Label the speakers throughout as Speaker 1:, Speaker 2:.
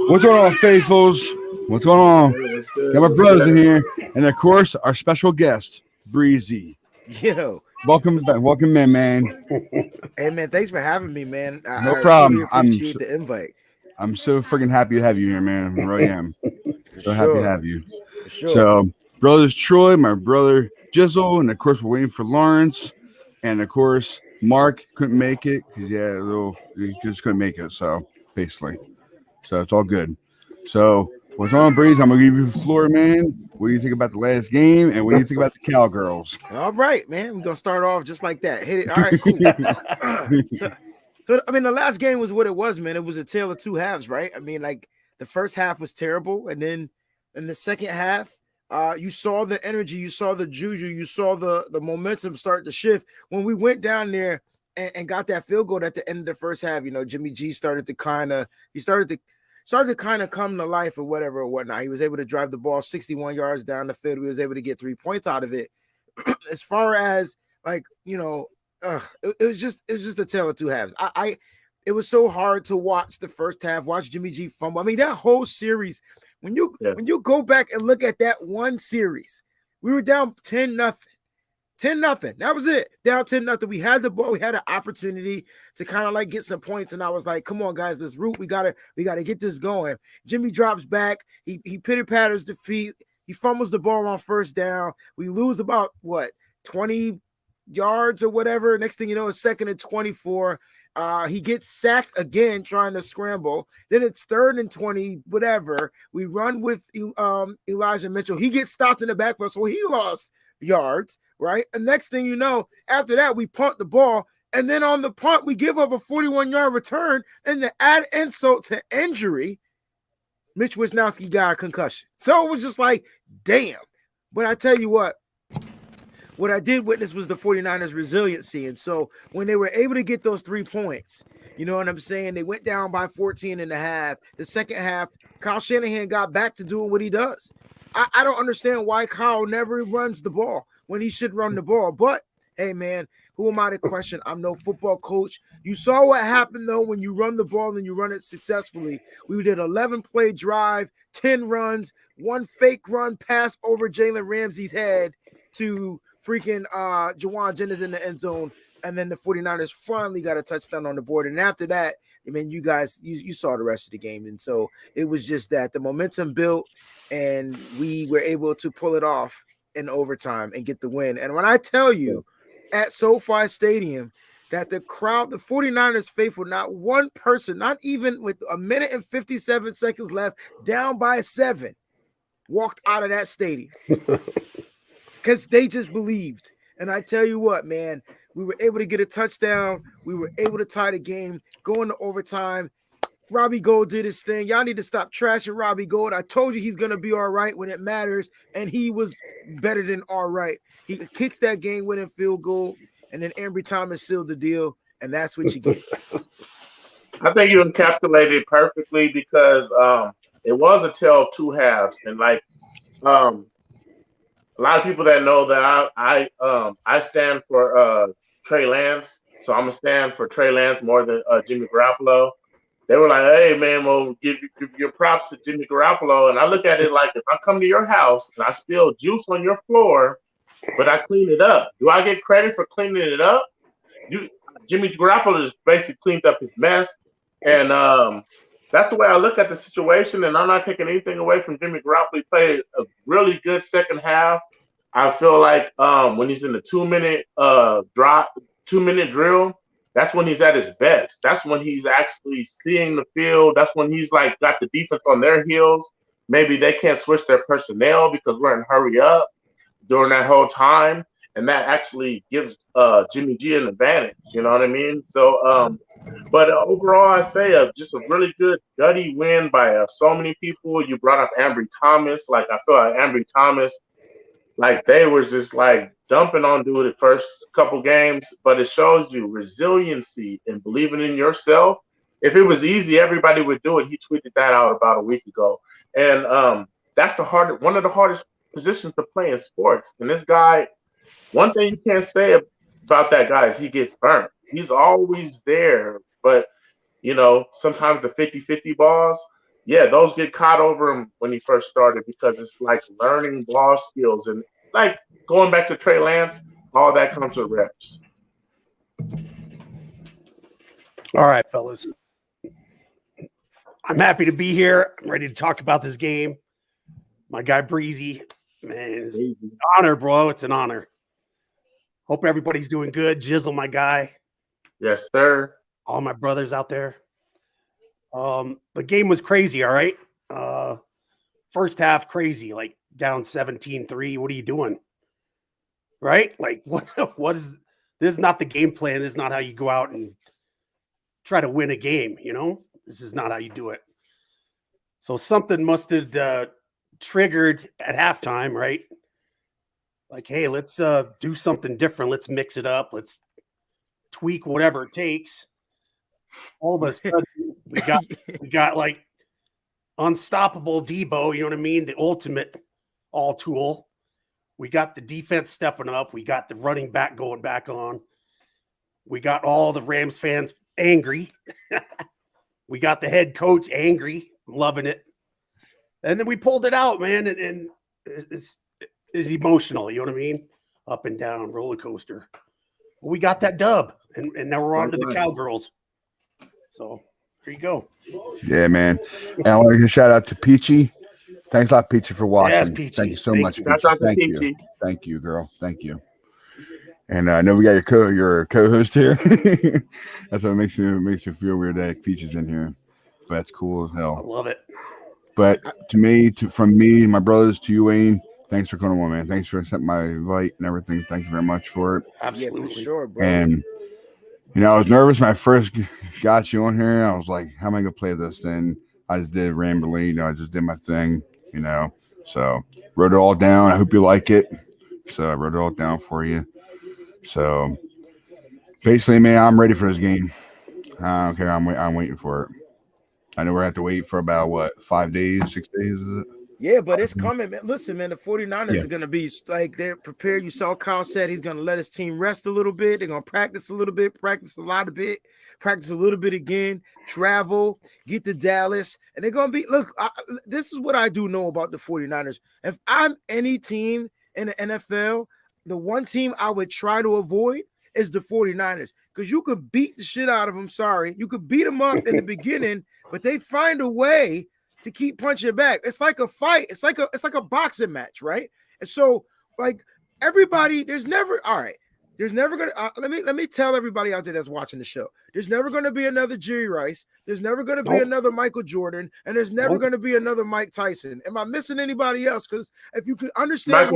Speaker 1: What's going on, faithfuls? What's going on? Got my brothers in here, and of course, our special guest, Breezy.
Speaker 2: Yo,
Speaker 1: Welcome back. Welcome in, man.
Speaker 2: hey man, thanks for having me, man.
Speaker 1: No
Speaker 2: I truly
Speaker 1: problem.
Speaker 2: appreciate the invite.
Speaker 1: I'm so freaking happy to have you here, man. I really am.
Speaker 2: For
Speaker 1: So happy to
Speaker 2: sure,
Speaker 1: have you.
Speaker 2: for sure.
Speaker 1: So, brothers Troy, my brother Jizzle, and of course, we're waiting for Lawrence, and of course, Mark couldn't make it because he just couldn't make it. So basically, so it's all good. So what's on, Breeze? I'm gonna give you the floor, man. What do you think about the last game, and what do you think about the Cowgirls?
Speaker 2: All right, man. We're gonna start off just like that. Hit it. All right, cool. So I mean, the last game was what it was, man. It was a tale of two halves, right? I mean, like the first half was terrible, and then in the second half, you saw the energy, you saw the juju, you saw the momentum start to shift when we went down there and got that field goal at the end of the first half. You know, Jimmy G started to kind of come to life or whatever or whatnot. He was able to drive the ball 61 yards down the field. We was able to get 3 points out of it. As far as like, it was just a tale of two halves. It was so hard to watch the first half, watch Jimmy G fumble. I mean, that whole series, when you go back and look at that one series, we were down 10-0. 10-0. That was it. Down 10-0. We had the ball. We had an opportunity to kind of like get some points. And I was like, come on, guys, let's root. We gotta get this going. Jimmy drops back. He pitter patters the feet. He fumbles the ball on first down. We lose about 20 yards or whatever. Next thing you know, it's 2nd and 24. He gets sacked again trying to scramble. Then it's 3rd and 20, whatever. We run with Elijah Mitchell. He gets stopped in the backfield, so he lost yards, right? And next thing you know, after that, we punt the ball. And then on the punt, we give up a 41-yard return. And to add insult to injury, Mitch Wisnowski got a concussion. So it was just like, damn. But I tell you what I did witness was the 49ers resiliency. And so when they were able to get those 3 points, you know what I'm saying? They went down by 14 and a half. The second half, Kyle Shanahan got back to doing what he does. I don't understand why Kyle never runs the ball when he should run the ball. But, hey, man, who am I to question? I'm no football coach. You saw what happened, though, when you run the ball and you run it successfully. We did 11-play drive, 10 runs, 1 fake run pass over Jalen Ramsey's head to freaking Jawan Jennings in the end zone. And then the 49ers finally got a touchdown on the board. And after that, I mean, you guys, you saw the rest of the game. And so it was just that the momentum built and we were able to pull it off in overtime and get the win. And when I tell you at SoFi Stadium that the crowd, the 49ers faithful, not one person, not even with a minute and 57 seconds left, down by 7, walked out of that stadium because they just believed. And I tell you what, man, we were able to get a touchdown. We were able to tie the game, go into overtime. Robbie Gould did his thing. Y'all need to stop trashing Robbie Gould. I told you he's going to be all right when it matters, and he was better than all right. He kicks that game-winning field goal, and then Ambry Thomas sealed the deal, and that's what you get.
Speaker 3: I think you encapsulated it perfectly because it was a tale of two halves. And, like, a lot of people that know that I stand for Trey Lance, so I'm going to stand for Trey Lance more than Jimmy Garoppolo. They were like, hey, man, well, give your props to Jimmy Garoppolo. And I look at it like, if I come to your house and I spill juice on your floor, but I clean it up, do I get credit for cleaning it up? Jimmy Garoppolo just basically cleaned up his mess. And that's the way I look at the situation. And I'm not taking anything away from Jimmy Garoppolo. He played a really good second half. I feel like when he's in the 2-minute 2-minute drill, that's when he's at his best. That's when he's actually seeing the field. That's when he's like got the defense on their heels. Maybe they can't switch their personnel because we're in hurry up during that whole time. And that actually gives Jimmy G an advantage. You know what I mean? So, but overall, I say just a really good gutty win by so many people. You brought up Ambry Thomas. Like, I feel like Ambry Thomas, like they were just like dumping on dude the first couple games, but it shows you resiliency and believing in yourself. If it was easy, everybody would do it. He tweeted that out about a week ago. And that's one of the hardest positions to play in sports. And this guy, one thing you can't say about that guy is he gets burnt. He's always there, but sometimes the 50-50 balls, yeah, those get caught over him when he first started because it's like learning ball skills and like going back to Trey Lance, all that comes with reps.
Speaker 4: All right, fellas. I'm happy to be here. I'm ready to talk about this game. My guy Breezy, man, it's an honor, bro. It's an honor. Hope everybody's doing good. Jizzle, my guy.
Speaker 3: Yes, sir.
Speaker 4: All my brothers out there. The game was crazy, all right? First half, crazy, like down 17-3. What are you doing? Right? Like, what is this? Is not the game plan. This is not how you go out and try to win a game, This is not how you do it. So something must have triggered at halftime, right? Like, hey, let's do something different. Let's mix it up. Let's tweak whatever it takes. All of a sudden, we got like unstoppable Debo, you know what I mean? The ultimate all tool. We got the defense stepping up. We got the running back going back on. We got all the Rams fans angry. We got the head coach angry, loving it. And then we pulled it out, man. And it's emotional, you know what I mean? Up and down, roller coaster. But we got that dub, and now we're on to the Cowgirls. So there you go.
Speaker 1: Yeah, man. And I want to give a shout out to Peachy. Thanks a lot, Peachy, for watching.
Speaker 4: Yes, Peachy.
Speaker 1: Thank you so much,
Speaker 4: you.
Speaker 1: Peachy. Thank you. Thank you, girl. Thank you. And I know we got your co-host here. That's what makes me feel weird that Peachy's in here. But that's cool as hell.
Speaker 4: I love it.
Speaker 1: But from me, my brothers, to you, Wayne, thanks for coming on, man. Thanks for accepting my invite and everything. Thank you very much for it.
Speaker 4: Absolutely.
Speaker 2: Yeah, for sure, bro.
Speaker 1: And I was nervous when I first got you on here. I was like, how am I gonna play this? Then I just did rambling, I just did my thing, So wrote it all down. I hope you like it. So I wrote it all down for you. So basically, man, I'm ready for this game. I don't care. I'm waiting for it. I know we're gonna have to wait for about 5 days, 6 days, is it?
Speaker 2: Yeah, but it's coming, man. Listen, man, the 49ers are going to be like, they're prepared. You saw Kyle said he's going to let his team rest a little bit. They're going to practice a little bit, practice a little bit again, travel, get to Dallas. And they're going to be, look, this is what I do know about the 49ers. If I'm any team in the NFL, the one team I would try to avoid is the 49ers, because you could beat the shit out of them. Sorry. You could beat them up in the beginning, but they find a way to keep punching back. It's like a fight. It's like a boxing match, right? And so, like, everybody, there's never gonna let me tell everybody out there that's watching the show. There's never gonna be another Jerry Rice. There's never gonna be another Michael Jordan, and there's never gonna be another Mike Tyson. Am I missing anybody else? Because if you could understand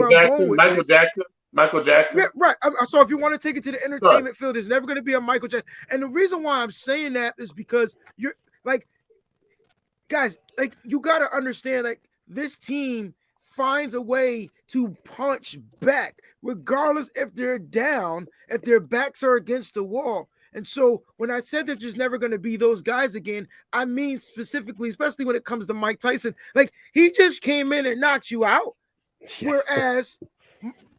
Speaker 3: Michael Jackson.
Speaker 2: Yeah, right. So if you want to take it to the entertainment field, there's never gonna be a Michael Jackson. And the reason why I'm saying that is because you're like, guys, like, you got to understand, like, this team finds a way to punch back, regardless if they're down, if their backs are against the wall. And so when I said that there's never going to be those guys again, I mean specifically, especially when it comes to Mike Tyson, like, he just came in and knocked you out. Whereas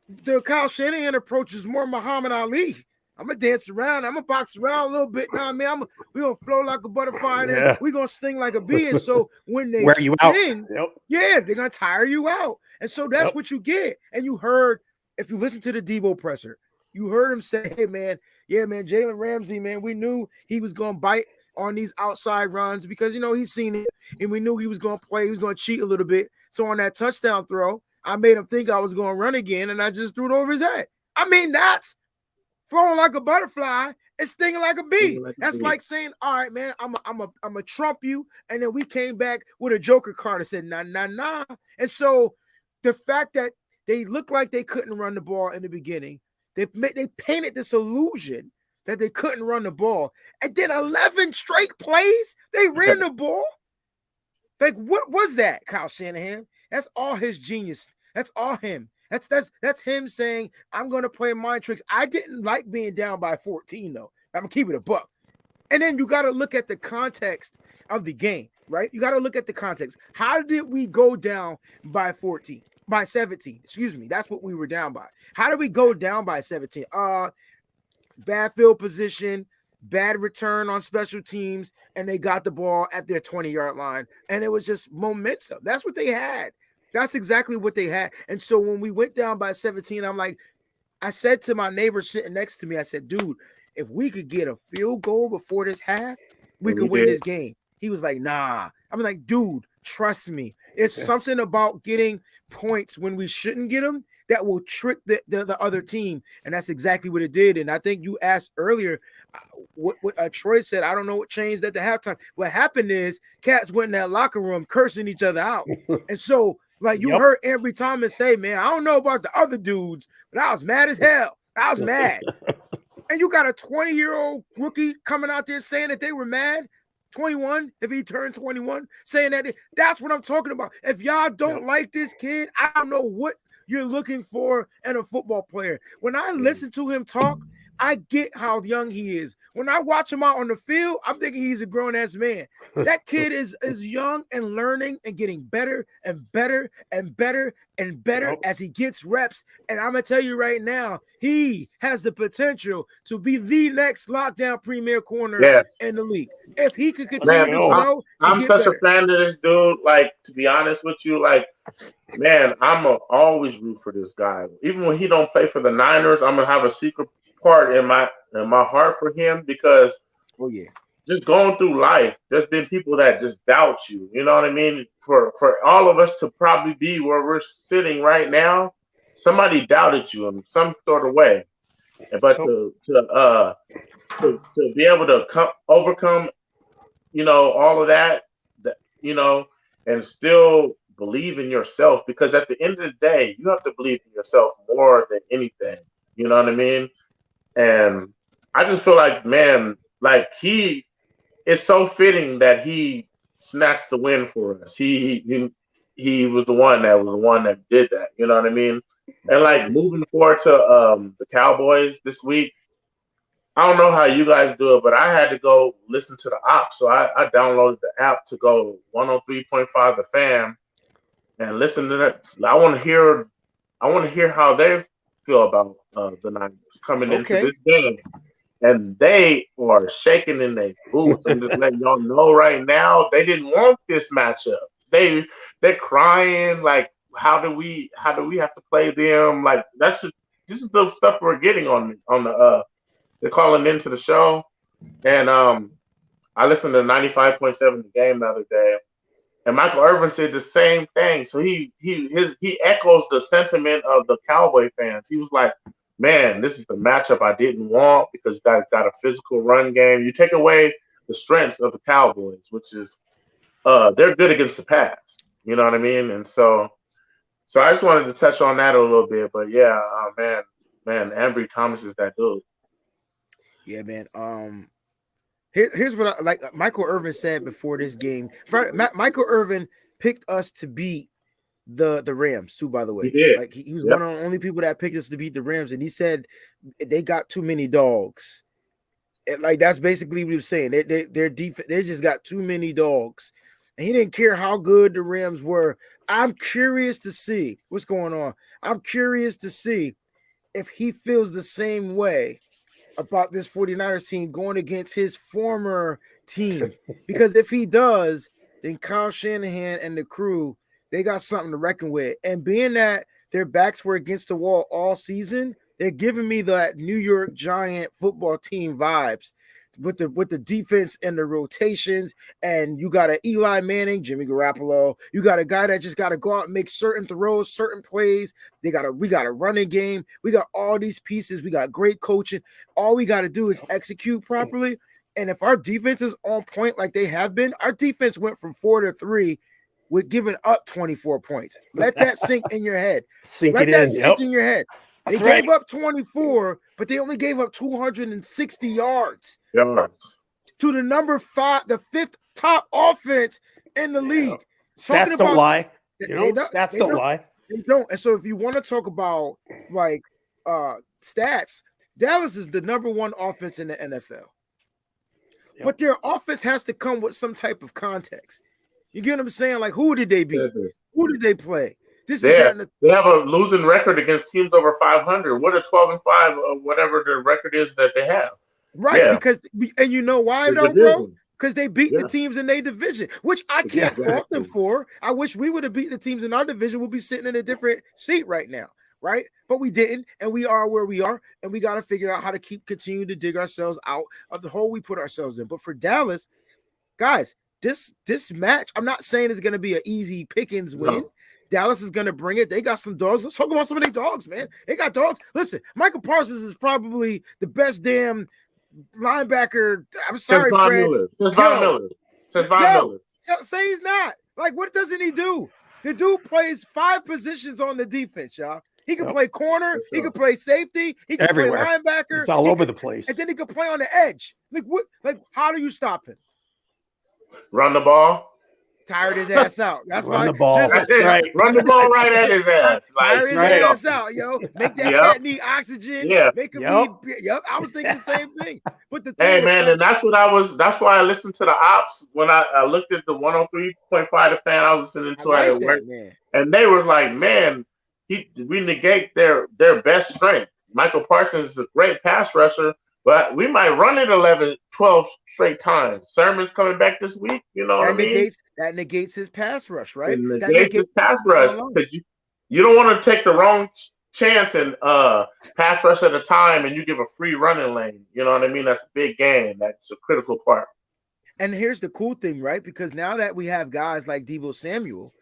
Speaker 2: the Kyle Shanahan approach is more Muhammad Ali. I'm gonna dance around. I'm gonna box around a little bit. Now, man, we're gonna flow like a butterfly, and we're gonna sting like a bee. And so when they sting, they're gonna tire you out. And so that's what you get. And you heard, if you listen to the Debo presser, you heard him say, "Hey, man, Jalen Ramsey, man, we knew he was gonna bite on these outside runs because he's seen it, and we knew he was gonna play. He was gonna cheat a little bit. So on that touchdown throw, I made him think I was gonna run again, and I just threw it over his head. I mean, that's flowing like a butterfly, it's stinging like a bee. That's like saying, all right, man, I'm a trump you. And then we came back with a Joker card and said, nah. And so the fact that they looked like they couldn't run the ball in the beginning, they painted this illusion that they couldn't run the ball. And then 11 straight plays, they ran the ball. Like, what was that, Kyle Shanahan? That's all his genius. That's all him. That's him saying, I'm going to play mind tricks. I didn't like being down by 14, though. I'm going to keep it a buck. And then you got to look at the context of the game, right? You got to look at the context. How did we go down by 17? Excuse me. That's what we were down by. How did we go down by 17? bad field position, bad return on special teams, and they got the ball at their 20-yard line. And it was just momentum. That's what they had. That's exactly what they had. And so when we went down by 17, I'm like, I said to my neighbor sitting next to me, I said, dude, if we could get a field goal before this half, we could win this game. He was like, nah. I'm like, dude, trust me. It's something about getting points when we shouldn't get them that will trick the other team. And that's exactly what it did. And I think you asked earlier what Troy said. I don't know what changed at the halftime. What happened is cats went in that locker room cursing each other out. And so, like, you heard Ambry Thomas say, man, I don't know about the other dudes, but I was mad as hell. I was mad. And you got a 20-year-old rookie coming out there saying that they were mad. 21, if he turned 21, saying that. That's what I'm talking about. If y'all don't like this kid, I don't know what you're looking for in a football player. When I listen to him talk, I get how young he is. When I watch him out on the field, I'm thinking he's a grown-ass man. That kid is young and learning and getting better and better and better and better as he gets reps. And I'm going to tell you right now, he has the potential to be the next lockdown premier corner in the league. If he could continue to grow,
Speaker 3: I'm such a fan of this dude. Like, to be honest with you, like, man, I'm going to always root for this guy. Even when he don't play for the Niners, I'm going to have a secret part in my heart for him because just going through life, there's been people that just doubt you. You know what I mean? For all of us to probably be where we're sitting right now, somebody doubted you in some sort of way. But to be able to overcome, you know, all of that, you know, and still believe in yourself, because at the end of the day, you have to believe in yourself more than anything. You know what I mean? And I just feel like, man, like it's so fitting that he snatched the win for us. He was the one that did that. You know what I mean? And like moving forward to the Cowboys this week, I don't know how you guys do it, but I had to go listen to the app. So I downloaded the app to go 103.5 The Fan and listen to that. I want to hear how they feel about the Niners coming into this game. And they are shaking in their boots. I'm just letting y'all know right now, they didn't want this matchup. They're crying like, how do we have to play them? Like, this is the stuff we're getting on the they're calling into the show. And I listened to 95.7 The Game the other day, and Michael Irvin said the same thing. So he echoes the sentiment of the Cowboy fans. He was like, man, this is the matchup I didn't want because got a physical run game. You take away the strengths of the Cowboys, which is they're good against the pass. You know what I mean? And so I just wanted to touch on that a little bit. But yeah, man, Ambry Thomas is that dude.
Speaker 2: Yeah, man. Here's what I like. Michael Irvin said before this game. Michael Irvin picked us to beat the Rams too. By the way,
Speaker 3: he did.
Speaker 2: Like he was one of the only people that picked us to beat the Rams, and he said they got too many dogs. And like that's basically what he was saying. Their defense, they just got too many dogs, and he didn't care how good the Rams were. I'm curious to see what's going on. I'm curious to see if he feels the same way about this 49ers team going against his former team. Because if he does, then Kyle Shanahan and the crew, they got something to reckon with. And being that their backs were against the wall all season, they're giving me that New York Giant football team vibes with the defense and the rotations. And you got an Eli Manning, Jimmy Garoppolo. You got a guy that just got to go out and make certain throws, certain plays. We got a running game. We got all these pieces. We got great coaching. All we got to do is execute properly. And if our defense is on point like they have been, our defense went from 4-3 with giving up 24 points. Let that sink in your head. Let that sink in your head. They gave up 24, but they only gave up 260 yards to the number 5, the 5th top offense in the league.
Speaker 4: Stats don't lie. Stats don't lie.
Speaker 2: They don't. And so if you want to talk about like stats, Dallas is the number 1 offense in the NFL. Yep. But their offense has to come with some type of context. You get what I'm saying? Like, who did they beat? Who did they play? This is that.
Speaker 3: They have a losing record against teams over 500. What a 12-5 or whatever the record is that they have.
Speaker 2: Right, because and you know why
Speaker 3: The
Speaker 2: though, bro?
Speaker 3: division.
Speaker 2: Because they beat the teams in their division, which I can't fault them for. I wish we would have beat the teams in our division. We'll be sitting in a different seat right now, right? But we didn't, and we are where we are, and we got to figure out how to continue to dig ourselves out of the hole we put ourselves in. But for Dallas, guys, this match, I'm not saying it's going to be an easy pickings win. No. Dallas is going to bring it. They got some dogs. Let's talk about some of their dogs, man. They got dogs. Listen, Michael Parsons is probably the best damn linebacker. I'm sorry, Fred.
Speaker 3: Since Von Miller.
Speaker 2: Say he's not. Like, what doesn't he do? The dude plays 5 positions on the defense, y'all. He can play corner. He can play safety. He can play linebacker.
Speaker 4: It's all over the place.
Speaker 2: And then he can play on the edge. Like, what? Like, how do you stop him?
Speaker 3: Run the ball.
Speaker 2: Tired his ass out. That's why.
Speaker 4: Run the ball.
Speaker 3: Right. Run the ball right at his ass.
Speaker 2: Tire his ass out, yo. Make that cat need oxygen.
Speaker 3: Yeah.
Speaker 2: Make him need. Yep. I was thinking the same thing. But the
Speaker 3: thing and that's why I listened to the ops when I looked at the 103.5 the fan I was listening to at work. And they were like, man, we negate their best strength. Michael Parsons is a great pass rusher. But we might run it 11, 12 straight times. Sermon's coming back this week. You know what I mean?
Speaker 2: That negates his pass rush, right?
Speaker 3: It negates his pass rush. You don't want to take the wrong chance and pass rush at a time and you give a free running lane. You know what I mean? That's a big game. That's a critical part.
Speaker 2: And here's the cool thing, right? Because now that we have guys like Deebo Samuel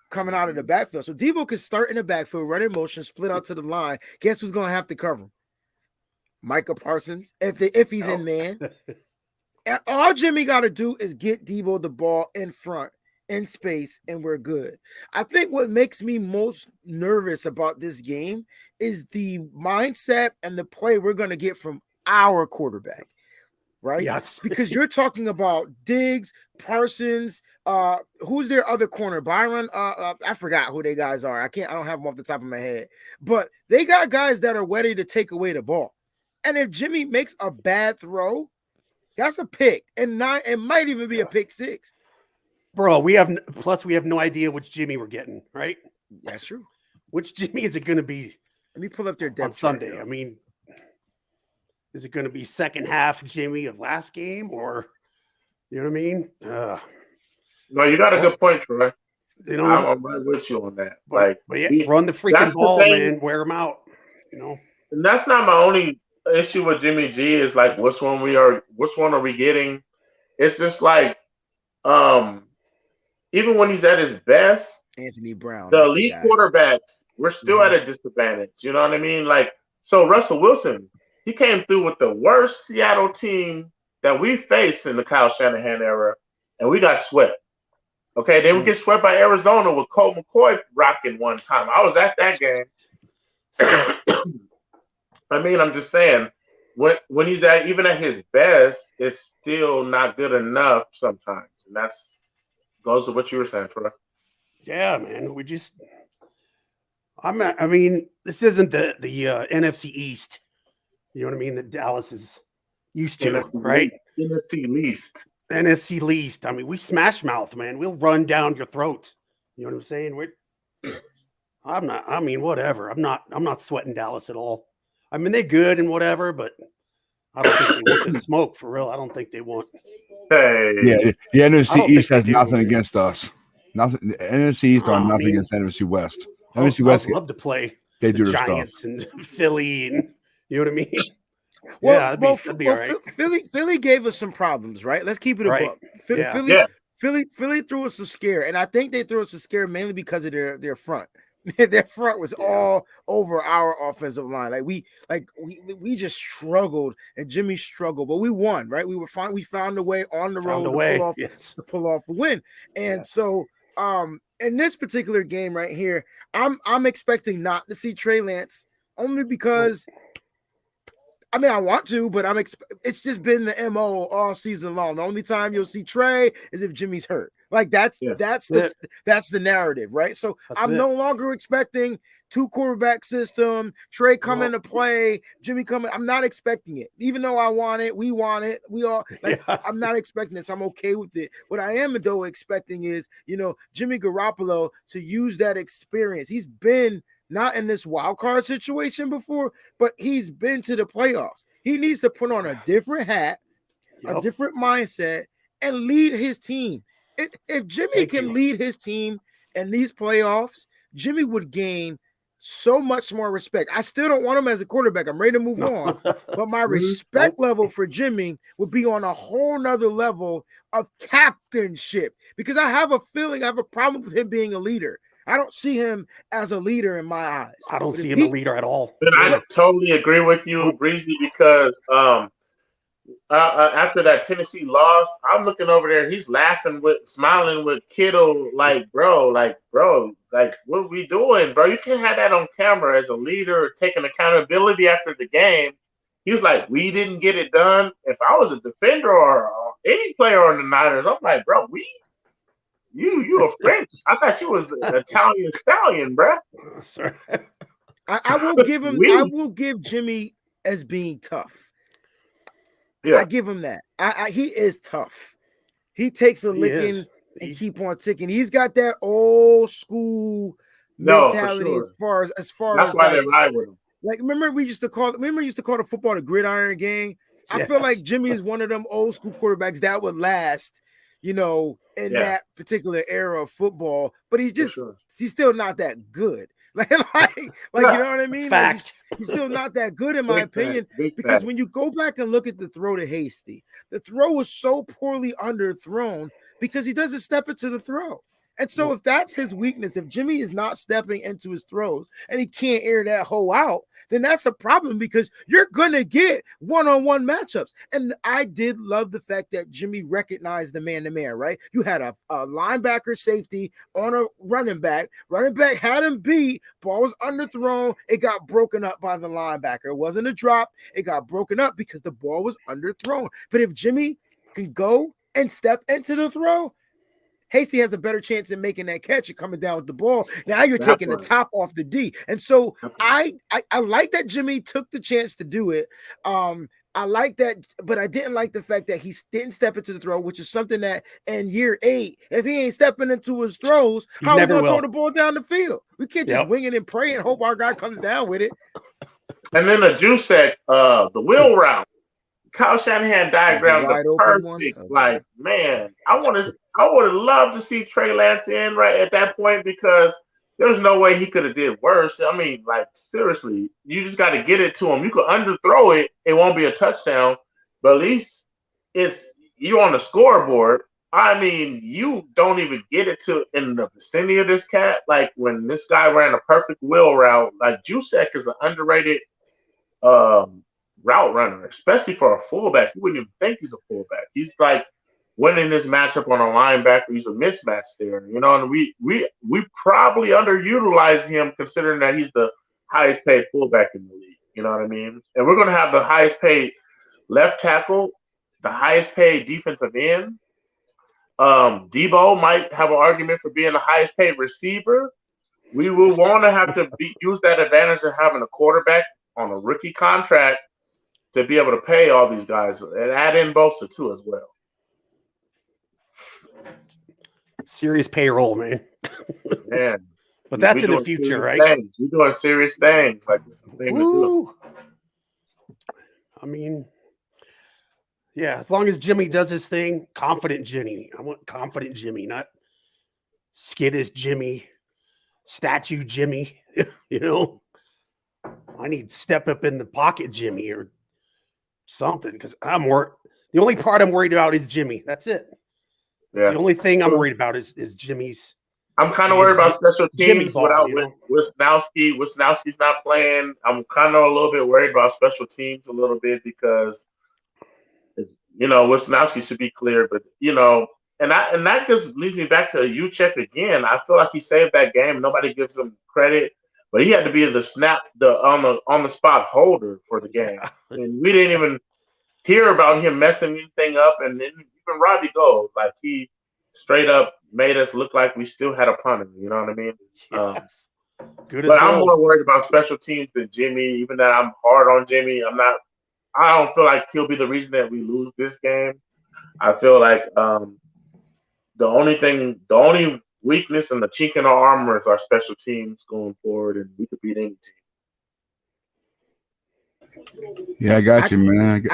Speaker 2: coming out of the backfield. So Deebo can start in the backfield, run in motion, split out to the line. Guess who's going to have to cover him? Micah Parsons, if he's in man. And all Jimmy got to do is get Deebo the ball in front, in space, and we're good. I think what makes me most nervous about this game is the mindset and the play we're going to get from our quarterback, right?
Speaker 4: Yes.
Speaker 2: Because you're talking about Diggs, Parsons, who's their other corner? Byron, I forgot who they guys are. I don't have them off the top of my head. But they got guys that are ready to take away the ball. And if Jimmy makes a bad throw, that's a pick. And it might even be a pick 6.
Speaker 4: Bro, we have no idea which Jimmy we're getting, right?
Speaker 2: That's true.
Speaker 4: Which Jimmy is it going to be?
Speaker 2: Let me pull up their depth
Speaker 4: on Sunday. I mean, is it going to be second half Jimmy of last game, or you know what I mean?
Speaker 3: No, you got a good point, Troy.
Speaker 4: You know,
Speaker 3: I'm right with you on that. But
Speaker 4: run the freaking ball, man. Wear them out. You know,
Speaker 3: and that's not my only issue with Jimmy G. Is like which one are we getting? It's just like even when he's at his best,
Speaker 2: Anthony Brown,
Speaker 3: the elite quarterbacks, we're still at a disadvantage. You know what I mean? Like, so Russell Wilson, he came through with the worst Seattle team that we faced in the Kyle Shanahan era, and we got swept. Okay, then we get swept by Arizona with Colt McCoy rocking one time. I was at that game. I mean, I'm just saying, when he's even at his best, it's still not good enough sometimes, and that's goes to what you were saying, Troy.
Speaker 4: Yeah, man. I mean, this isn't the NFC East. You know what I mean? That Dallas is used to, NFC, right? NFC least. I mean, we smash mouth, man. We'll run down your throat. You know what I'm saying? Whatever. I'm not sweating Dallas at all. I mean, they're good and whatever, but I don't think they want the smoke for real. I don't think they want.
Speaker 3: Hey.
Speaker 1: Yeah, the NFC East has nothing against us. Nothing. The NFC East are nothing against NFC West. NFC West
Speaker 4: I'd love to play.
Speaker 1: They do
Speaker 4: the
Speaker 1: their
Speaker 4: Giants
Speaker 1: stuff.
Speaker 4: and Philly, and you know what I mean.
Speaker 2: Well,
Speaker 4: that'd be all right.
Speaker 2: Philly gave us some problems, right? Let's keep it a buck. Philly threw us a scare, and I think they threw us a scare mainly because of their front. Their front was all over our offensive line. We just struggled, and Jimmy struggled, but we won, right? We were fine. We found a way on the road to pull off a win. And so in this particular game right here, I'm expecting not to see Trey Lance, only because I mean I want to, but it's just been the MO all season long. The only time you'll see Trey is if Jimmy's hurt. Like that's
Speaker 3: Yeah.
Speaker 2: that's the narrative, right? So I'm no longer expecting 2 quarterback system, Trey coming to play, Jimmy coming. I'm not expecting it, even though I want it. We want it. We all like. I'm not expecting this. I'm okay with it. What I am though expecting is, Jimmy Garoppolo to use that experience. He's been not in this wild card situation before, but he's been to the playoffs. He needs to put on a different hat, a different mindset, and lead his team. If Jimmy can lead his team in these playoffs, Jimmy would gain so much more respect. I still don't want him as a quarterback. I'm ready to move on. But my respect level for Jimmy would be on a whole nother level of captainship, because I have a feeling I have a problem with him being a leader. I don't see him as a leader in my eyes.
Speaker 4: I don't see him a leader at all.
Speaker 3: And I totally agree with you, Breezy, because after that Tennessee loss, I'm looking over there. He's smiling with Kittle, bro, what are we doing, bro? You can't have that on camera as a leader taking accountability after the game. He was like, we didn't get it done. If I was a defender or any player on the Niners, I'm like, bro, you a French. I thought you was an Italian stallion, bro.
Speaker 4: Sorry.
Speaker 2: I will give him. I will give Jimmy as being tough. Yeah. I give him that. He is tough. He takes a licking and keep on ticking. He's got that old school mentality as far as
Speaker 3: that's why they ride with him.
Speaker 2: Like, remember we used to call the football the gridiron game. I feel like Jimmy is one of them old school quarterbacks that would last, in that particular era of football. But he's still not that good. Like you know what I mean?
Speaker 4: Fact.
Speaker 2: Like he's still not that good in my opinion, because when you go back and look at the throw to Hasty, the throw was so poorly underthrown because he doesn't step into the throw. And so if that's his weakness, if Jimmy is not stepping into his throws and he can't air that hole out, then that's a problem, because you're going to get one-on-one matchups. And I did love the fact that Jimmy recognized the man-to-man, right? You had a linebacker safety on a running back. Running back had him beat. Ball was underthrown. It got broken up by the linebacker. It wasn't a drop. It got broken up because the ball was underthrown. But if Jimmy can go and step into the throw, Hasty has a better chance in making that catch and coming down with the ball. Now you're taking the top off the D. And so I like that Jimmy took the chance to do it. I like that, but I didn't like the fact that he didn't step into the throw, which is something that in year 8, if he ain't stepping into his throws, how are we going to throw the ball down the field? We can't just wing it and pray and hope our guy comes down with it.
Speaker 3: And then the juice said, the wheel route. Kyle Shanahan diagrammed the perfect. Like, man, I would have loved to see Trey Lance in right at that point, because there's no way he could have did worse. I mean, like, seriously, you just got to get it to him. You could underthrow it; it won't be a touchdown, but at least you're on the scoreboard. I mean, you don't even get it to in the vicinity of this cat. Like, when this guy ran a perfect wheel route, like Jusek is an underrated route runner, especially for a fullback. You wouldn't even think he's a fullback. He's like winning this matchup on a linebacker. He's a mismatch there, and we probably underutilize him, considering that he's the highest paid fullback in the league. You know what I mean? And we're going to have the highest paid left tackle, the highest paid defensive end. Debo might have an argument for being the highest paid receiver. We will want to have to use that advantage of having a quarterback on a rookie contract to be able to pay all these guys, and add in Bosa too as well.
Speaker 4: Serious payroll, man.
Speaker 3: Man,
Speaker 4: but that's in the future, right?
Speaker 3: We're doing serious things. Like, this is the thing to do.
Speaker 4: I mean, yeah, as long as Jimmy does his thing, confident Jimmy. I want confident Jimmy, not skittish Jimmy, statue Jimmy. I need step up in the pocket Jimmy or something, because the only part I'm worried about is Jimmy. That's it. That's the only thing I'm worried about is Jimmy's.
Speaker 3: I'm kind of worried about special teams without Wisnowski. Wisnowski's not playing. I'm kind of a little bit worried about special teams a little bit, because Wisnowski should be clear, but and that just leads me back to Juszczyk again. I feel like he saved that game. Nobody gives him credit, but he had to be on the spot holder for the game, and we didn't even hear about him messing anything up. And then even Robbie Gold, like, he straight up made us look like we still had a punter. You know what I mean?
Speaker 4: Yes. Good as
Speaker 3: But I'm
Speaker 4: gold.
Speaker 3: more worried about special teams than Jimmy. Even though I'm hard on Jimmy, I'm not. I don't feel like he'll be the reason that we lose this game. I feel like the only weakness and the chink in our armor is our special teams going forward, and we could beat any team.
Speaker 1: Yeah, I got you, man.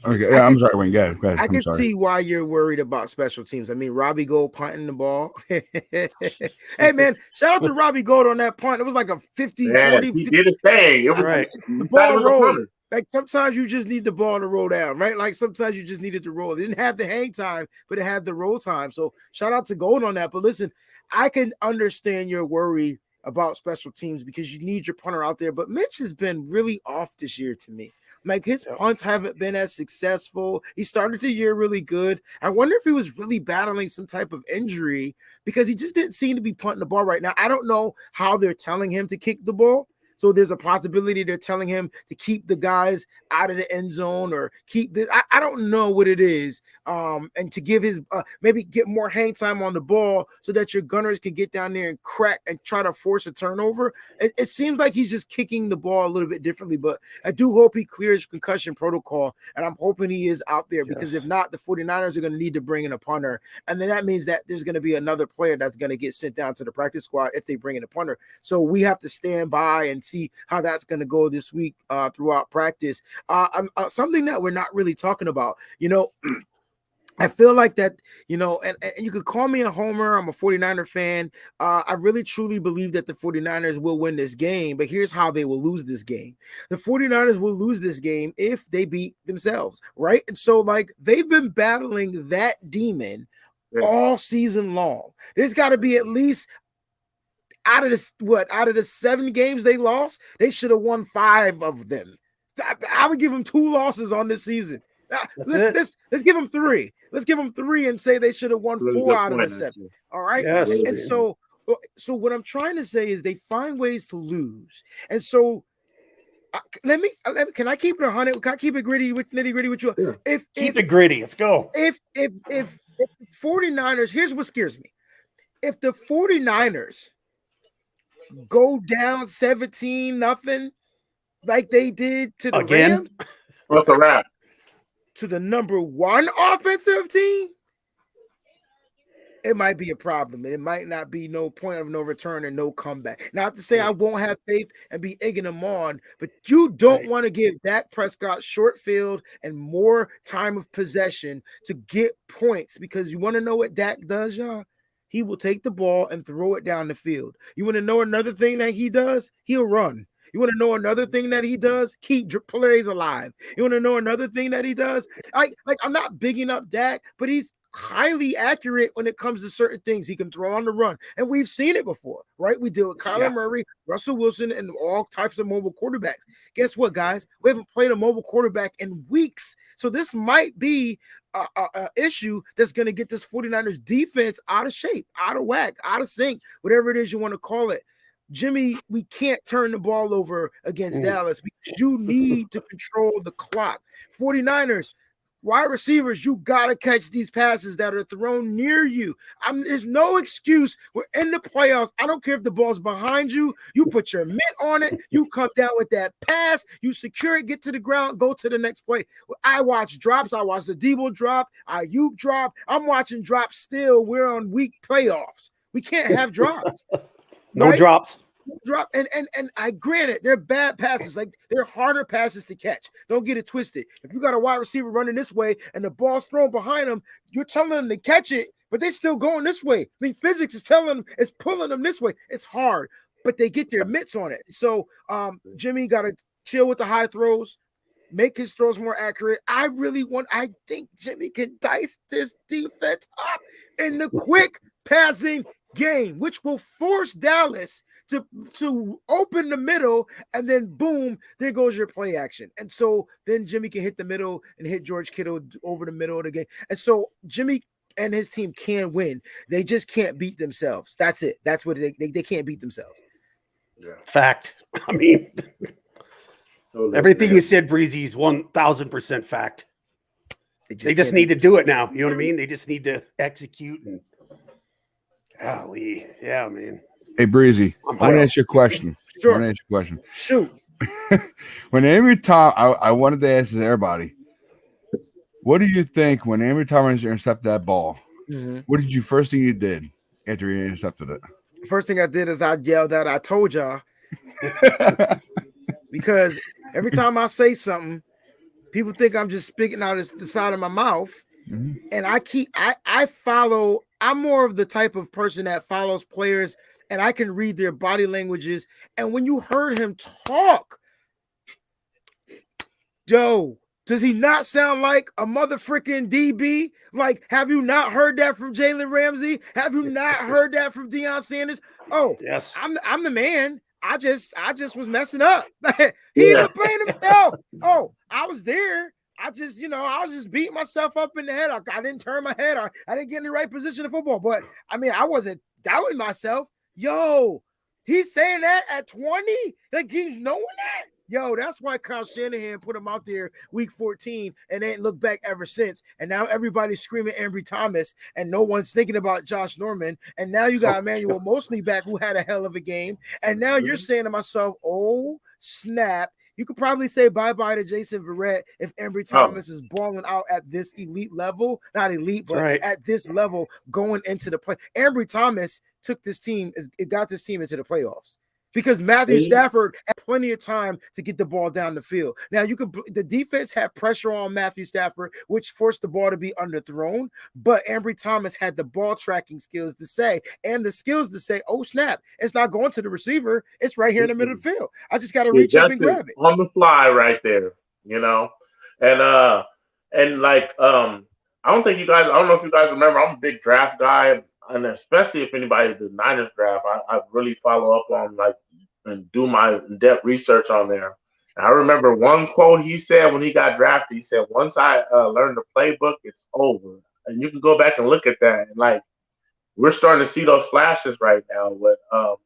Speaker 1: Okay, yeah, I'm sorry, Wayne. Go ahead.
Speaker 2: I
Speaker 1: I'm
Speaker 2: can
Speaker 1: sorry.
Speaker 2: see why you're worried about special teams. I mean, Robbie Gold punting the ball. Hey, man, shout out to Robbie Gold on that punt. It was like a 50,
Speaker 3: Man,
Speaker 2: 40.
Speaker 3: he did his thing. It was
Speaker 4: Right.
Speaker 2: The
Speaker 3: he thought
Speaker 2: ball
Speaker 3: it was a
Speaker 2: rolled.
Speaker 3: punter.
Speaker 2: Like sometimes you just need the ball to roll down, right? Like sometimes you just needed to roll. It didn't have the hang time, but it had the roll time. So shout out to Gold on that. But listen, I can understand your worry about special teams because you need your punter out there. But Mitch has been really off this year to me. Like his punts haven't been as successful. He started the year really good. I wonder if he was really battling some type of injury because he just didn't seem to be punting the ball right now. I don't know how they're telling him to kick the ball. So there's a possibility they're telling him to keep the guys out of the end zone or keep the I don't know what it is. And to give his maybe get more hang time on the ball so that your gunners can get down there and crack and try to force a turnover. It seems like he's just kicking the ball a little bit differently, but I do hope he clears concussion protocol, and I'm hoping he is out there because if not, the 49ers are going to need to bring in a punter, and then that means that there's going to be another player that's going to get sent down to the practice squad if they bring in a punter. So we have to stand by and see how that's going to go this week throughout practice. Something that we're not really talking about, I feel like that, and you could call me a homer. I'm a 49er fan. I really truly believe that the 49ers will win this game, but here's how they will lose this game. The 49ers will lose this game if they beat themselves, right? And so, like, they've been battling that demon all season long. There's got to be at least out of the 7 games they lost, they should have won 5 of them. I would give them 2 losses on this season. Let's give them 3. Let's give them 3 and say they should have won 4 out of the 7. All right.
Speaker 4: Yes.
Speaker 2: And so what I'm trying to say is they find ways to lose. And so can I keep it 100? Can I keep it nitty gritty with you?
Speaker 4: Yeah. Keep it gritty. Let's go.
Speaker 2: If 49ers, here's what scares me. If the 49ers go down 17-0 like they did to the Rams,
Speaker 3: what's a wrap?
Speaker 2: To the number 1 offensive team, it might be a problem. It might not be no point of no return and no comeback. Not to say I won't have faith and be egging them on, but you don't want to give Dak Prescott short field and more time of possession to get points, because you want to know what Dak does, y'all? He will take the ball and throw it down the field. You want to know another thing that he does? He'll run. You want to know another thing that he does? Keep plays alive. You want to know another thing that he does? I'm not bigging up Dak, but he's highly accurate when it comes to certain things. He can throw on the run, and we've seen it before, right? We deal with Kyler Murray, Russell Wilson, and all types of mobile quarterbacks. Guess what, guys? We haven't played a mobile quarterback in weeks, so this might be a issue that's going to get this 49ers defense out of shape, out of whack, out of sync, whatever it is you want to call it. Jimmy, we can't turn the ball over against Dallas because you need to control the clock. 49ers, wide receivers, you got to catch these passes that are thrown near you. There's no excuse. We're in the playoffs. I don't care if the ball's behind you. You put your mitt on it. You come down with that pass. You secure it, get to the ground, go to the next play. I watch drops. I watch the Debo drop, Ayuk drop. I'm watching drops still. We're on weak playoffs. We can't have drops.
Speaker 4: No drops.
Speaker 2: Drop and I granted they're bad passes, like they're harder passes to catch. Don't get it twisted. If you got a wide receiver running this way and the ball's thrown behind them, you're telling them to catch it, but they still going this way. I mean, physics is telling them, it's pulling them this way. It's hard, but they get their mitts on it. So Jimmy got to chill with the high throws, make his throws more accurate. I think Jimmy can dice this defense up in the quick passing game, which will force Dallas to open the middle, and then boom, there goes your play action. And so then Jimmy can hit the middle and hit George Kittle over the middle of the game. And so Jimmy and his team can win. They just can't beat themselves. That's it. That's what they can't beat themselves.
Speaker 3: Yeah.
Speaker 4: Fact. I mean, everything you said, Breezy, is 1,000% fact. They just need to do it now. You know what I mean? They just need to execute and Golly. Yeah, man.
Speaker 1: Hey, Breezy, I
Speaker 4: I'm
Speaker 1: want to
Speaker 4: hyped.
Speaker 1: ask you a question.
Speaker 2: Sure.
Speaker 1: I want to ask you a question.
Speaker 2: Shoot.
Speaker 1: When Ambry Thomas, I wanted to ask everybody, what do you think when Ambry Thomas intercepted that ball?
Speaker 2: Mm-hmm.
Speaker 1: What did you first thing you did after you intercepted it?
Speaker 2: First thing I did is I yelled out, "I told y'all," because every time I say something, people think I'm just speaking out of the side of my mouth.
Speaker 1: Mhm.
Speaker 2: And I follow, I'm more of the type of person that follows players and I can read their body languages. And when you heard him talk, Joe, does he not sound like a motherfucking DB? Like, have you not heard that from Jalen Ramsey? Have you not heard that from Deion Sanders? Oh,
Speaker 4: Yes.
Speaker 2: I'm the man. I just was messing up. He
Speaker 3: Yeah.
Speaker 2: even playing himself. Oh, I was there. I was just beating myself up in the head. I didn't turn my head. I didn't get in the right position of football. But I mean, I wasn't doubting myself. Yo, he's saying that at 20? Like he's knowing that? Yo, that's why Kyle Shanahan put him out there week 14 and ain't looked back ever since. And now everybody's screaming Ambry Thomas and no one's thinking about Josh Norman. And now you got Emmanuel Mosley back who had a hell of a game. And now you're saying to myself, oh, snap. You could probably say bye-bye to Jason Verrett if Ambry Thomas is balling out at this elite level. Not elite, but at this level going into the play. Ambry Thomas took this team, it got this team into the playoffs. Because Matthew Stafford had plenty of time to get the ball down the field. Now, the defense had pressure on Matthew Stafford, which forced the ball to be underthrown. But Ambry Thomas had the ball tracking skills to say, and the skills to say, oh, snap, it's not going to the receiver. It's right here in the middle of the field. I just got to reach up and grab it.
Speaker 3: On the fly right there, you know? And like, I don't know if you guys remember, I'm a big draft guy. And especially if anybody did the Niners draft, I really follow up on and do my in-depth research on there. And I remember one quote he said when he got drafted. He said, "Once I learn the playbook, it's over." And you can go back and look at that. And we're starting to see those flashes right now. With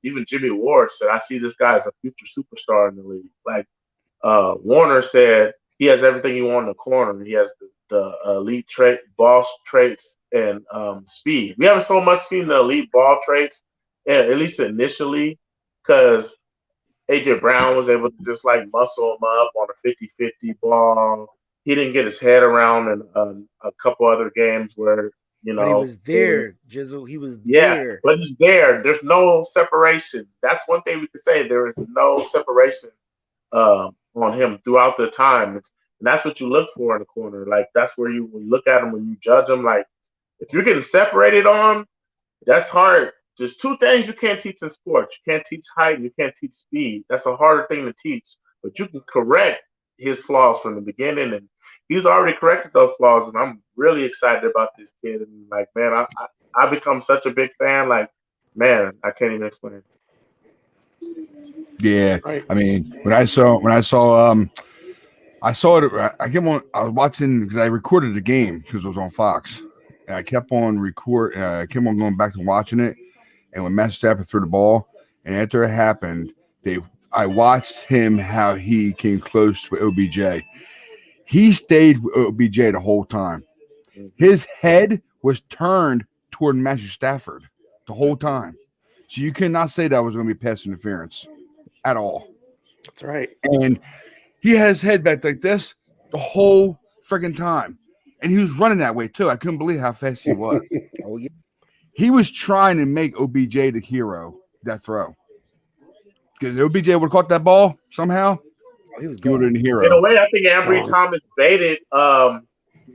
Speaker 3: even Jimmy Ward said, "I see this guy as a future superstar in the league." Warner said, he has everything you want in the corner. He has the elite ball traits and speed. We haven't so much seen the elite ball traits, at least initially, because AJ Brown was able to just muscle him up on a 50-50 ball. He didn't get his head around in a couple other games where,
Speaker 2: But he was there, Jizzle. He was there.
Speaker 3: But he's there. There's no separation. That's one thing we could say. There is no separation on him throughout the time. And that's what you look for in the corner. That's where when you look at him, when you judge him, if you're getting separated on, that's hard. There's two things you can't teach in sports. You can't teach height and you can't teach speed. That's a harder thing to teach. But you can correct his flaws from the beginning. And he's already corrected those flaws. And I'm really excited about this kid. And man, I become such a big fan. Man, I can't even explain.
Speaker 1: Yeah, I mean, when I saw it. I was watching because I recorded the game because it was on Fox, and I kept on going back and watching it. And when Matthew Stafford threw the ball, and after it happened, I watched him how he came close to OBJ. He stayed with OBJ the whole time. His head was turned toward Matthew Stafford the whole time. So you cannot say that was going to be pass interference at all.
Speaker 4: That's right.
Speaker 1: And he had his head back like this the whole freaking time. And he was running that way too. I couldn't believe how fast he was.
Speaker 2: Oh, yeah.
Speaker 1: He was trying to make OBJ the hero that throw. Because OBJ would have caught that ball somehow.
Speaker 2: He would
Speaker 1: have been the hero.
Speaker 3: In a way, I think Ambry Thomas baited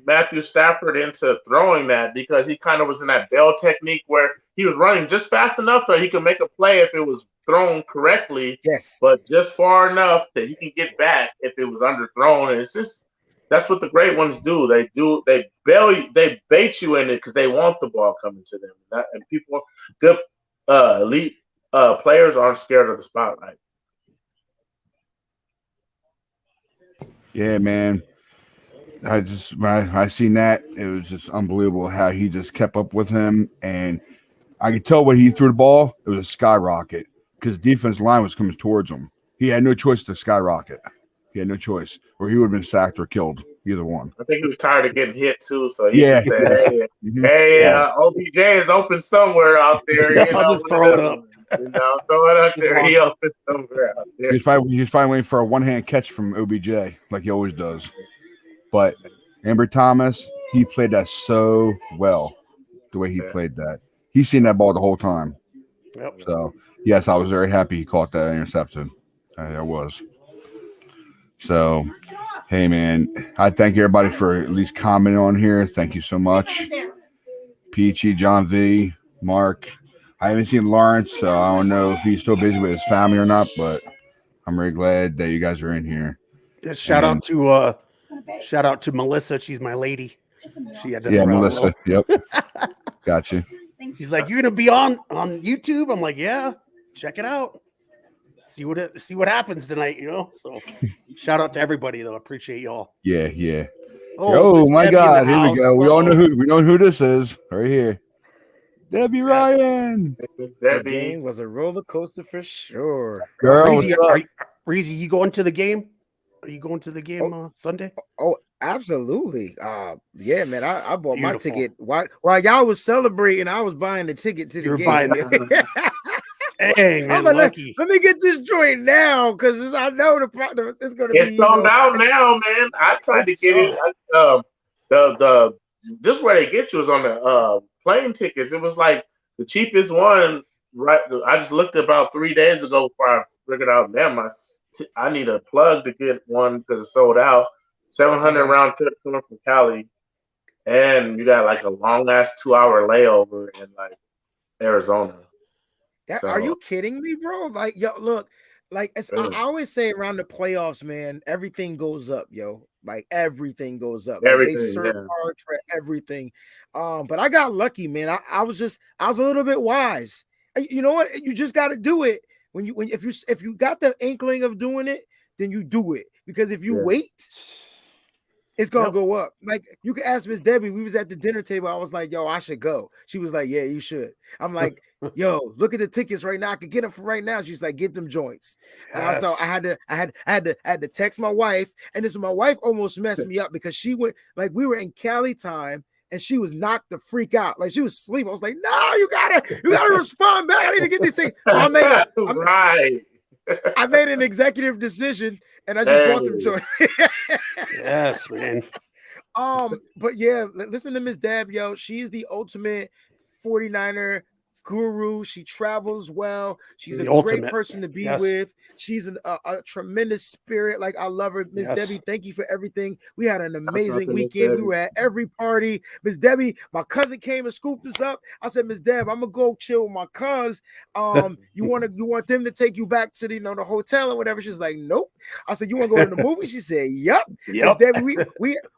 Speaker 3: Matthew Stafford into throwing that because he kind of was in that bell technique where he was running just fast enough so he could make a play if it was thrown correctly.
Speaker 2: Yes.
Speaker 3: But just far enough that he can get back if it was underthrown. And it's just that's what the great ones do. They bait you in it because they want the ball coming to them. And people, good elite players aren't scared of the spotlight.
Speaker 1: Yeah, man. When I seen that, it was just unbelievable how he just kept up with him. And I could tell when he threw the ball, it was a skyrocket because the defense line was coming towards him. He had no choice to skyrocket. He had no choice, or he would have been sacked or killed either one.
Speaker 3: I think he was tired of getting hit too, so he
Speaker 1: Yeah.
Speaker 3: just said, "Hey, OBJ is open somewhere out there.
Speaker 4: Yeah,
Speaker 3: You know,
Speaker 4: I'll just throw it up.
Speaker 3: Throw it up
Speaker 4: Just
Speaker 3: there.
Speaker 4: launch
Speaker 3: He
Speaker 4: it.
Speaker 3: open somewhere out there."
Speaker 1: He's probably waiting for a one-hand catch from OBJ, like he always does. But Amber Thomas, he played that so well, the way he played that. He's seen that ball the whole time.
Speaker 4: Yep.
Speaker 1: So, yes, I was very happy he caught that interception. I was. So, hey, man, I thank everybody for at least commenting on here. Thank you so much. Peachy, John V, Mark. I haven't seen Lawrence, so I don't know if he's still busy with his family or not, but I'm very glad that you guys are in here.
Speaker 4: Yeah, shout out to Melissa. She's my lady. She had to
Speaker 1: Melissa. Yep. Gotcha.
Speaker 4: She's like, "You're gonna be on YouTube?" I'm like, "Yeah, check it out. See what happens tonight." So shout out to everybody though. Appreciate y'all.
Speaker 1: Yeah.
Speaker 4: Oh
Speaker 1: my God! Here we
Speaker 4: house.
Speaker 1: go. We all know who this is right here. Debbie Ryan.
Speaker 2: The game was a roller coaster for sure.
Speaker 1: Girl,
Speaker 4: Reezy, you going to the game? Are you going to the game Sunday?
Speaker 2: Oh, absolutely. Yeah, man. I bought my
Speaker 4: Beautiful.
Speaker 2: ticket. While y'all was celebrating, I was buying the ticket to the
Speaker 4: You're
Speaker 2: game.
Speaker 4: buying Dang, man,
Speaker 2: like,
Speaker 4: lucky.
Speaker 2: let me get this joint now because I know it's going to be.
Speaker 3: It's sold out now, man. I tried to get it. This is where they get you is on the plane tickets. It was like the cheapest one. Right, I just looked about 3 days ago before I figured out. Damn, I need a plug to get one because it's sold out. 700 round trip coming from Cali, and you got like a long ass 2-hour layover in like Arizona.
Speaker 2: Are you kidding me, bro? Like, yo, look, like I always say around the playoffs, man, everything goes up, yo. Like everything goes up. Like, they surcharge for everything. But I got lucky, man. I was a little bit wise. You know what? You just got to do it. If you got the inkling of doing it, then you do it. Because if you wait, it's gonna go up. Like, you can ask Miss Debbie. We was at the dinner table. I was like, "Yo, I should go." She was like, "Yeah, you should." I'm like, "Yo, look at the tickets right now. I could get them for right now." She's like, "Get them joints." And so I had to text my wife, and my wife almost messed me up because she went, like, we were in Cali time. And she was knocked the freak out. Like, she was asleep. I was like, "No, you gotta respond back. I need to get these things." So I made an executive decision, and I just bought them joints.
Speaker 4: Yes, man.
Speaker 2: But yeah, listen to Miss Deb, yo. She's the ultimate 49er guru. She travels well. She's a great person to be with. She's a tremendous spirit. Like, I love her. Miss Debbie, thank you for everything. We had an amazing weekend. We were at every party. Miss Debbie, my cousin came and scooped us up. I said, "Miss Deb, I'm gonna go chill with my cuz. You want them to take you back to the hotel or whatever?" She's like, "Nope." I said, "You want to go to the movie?" She said, "Yep." Miss Debbie,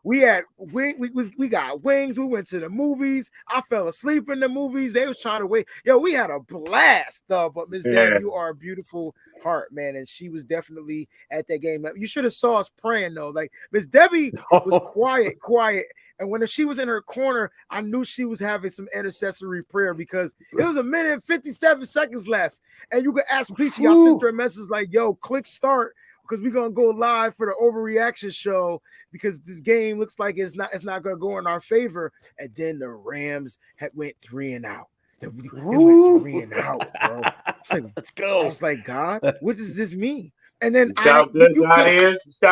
Speaker 2: we had we got wings. We went to the movies. I fell asleep in the movies. They was trying to wait. Yo, we had a blast, though. But Miss Deb, you are a beautiful heart, man, and she was definitely at that game. You should have saw us praying, though. Like, Miss Debbie was quiet, and when she was in her corner, I knew she was having some intercessory prayer because it was 1minute and 57 seconds left, and you could ask Peachy. I sent her a message like, "Yo, click start." Because we're gonna go live for the overreaction show because this game looks like it's not gonna go in our favor. And then the Rams went 3 and out. It went 3 and out, bro. It's like,
Speaker 4: let's go.
Speaker 2: I was like, "God, what does this mean?" And then
Speaker 3: how good God is, and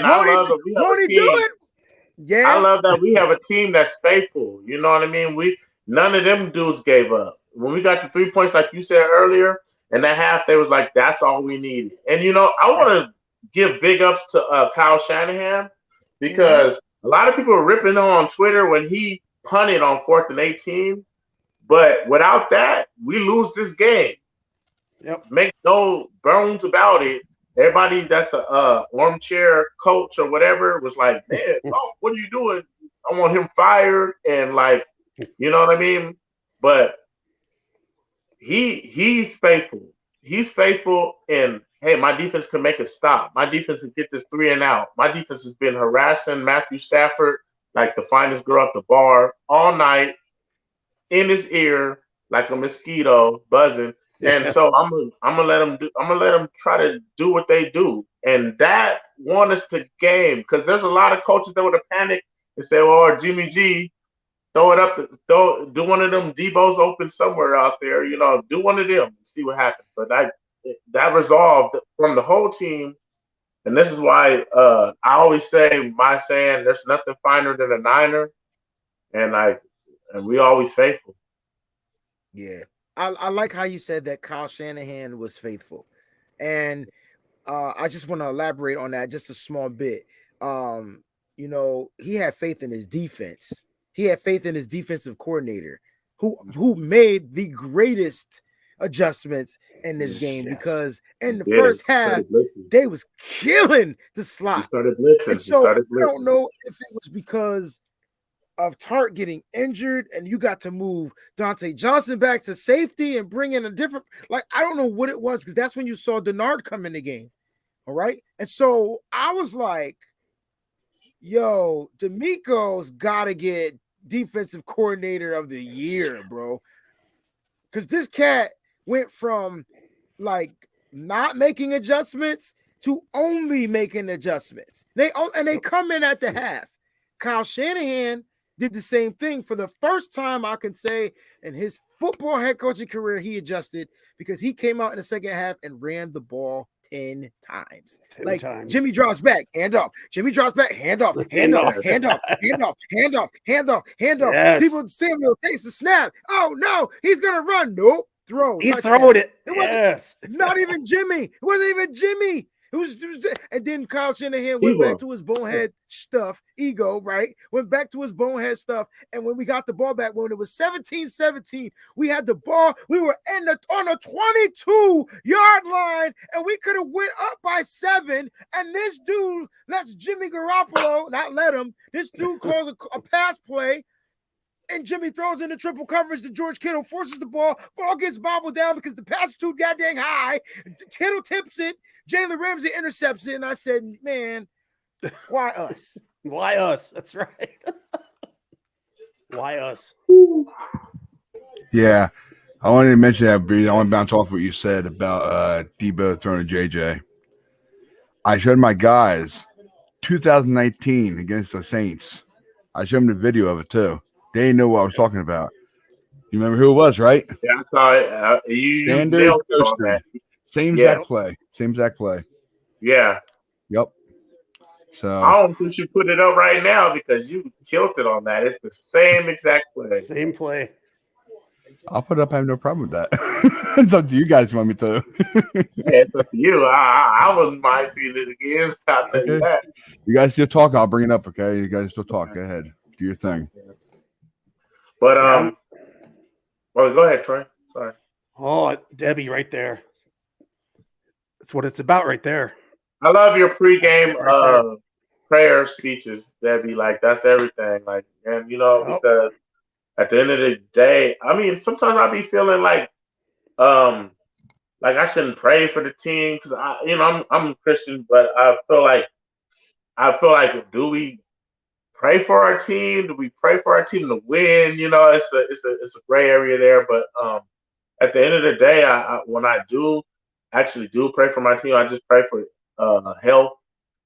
Speaker 3: I love that we have a team.
Speaker 2: Yeah,
Speaker 3: I love that we have a team that's faithful. You know what I mean? None of them dudes gave up. When we got the 3 points, like you said earlier, and that half, they was like, "That's all we needed." And I want to give big ups to Kyle Shanahan because a lot of people were ripping on Twitter when he punted on 4th and 18. But without that, we lose this game.
Speaker 4: Yep.
Speaker 3: Make no bones about it. Everybody that's a armchair coach or whatever was like, "Man, what are you doing? I want him fired." And like, you know what I mean? But he's faithful. He's faithful in, hey, my defense can make a stop. My defense can get this 3 and out. My defense has been harassing Matthew Stafford like the finest girl at the bar all night, in his ear like a mosquito buzzing. And so I'm gonna let them do. I'm gonna let them try to do what they do, and that won us the game. Because there's a lot of coaches that would have panicked and say, "Well, Jimmy G, throw it up, do one of them Debo's open somewhere out there. Do one of them and see what happens." But that resolved from the whole team, and this is why I always say my saying: "There's nothing finer than a Niner," and we always faithful.
Speaker 2: Yeah. I like how you said that Kyle Shanahan was faithful. And I just want to elaborate on that just a small bit. He had faith in his defense. He had faith in his defensive coordinator who made the greatest adjustments in this game because in the first half they was killing the slot.
Speaker 3: He started blitzing.
Speaker 2: And so I don't know if it was because of Tart getting injured and you got to move Dante Johnson back to safety and bring in a different, I don't know what it was, because that's when you saw Denard come in the game. All right. And so I was like, yo, D'Amico's got to get defensive coordinator of the year, bro. Because this cat went from not making adjustments to only making adjustments. They come in at the half. Kyle Shanahan did the same thing for the first time I can say in his football head coaching career. He adjusted because he came out in the second half and ran the ball 10 times.
Speaker 4: 10 times.
Speaker 2: Jimmy drops back, hand off. Jimmy drops back, hand off, hand off, hand off, hand off, hand off, hand off, hand off.
Speaker 4: Yes.
Speaker 2: People, Samuel takes the snap. Oh no, he's gonna run. Nope, throw.
Speaker 4: He's throwing it.
Speaker 2: Yes. Not even Jimmy. It wasn't even Jimmy. It was and then Kyle Shanahan went back to his bonehead stuff, ego, right? Went back to his bonehead stuff. And when we got the ball back, when it was 17-17, we had the ball. We were on the 22-yard line, and we could have went up by 7. And this dude lets Jimmy Garoppolo, not let him, this dude calls a pass play. And Jimmy throws in the triple coverage to George Kittle, forces the ball gets bobbled down because the pass is too goddamn high. Kittle tips it, Jalen Ramsey intercepts it, and I said, man, why us?
Speaker 4: Why us? That's right. Why us?
Speaker 1: Yeah, I wanted to mention that, but I want to bounce off what you said about Debo throwing to JJ. I showed my guys 2019 against the Saints. I showed them the video of it too. They didn't know what I was talking about. You remember who it was, right?
Speaker 3: Yeah, I saw it.
Speaker 1: Sanders Coaster. Same exact play. Same exact play.
Speaker 3: Yeah.
Speaker 1: Yep. So
Speaker 3: I don't think you put it up right now because you killed it on that. It's the same exact play.
Speaker 4: Same play.
Speaker 1: I'll put it up. I have no problem with that. It's up to you guys. You want me to?
Speaker 3: Yeah, it's up to you. I wouldn't mind seeing it again. I'll tell you that.
Speaker 1: You guys still talk. I'll bring it up. Okay. You guys still talk. Go ahead. Do your thing.
Speaker 3: But well, go ahead, Troy. Sorry.
Speaker 4: Oh, Debbie, right there. That's what it's about, right there.
Speaker 3: I love your pregame prayer speeches, Debbie. That's everything. And because at the end of the day, I mean, sometimes I be feeling like I shouldn't pray for the team because I'm a Christian, but I feel like do we pray for our team? Do we pray for our team to win? It's a gray area there. But at the end of the day, when I do pray for my team, I just pray for health.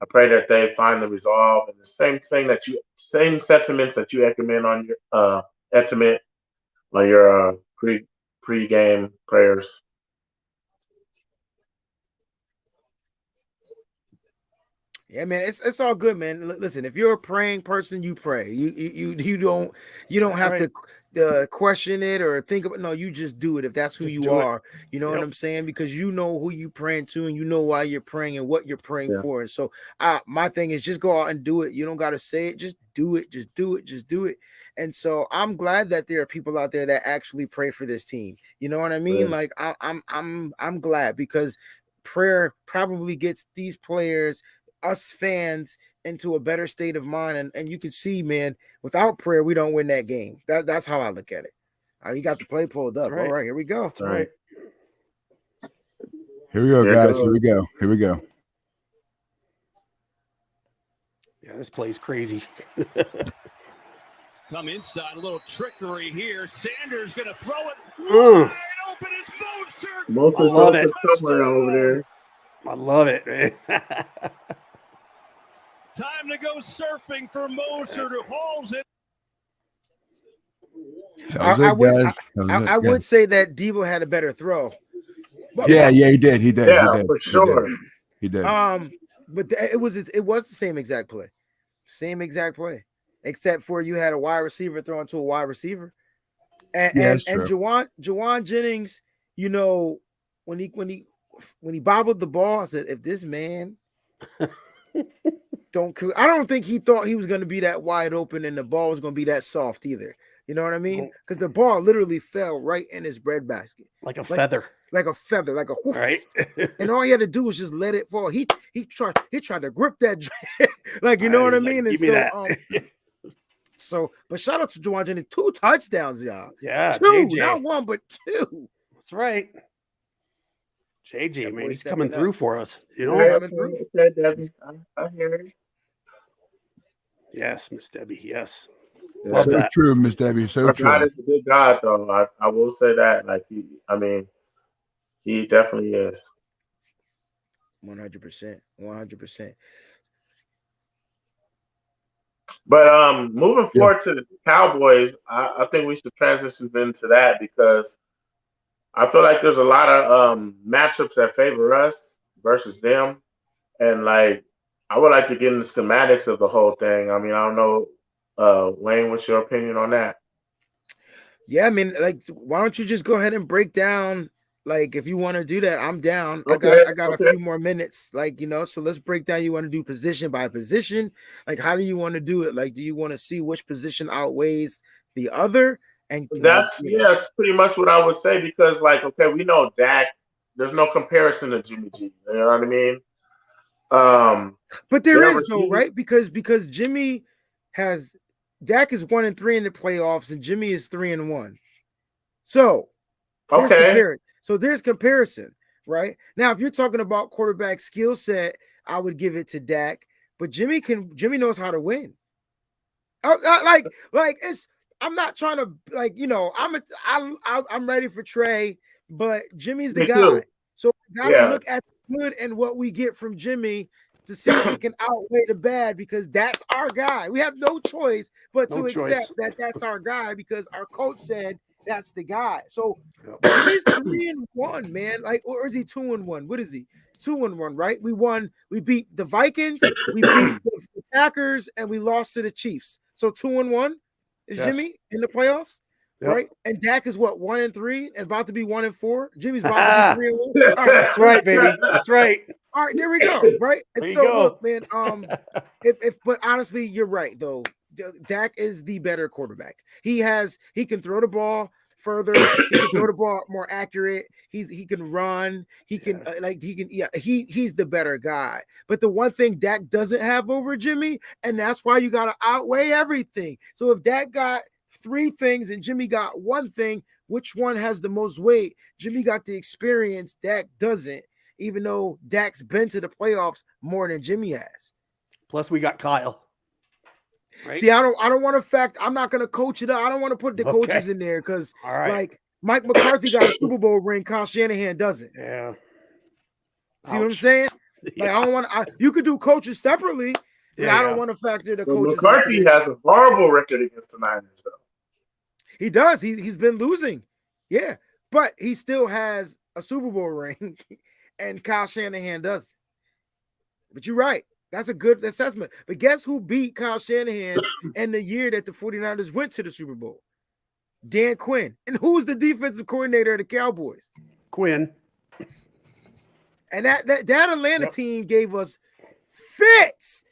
Speaker 3: I pray that they find the resolve and the same sentiments that you recommend on your pre-game prayers.
Speaker 2: Yeah, man, it's all good, man. Listen, if you're a praying person, you pray. You don't have to question it or think about. No, you just do it if that's who you are. You know what I'm saying? Because you know who you praying to, and you know why you're praying and what you're praying for. And so, my thing is just go out and do it. You don't got to say it. Just do it. Just do it. Just do it. And so, I'm glad that there are people out there that actually pray for this team. You know what I mean? Like I'm glad because prayer probably gets these players, us fans, into a better state of mind. And you can see, man, without prayer, we don't win that game. That's how I look at it. All right, you got the play pulled up. All right, here we go.
Speaker 4: That's right.
Speaker 1: Here we go, guys. Here we go.
Speaker 4: Yeah, this play's crazy.
Speaker 5: Come inside, a little trickery here. Sanders going to throw it wide open. It's Bones
Speaker 3: Most
Speaker 4: I
Speaker 3: of
Speaker 4: love
Speaker 3: those
Speaker 4: it.
Speaker 3: are somewhere over there.
Speaker 4: I love it, man.
Speaker 5: Time to go surfing for Moser, who hauls it.
Speaker 1: That was
Speaker 2: I would say that Debo had a better throw. But,
Speaker 1: yeah, he did.
Speaker 3: Yeah, for sure.
Speaker 1: He did.
Speaker 2: But it was the same exact play. Same exact play. Except for you had a wide receiver throwing to a wide receiver. And Jawan Jennings, you know, when he bobbled the ball, I said, if this man I don't think he thought he was going to be that wide open and the ball was going to be that soft either. You know what I mean? Because the ball literally fell right in his breadbasket.
Speaker 4: Like a feather.
Speaker 2: Like a feather, like a whoosh.
Speaker 4: Right.
Speaker 2: And all he had to do was just let it fall. He tried to grip that like, you know what I mean?
Speaker 4: Like, give me that.
Speaker 2: But shout out to Jawan Jennings, 2 touchdowns, y'all.
Speaker 4: Yeah,
Speaker 2: 2,
Speaker 4: JJ.
Speaker 2: not 1, but 2.
Speaker 4: That's right. JJ,
Speaker 2: That
Speaker 4: man,
Speaker 2: boy
Speaker 4: he's coming
Speaker 2: stepping
Speaker 4: through
Speaker 2: up.
Speaker 4: for us. You
Speaker 2: He's
Speaker 4: know?
Speaker 2: coming through.
Speaker 3: I hear it.
Speaker 4: Yes, Miss Debbie. Yes.
Speaker 1: Love so that. True, Miss Debbie. So
Speaker 3: Our
Speaker 1: true.
Speaker 3: God is a good God, though. I will say that. Like, he definitely is.
Speaker 2: 100%. 100%.
Speaker 3: But moving forward to the Cowboys, I think we should transition into that because I feel like there's a lot of matchups that favor us versus them. And, like, I would like to get into the schematics of the whole thing. I mean, I don't know, Wayne, what's your opinion on that?
Speaker 2: Yeah, I mean, like, why don't you just go ahead and break down, like, if you want to do that, I'm down.
Speaker 3: Okay,
Speaker 2: I got a few more minutes, like, you know, so let's break down. You want to do position by position? Like, how do you want to do it? Like, do you want to see which position outweighs the other? And
Speaker 3: that's pretty much what I would say because, like, okay, we know Dak. There's no comparison to Jimmy G. You know what I mean?
Speaker 2: But there is though, right? Because Jimmy has Dak is 1-3 in the playoffs, and Jimmy is 3-1. So there's comparison, right? Now, if you're talking about quarterback skill set, I would give it to Dak, but Jimmy knows how to win. I'm not trying to, like, you know, I'm ready for Trey, but Jimmy's the guy. So we gotta look at the good and what we get from Jimmy to see if he can outweigh the bad, because that's our guy. We have no choice but to accept that that's our guy because our coach said that's the guy. So Jimmy's 3-1, man. Like, or is he 2-1? What is he? 2-1, right? We beat the Vikings, we beat the Packers, and we lost to the Chiefs. So 2-1 is Jimmy in the playoffs. Yep. Right, and Dak is what, 1-3 and about to be 1-4. Jimmy's about to be 3-1. All right,
Speaker 4: that's right, baby. That's right.
Speaker 2: All right, there we go. Right, and so look, man. But honestly, you're right though. Dak is the better quarterback. He can throw the ball further. He can throw the ball more accurate. He can run. He's the better guy. But the one thing Dak doesn't have over Jimmy, and that's why you got to outweigh everything. So if Dak got 3 things and Jimmy got 1 thing, which one has the most weight? Jimmy got the experience, Dak doesn't, even though Dak's been to the playoffs more than Jimmy has.
Speaker 4: Plus we got Kyle.
Speaker 2: Right? See, I don't want to I'm not going to coach it up. I don't want to put the coaches in there because like Mike McCarthy got a Super Bowl ring, Kyle Shanahan doesn't.
Speaker 4: Yeah.
Speaker 2: See what I'm saying? Like, I don't want you could do coaches separately. I don't want to factor the coaches.
Speaker 3: McCarthy has a horrible record against the Niners, though.
Speaker 2: He does. He's been losing. Yeah. But he still has a Super Bowl ring, and Kyle Shanahan doesn't. But you're right. That's a good assessment. But guess who beat Kyle Shanahan in the year that the 49ers went to the Super Bowl? Dan Quinn. And who's the defensive coordinator of the Cowboys?
Speaker 4: Quinn.
Speaker 2: And that Atlanta team gave us fits.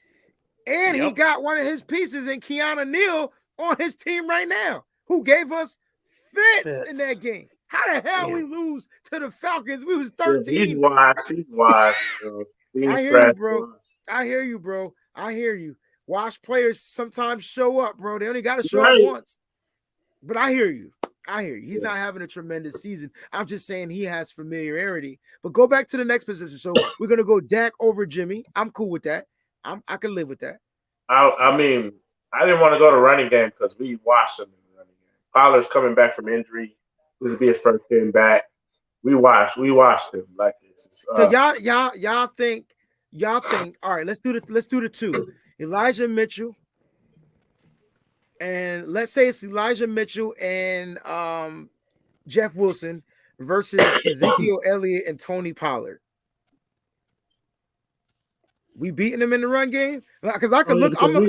Speaker 2: And he got one of his pieces in Keanu Neal on his team right now, who gave us fits in that game. How the hell we lose to the Falcons? We was 13.
Speaker 3: He's wise.
Speaker 2: I hear you, bro. I hear you. Watch players sometimes show up, bro. They only got to show up once. But I hear you. He's not having a tremendous season. I'm just saying he has familiarity. But go back to the next position. So we're going to go Dak over Jimmy. I'm cool with that. I can live with that.
Speaker 3: I mean, I didn't want to go to running game because we watched him in the running game. Pollard's coming back from injury. This will be his first game back. We watched him like this.
Speaker 2: So y'all think. All right, let's do the two. Elijah Mitchell, and let's say it's Elijah Mitchell and Jeff Wilson versus Ezekiel Elliott and Tony Pollard. We beating them in the run game because I could look.
Speaker 3: Put Debo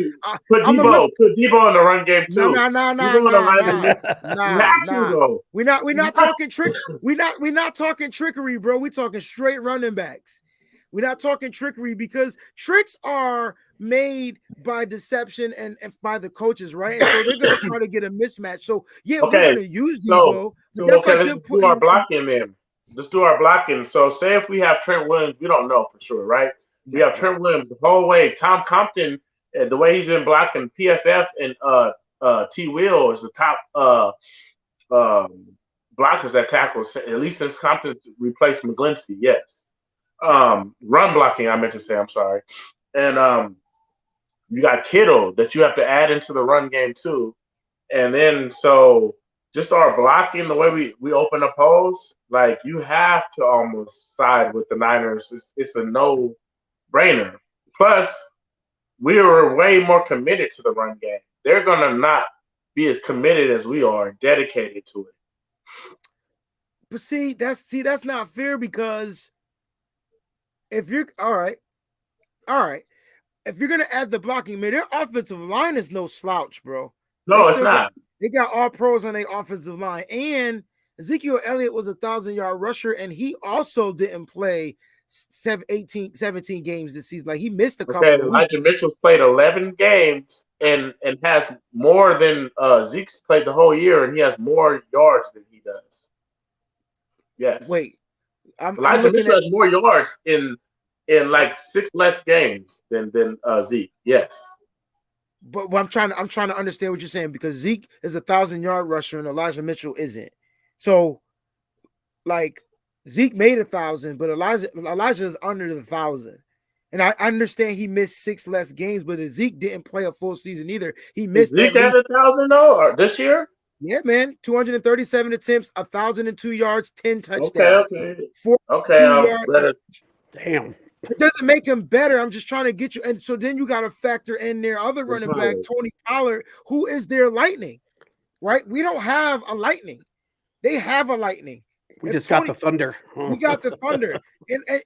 Speaker 3: in the run game too.
Speaker 2: Nah. We're not talking trick. We're not talking trickery, bro. We're talking straight running backs. We're not talking trickery because tricks are made by deception and by the coaches, right? And so they're gonna try to get a mismatch. So we're gonna use Debo.
Speaker 3: Let's do our blocking then. Let's do our blocking. So say if we have Trent Williams, we don't know for sure, right? We have Trent Williams the whole way. Tom Compton, the way he's been blocking PFF and T. Will is the top blockers at tackles, at least since Compton replaced McGlinchey. Yes. Run blocking, I meant to say, I'm sorry. And you got Kittle that you have to add into the run game too. And then so just our blocking, the way we open up holes, like you have to almost side with the Niners. It's a no-brainer. Plus, we are way more committed to the run game. They're gonna not be as committed as we are, dedicated to it.
Speaker 2: But that's not fair because if you're all right. If you're gonna add the blocking, man, their offensive line is no slouch, bro.
Speaker 3: No, it's not.
Speaker 2: They got all pros on their offensive line, and Ezekiel Elliott was a 1,000-yard rusher, and he also didn't play 17 games this season. Like he missed a couple.
Speaker 3: Okay, Elijah Mitchell's played 11 games and has more than Zeke's played the whole year, and he has more yards than he does. Yes.
Speaker 2: Wait,
Speaker 3: Elijah Mitchell has more yards in like 6 less games than Zeke. Yes.
Speaker 2: But I'm trying to understand what you're saying because Zeke is a 1,000-yard rusher and Elijah Mitchell isn't. So, like Zeke made 1,000, but Elijah is under the 1,000. And I understand he missed 6 less games, but Zeke didn't play a full season either. He missed.
Speaker 3: Zeke has 1,000 though, or this year?
Speaker 2: Yeah, man. 237 attempts, 1,002 yards, 10 touchdowns.
Speaker 3: Okay.
Speaker 4: Damn.
Speaker 2: It doesn't make him better. I'm just trying to get you. And so then you got to factor in their other running back, Tony Pollard, who is their lightning, right? We don't have a lightning. They have a lightning.
Speaker 4: We just got the thunder.
Speaker 2: We got the thunder.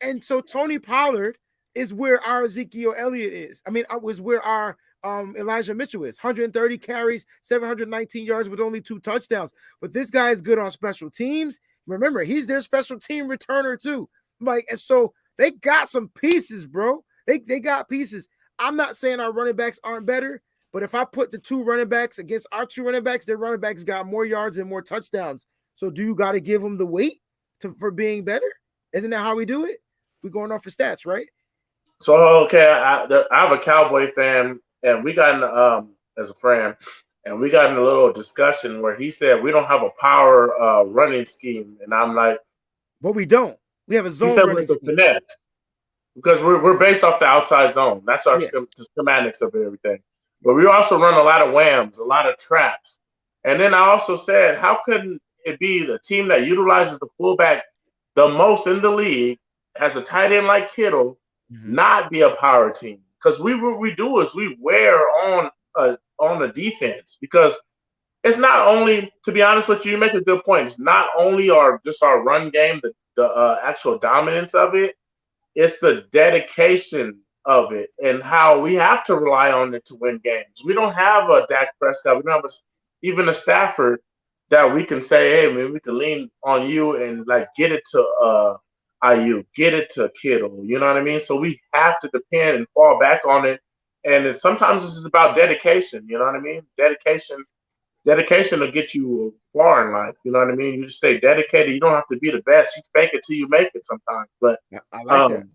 Speaker 2: And so Tony Pollard is where our Ezekiel Elliott is. I mean, was where our Elijah Mitchell is. 130 carries, 719 yards with only 2 touchdowns. But this guy is good on special teams. Remember, he's their special team returner too. Like, and so they got some pieces, bro. They got pieces. I'm not saying our running backs aren't better, but if I put the 2 running backs against our 2 running backs, their running backs got more yards and more touchdowns. So do you got to give them the weight for being better? Isn't that how we do it? We're going off for stats, right?
Speaker 3: So, okay, I have a Cowboy fan, and we got in, as a friend, and we got in a little discussion where he said we don't have a power running scheme, and I'm like,
Speaker 2: but we don't. We have a zone running scheme.
Speaker 3: Finesse, because we're based off the outside zone. That's our schematics of everything. But we also run a lot of whams, a lot of traps. And then I also said, how couldn't it be the team that utilizes the fullback the most in the league, has a tight end like Kittle, not be a power team? Because what we do is we wear on the defense, because it's not only, to be honest with you, you make a good point. It's not only our run game, the actual dominance of it, it's the dedication of it and how we have to rely on it to win games. We don't have a Dak Prescott. We don't have even a Stafford that we can say, hey, man, we can lean on you and like get it to IU, get it to Kittle. You know what I mean? So we have to depend and fall back on it. And sometimes this is about dedication. You know what I mean? Dedication will get you far in life. You know what I mean? You just stay dedicated. You don't have to be the best. You fake it till you make it sometimes. But
Speaker 2: I like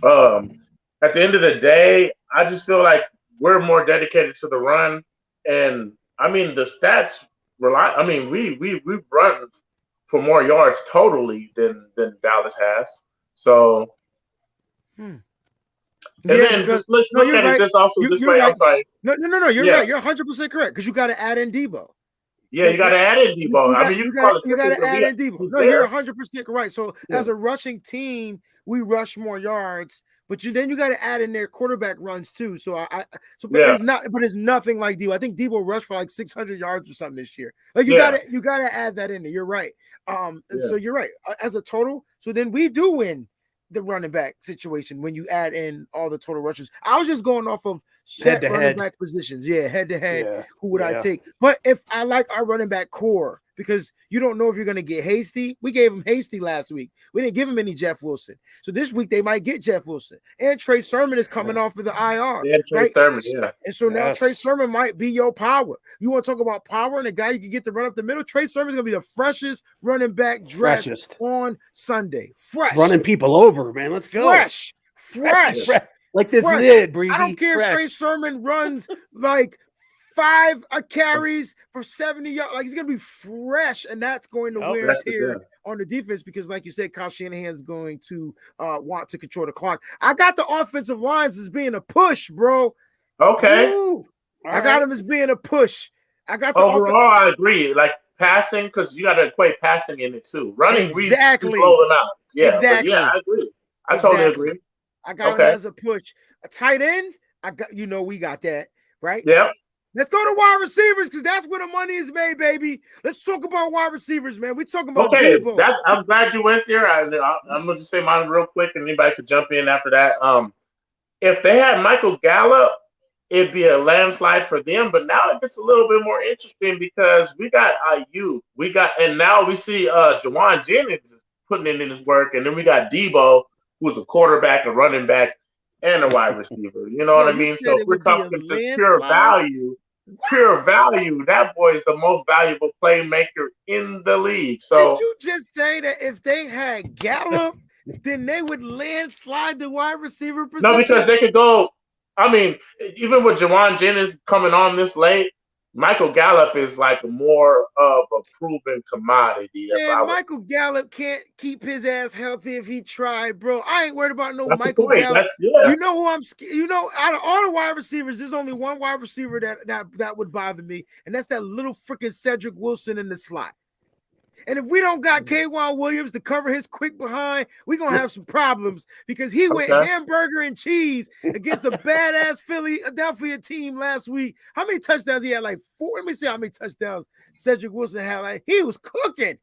Speaker 3: that. At the end of the day, I just feel like we're more dedicated to the run. And I mean, the stats rely. I mean, we run for more yards totally than Dallas has. So. And then let's look at it this also this way.
Speaker 2: Right.
Speaker 3: I'm sorry.
Speaker 2: No. You're right. You're 100% correct because you got to add in Debo.
Speaker 3: Yeah, you got to add in Debo. I mean, you can call it
Speaker 2: you got to
Speaker 3: cooking,
Speaker 2: add
Speaker 3: but
Speaker 2: in Debo.
Speaker 3: he's
Speaker 2: No, you're
Speaker 3: there.
Speaker 2: 100% correct. So
Speaker 3: Yeah.
Speaker 2: as a rushing team, we rush more yards, but then you got to add in their quarterback runs too. So but it's nothing like Debo. I think Debo rushed for like 600 yards or something this year. Like you got to add that in there. You're right. So you're right. As a total, so then we do win the running back situation when you add in all the total rushes. I was just going off of set running back positions. Yeah, head to head. Who would I take? But if I like our running back core, because you don't know if you're going to get Hasty. We gave him Hasty last week. We didn't give him any Jeff Wilson. So this week they might get Jeff Wilson. And Trey Sermon is coming off of the IR.
Speaker 3: Yeah, Trey Sermon, yeah.
Speaker 2: And so now Trey Sermon might be your power. You want to talk about power and a guy you can get to run up the middle? Trey Sermon's going to be the freshest running back dressed on Sunday. Fresh.
Speaker 4: Running people over, man. Let's go.
Speaker 2: Fresh.
Speaker 4: Like this lid, Breezy.
Speaker 2: I don't care if Trey Sermon runs like 5 carries for 70 yards. Like he's gonna be fresh, and that's going to wear and tear on the defense because, like you said, Kyle Shanahan's going to want to control the clock. I got the offensive lines as being a push, bro.
Speaker 3: Okay.
Speaker 2: I got him as being a push. I got the
Speaker 3: overall. I agree. Like passing, because you got to equate passing in it too. Running, we blow them out. Yeah, exactly. Yeah, I agree. I totally agree.
Speaker 2: I got him as a push. A tight end, we got that right.
Speaker 3: Yeah.
Speaker 2: Let's go to wide receivers because that's where the money is made, baby. Let's talk about wide receivers, man. We're talking about Debo.
Speaker 3: I'm glad you went there. I'm going to say mine real quick, and anybody could jump in after that. If they had Michael Gallup, it'd be a landslide for them. But now it gets a little bit more interesting because we got IU. And now we see Jawan Jennings is putting in his work, and then we got Debo, who's a quarterback, a running back, and a wide receiver. You know what I mean? So if we're talking just pure value, that boy is the most valuable playmaker in the league. So
Speaker 2: did you just say that if they had Gallup, then they would landslide the wide receiver position?
Speaker 3: No, because they could go. I mean, even with Jawan Jennings coming on this late, Michael Gallup is like more of a proven commodity.
Speaker 2: Man, Michael Gallup can't keep his ass healthy if he tried, bro. I ain't worried about Michael Gallup. You know who I'm scared. You know, out of all the wide receivers, there's only one wide receiver that would bother me, and that's that little freaking Cedric Wilson in the slot. And if we don't got K'Wan Williams to cover his quick behind, we're going to have some problems because he went hamburger and cheese against a badass Philadelphia team last week. How many touchdowns he had? Like 4. Let me see how many touchdowns Cedric Wilson had. Like he was cooking.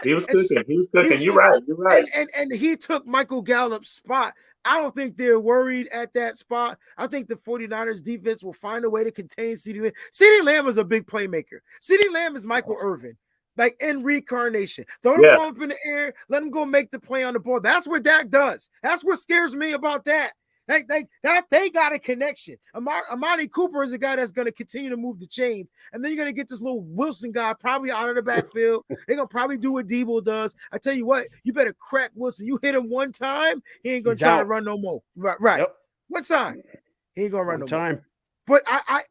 Speaker 3: You're right.
Speaker 2: And he took Michael Gallup's spot. I don't think they're worried at that spot. I think the 49ers defense will find a way to contain CeeDee Lamb. CeeDee Lamb is a big playmaker. CeeDee Lamb is Michael Irvin. Like in reincarnation. Throw the ball up in the air, let him go make the play on the ball. That's what Dak does. That's what scares me about that. They got a connection. Amari Cooper is a guy that's going to continue to move the chains. And then you're going to get this little Wilson guy probably out of the backfield. They're going to probably do what Debo does. I tell you what, you better crack Wilson. You hit him one time, he ain't going to try to run no more. Right. Yep. One time. He ain't going to run no more. But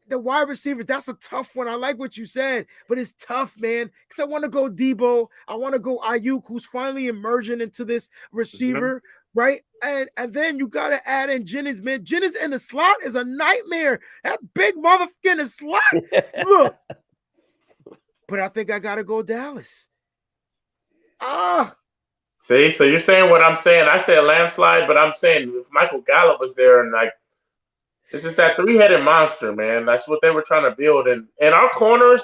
Speaker 2: the wide receivers, that's a tough one. I like what you said, but it's tough, man. Because I want to go Debo. I want to go Ayuk, who's finally emerging into this receiver, right? And then you got to add in Jennings, man. Jennings in the slot is a nightmare. That big motherfucker in the slot. Look. But I think I got to go Dallas.
Speaker 3: See, so you're saying what I'm saying. I said landslide, but I'm saying if Michael Gallup was there and like, it's just that 3-headed monster, man. That's what they were trying to build, and our corners,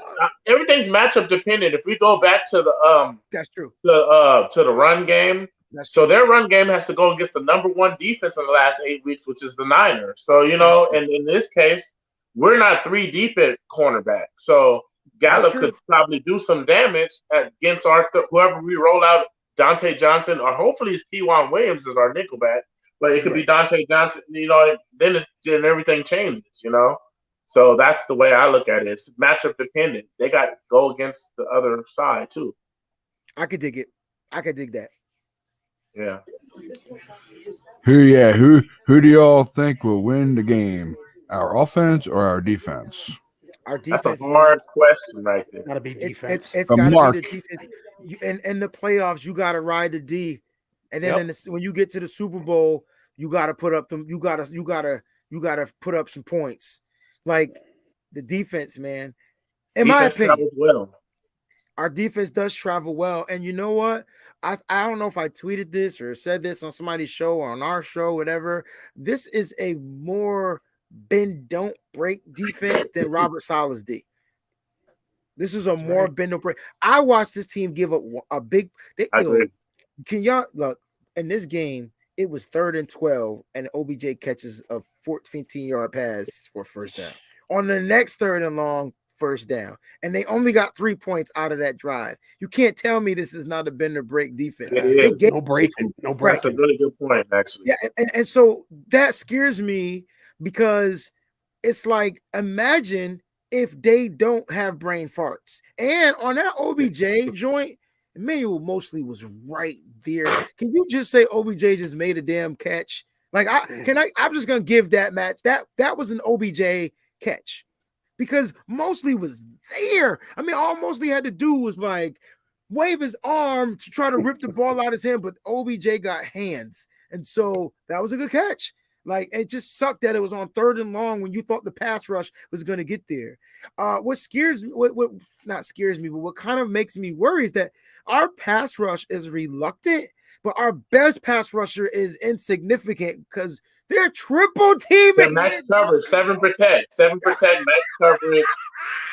Speaker 3: everything's matchup dependent. If we go back to the
Speaker 2: that's true.
Speaker 3: To the run game,
Speaker 2: so
Speaker 3: their run game has to go against the number 1 defense in the last 8 weeks, which is the Niners. So and in this case, we're not 3 deep at cornerback. So Gallup could probably do some damage against our whoever we roll out, Dante Johnson, or hopefully it's K'Wan Williams as our nickelback. But it could be Dante Johnson, then everything changes, So that's the way I look at it. It's matchup dependent. They got to go against the other side, too.
Speaker 2: I could dig it. I could dig that.
Speaker 3: Yeah.
Speaker 1: Who do y'all think will win the game? Our offense or our defense?
Speaker 2: Our defense.
Speaker 3: That's a hard question right there.
Speaker 4: Got to be defense.
Speaker 2: It's got to be the defense. In the playoffs, you got to ride the D. And then when you get to the Super Bowl, you gotta put up them. You gotta put up some points. Like the defense, man. In my opinion, our defense does travel well. And you know what? I don't know if I tweeted this or said this on somebody's show or on our show, whatever. This is a more bend don't break defense than Robert Saleh's D. This is a more bend don't break. I watched this team give up a big. Can y'all look in this game? It was 3rd and 12, and OBJ catches a 15-yard pass for first down. On the next 3rd and long, first down, and they only got 3 points out of that drive. You can't tell me this is not a bend or break defense.
Speaker 4: No breaking.
Speaker 3: That's a really good point, actually.
Speaker 2: Yeah, and so that scares me because it's like, imagine if they don't have brain farts. And on that OBJ joint, Emmanuel Mosley was right there. Can you just say OBJ just made a damn catch? Like, I'm just gonna give that match. That was an OBJ catch. Because Mosley was there. I mean, all Mosley had to do was like wave his arm to try to rip the ball out of his hand, but OBJ got hands. And so that was a good catch. Like, it just sucked that it was on 3rd and long when you thought the pass rush was going to get there. What scares me, what not scares me, but what kind of makes me worry is that our pass rush is reluctant, but our best pass rusher is insignificant because they're triple teaming.
Speaker 3: Max coverage, 7 protect, max coverage,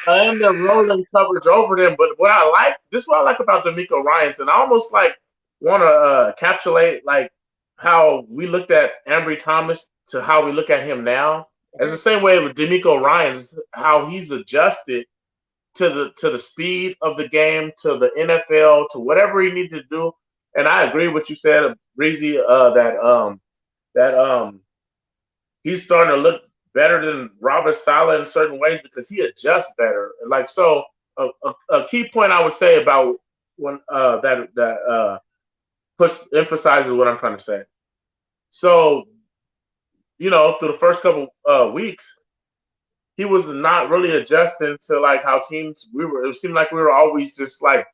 Speaker 3: and the rolling coverage over them. But what I like about D'Amico Ryans, and I almost like want to encapsulate like how we looked at Ambry Thomas to how we look at him now. It's the same way with D'Amico Ryans, how he's adjusted to the speed of the game, to the NFL, to whatever he needed to do. And I agree with what you said, Breezy, that he's starting to look better than Robert Saleh in certain ways because he adjusts better. Like, so a key point I would say about when emphasizes what I'm trying to say. So, through the first couple weeks, he was not really adjusting to like how teams it seemed like we were always just like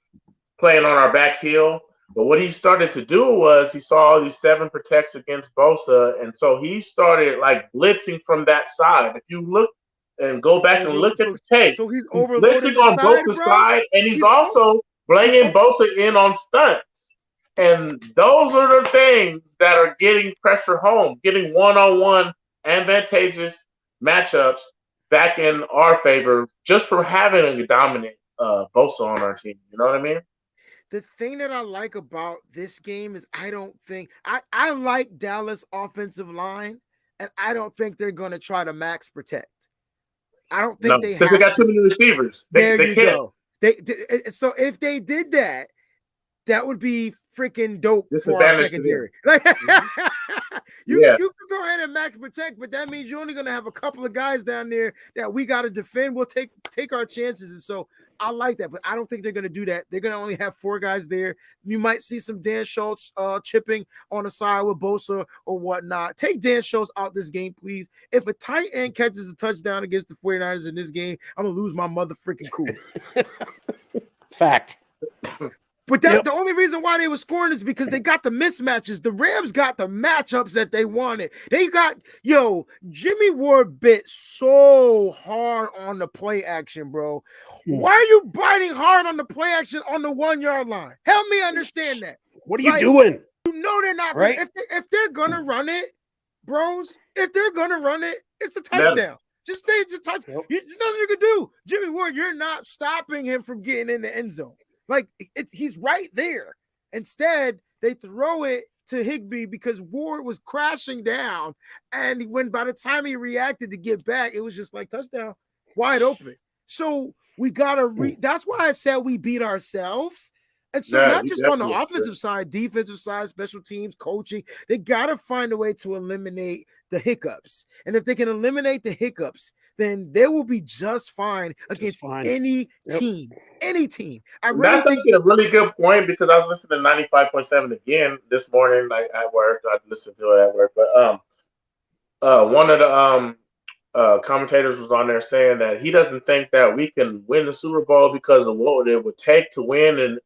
Speaker 3: playing on our back heel. But what he started to do was he saw all these 7 protects against Bosa, and so he started like blitzing from that side. If you look and go back and look at the tape,
Speaker 2: so he's
Speaker 3: blitzing on Bosa's side, and he's also bringing Bosa in on stunts. And those are the things that are getting pressure home, getting one-on-one advantageous matchups back in our favor just for having a dominant Bosa on our team. You know what I mean?
Speaker 2: The thing that I like about this game is I like Dallas offensive line, and I don't think they're going to try to max protect. I don't think they have
Speaker 3: because they got too many receivers.
Speaker 2: There you go. So if they did that, that would be freaking dope for our secondary. You can go ahead and max protect, but that means you're only going to have a couple of guys down there that we got to defend. We'll take our chances, and so I like that, but I don't think they're going to do that. They're going to only have 4 guys there. You might see some Dan Schultz chipping on the side with Bosa or whatnot. Take Dan Schultz out this game, please. If a tight end catches a touchdown against the 49ers in this game, I'm going to lose my mother freaking cool.
Speaker 4: Fact.
Speaker 2: But the only reason why they were scoring is because they got the mismatches. The Rams got the matchups that they wanted. They got, Jimmy Ward bit so hard on the play action, bro. Why are you biting hard on the play action on the 1-yard line? Help me understand that.
Speaker 4: What are you doing?
Speaker 2: You know they're not
Speaker 4: right.
Speaker 2: If they're gonna run it, bros. If they're gonna run it, it's a touchdown. Just stay to touch. There's nothing you can do. Jimmy Ward, you're not stopping him from getting in the end zone. Like, he's right there. Instead, they throw it to Higbee because Ward was crashing down, and by the time he reacted to get back, it was just like touchdown, wide open. So we gotta that's why I said we beat ourselves. And so not just on the offensive side, defensive side, special teams, coaching, they gotta find a way to eliminate the hiccups. And if they can eliminate the hiccups, then they will be just fine against any team. Any team.
Speaker 3: That's actually a really good point because I was listening to 95.7 again this morning, like at work. I listened to it at work, but one of the commentators was on there saying that he doesn't think that we can win the Super Bowl because of what it would take to win, and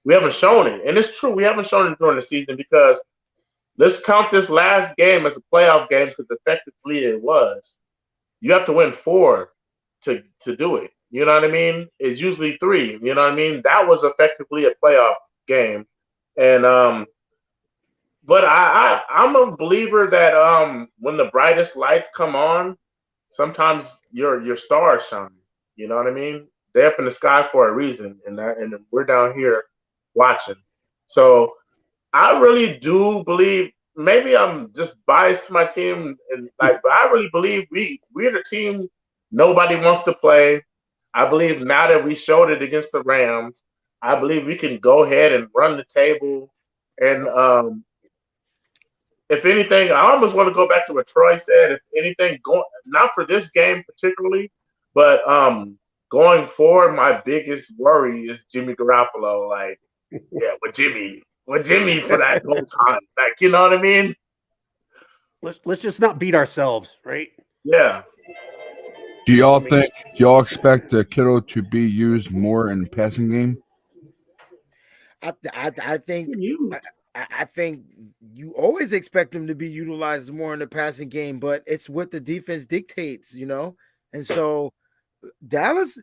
Speaker 3: we haven't shown it. And it's true, we haven't shown it during the season because let's count this last game as a playoff game because effectively it was. You have to win 4 to do it. You know what I mean? It's usually 3. You know what I mean? That was effectively a playoff game. And but I'm a believer that when the brightest lights come on, sometimes your stars shine. You know what I mean? They're up in the sky for a reason, and we're down here watching. So I really do believe. Maybe I'm just biased to my team, and but I really believe we're the team nobody wants to play. I believe now that we showed it against the Rams, I believe we can go ahead and run the table. And if anything, I almost want to go back to what Troy said. If anything, not for this game particularly, but going forward, my biggest worry is Jimmy Garoppolo. Like, yeah, with Jimmy for that whole time. Like, you know what I mean?
Speaker 4: Let's just not beat ourselves, right?
Speaker 3: Yeah.
Speaker 1: Do y'all expect Kittle to be used more in the passing game?
Speaker 2: I think you always expect him to be utilized more in the passing game, but it's what the defense dictates, you know. And so Dallas,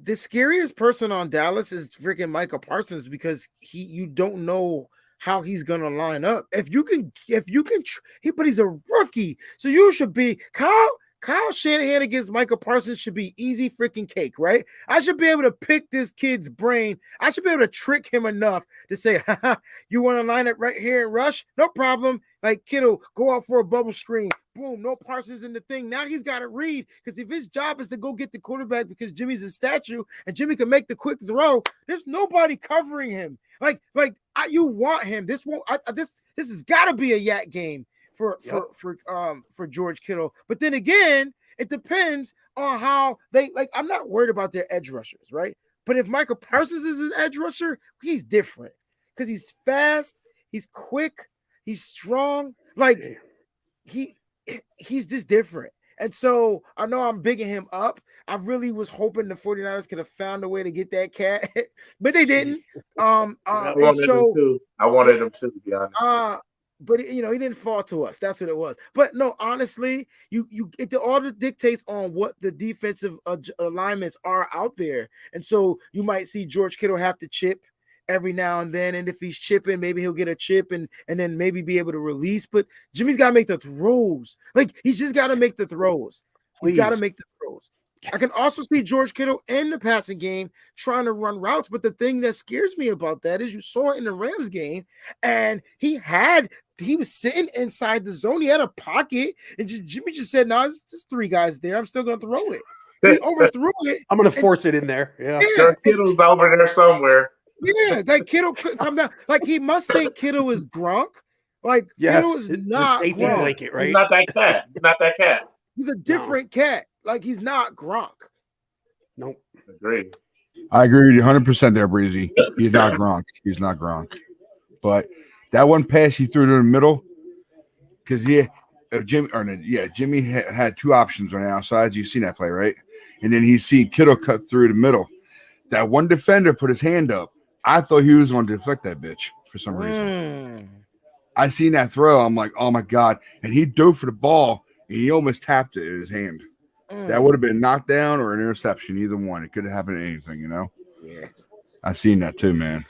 Speaker 2: the scariest person on Dallas is freaking Micah Parsons because you don't know how he's gonna line up. But he's a rookie, so you should be Kyle Shanahan against Micah Parsons should be easy freaking cake, right? I should be able to pick this kid's brain. I should be able to trick him enough to say, haha, you want to line up right here and rush? No problem. Like, Kittle, go out for a bubble screen. Boom, no Parsons in the thing. Now he's got to read because if his job is to go get the quarterback because Jimmy's a statue and Jimmy can make the quick throw, there's nobody covering him. You want him. This has got to be a yak game for George Kittle. But then again, it depends on how they like. I'm not worried about their edge rushers, right? But if Michael Parsons is an edge rusher, he's different because he's fast, he's quick, he's strong. Like he's just different. And so I know I'm bigging him up. I really was hoping the 49ers could have found a way to get that cat, but they didn't.
Speaker 3: I wanted him to be honest.
Speaker 2: But he didn't fall to us. That's what it was. But no, honestly, it all dictates on what the defensive alignments are out there. And so you might see George Kittle have to chip every now and then. And if he's chipping, maybe he'll get a chip and then maybe be able to release. But Jimmy's got to make the throws. Like, he's just got to make the throws. He's got to make the throws. I can also see George Kittle in the passing game trying to run routes. But the thing that scares me about that is you saw it in the Rams game, and he was sitting inside the zone. He had a pocket, and Jimmy just said, "No, it's just 3 guys there. I'm still going to throw it." He overthrew it.
Speaker 4: I'm going to force it in there. Yeah.
Speaker 3: Kittle's over there somewhere.
Speaker 2: Yeah, like Kittle could come down. Like, he must think Kittle is Gronk. Like,
Speaker 4: yes,
Speaker 2: Kittle is not
Speaker 4: safety
Speaker 2: Gronk.
Speaker 4: blanket, right?
Speaker 3: He's not that cat.
Speaker 2: He's a different cat. Like, he's not Gronk.
Speaker 4: Nope.
Speaker 3: Agreed.
Speaker 1: I agree with you 100% there, Breezy. He's not Gronk. But that one pass he threw to the middle, because Jimmy had 2 options on the outsides. You've seen that play, right? And then he seen Kittle cut through the middle. That one defender put his hand up. I thought he was going to deflect that bitch for some reason. I seen that throw. I'm like, oh my God. And he dove for the ball, and he almost tapped it in his hand. That would have been knocked down or an interception, either one. It could have happened to anything,
Speaker 2: Yeah.
Speaker 1: I seen that too, man.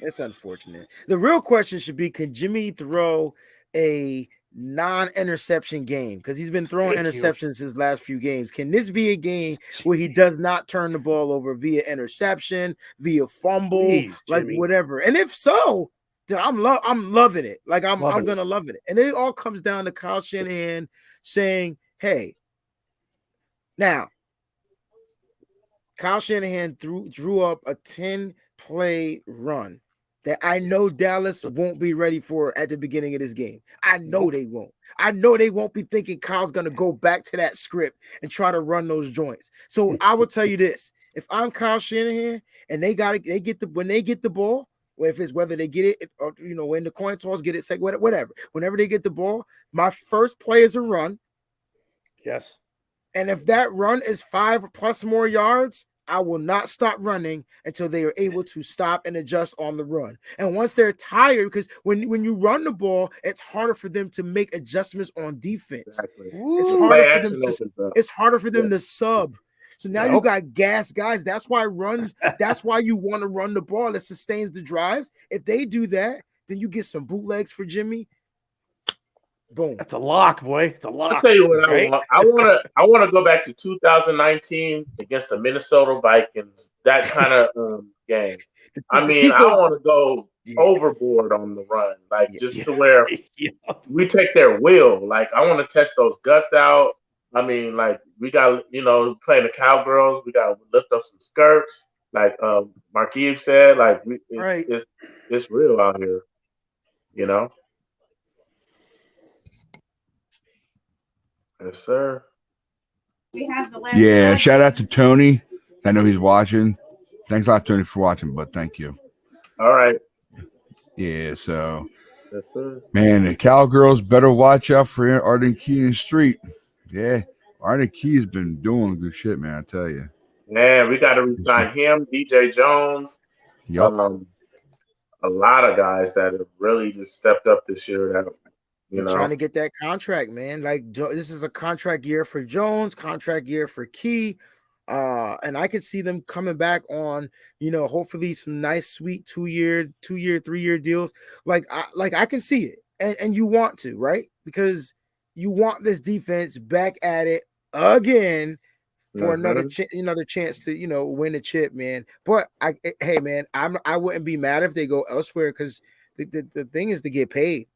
Speaker 2: It's unfortunate. The real question should be, can Jimmy throw a non-interception game? Because he's been throwing interceptions his last few games. Can this be a game where he does not turn the ball over via interception, via fumble, whatever? And if so, then I'm loving it. Like, I'm gonna love it. And it all comes down to Kyle Shanahan saying, hey, now Kyle Shanahan drew up a 10-play run that I know Dallas won't be ready for at the beginning of this game. I know they won't. I know they won't be thinking Kyle's going to go back to that script and try to run those joints. So I will tell you this: if I'm Kyle Shanahan and when they get the ball, whether they get it or when the coin toss, get it, say whatever. Whenever they get the ball, my first play is a run.
Speaker 4: Yes.
Speaker 2: And if that run is 5+ more yards, I will not stop running until they are able to stop and adjust on the run. And once they're tired, because when you run the ball, it's harder for them to make adjustments on defense.
Speaker 3: Exactly.
Speaker 2: It's harder for them to sub. So now you got gas guys. That's why that's why you want to run the ball that sustains the drives. If they do that, then you get some bootlegs for Jimmy. Boom.
Speaker 4: That's a lock, boy. It's a lock.
Speaker 3: I'll tell you what
Speaker 4: right?
Speaker 3: I want to go back to 2019 against the Minnesota Vikings. That kind of game. I mean, I want to go overboard on the run, like just to where we take their will. Like I want to test those guts out. I mean, like we got playing the Cowgirls, we got to lift up some skirts, like Marquise said. Like it's real out here, you know. Yes, sir.
Speaker 6: We have the last.
Speaker 1: Yeah, shout out to Tony. I know he's watching. Thanks a lot, Tony, for watching, but thank you.
Speaker 3: All right.
Speaker 1: Yeah, so
Speaker 3: Yes, sir.
Speaker 1: man, the Cowgirls better watch out for Arden Key in the street. Yeah, Arden Key's been doing good shit, man. I tell you.
Speaker 3: Man, we got to resign him, DJ Jones.
Speaker 1: Yep.
Speaker 3: A lot of guys that have really just stepped up this year. That
Speaker 2: trying to get that contract, man. Like this is a contract year for Jones, contract year for Key. And I could see them coming back on, hopefully some nice, sweet 2-year, 3-year deals. Like I can see it, and you want to, right? Because you want this defense back at it again for another chance to win a chip, man. But hey, man, I wouldn't be mad if they go elsewhere because the thing is to get paid.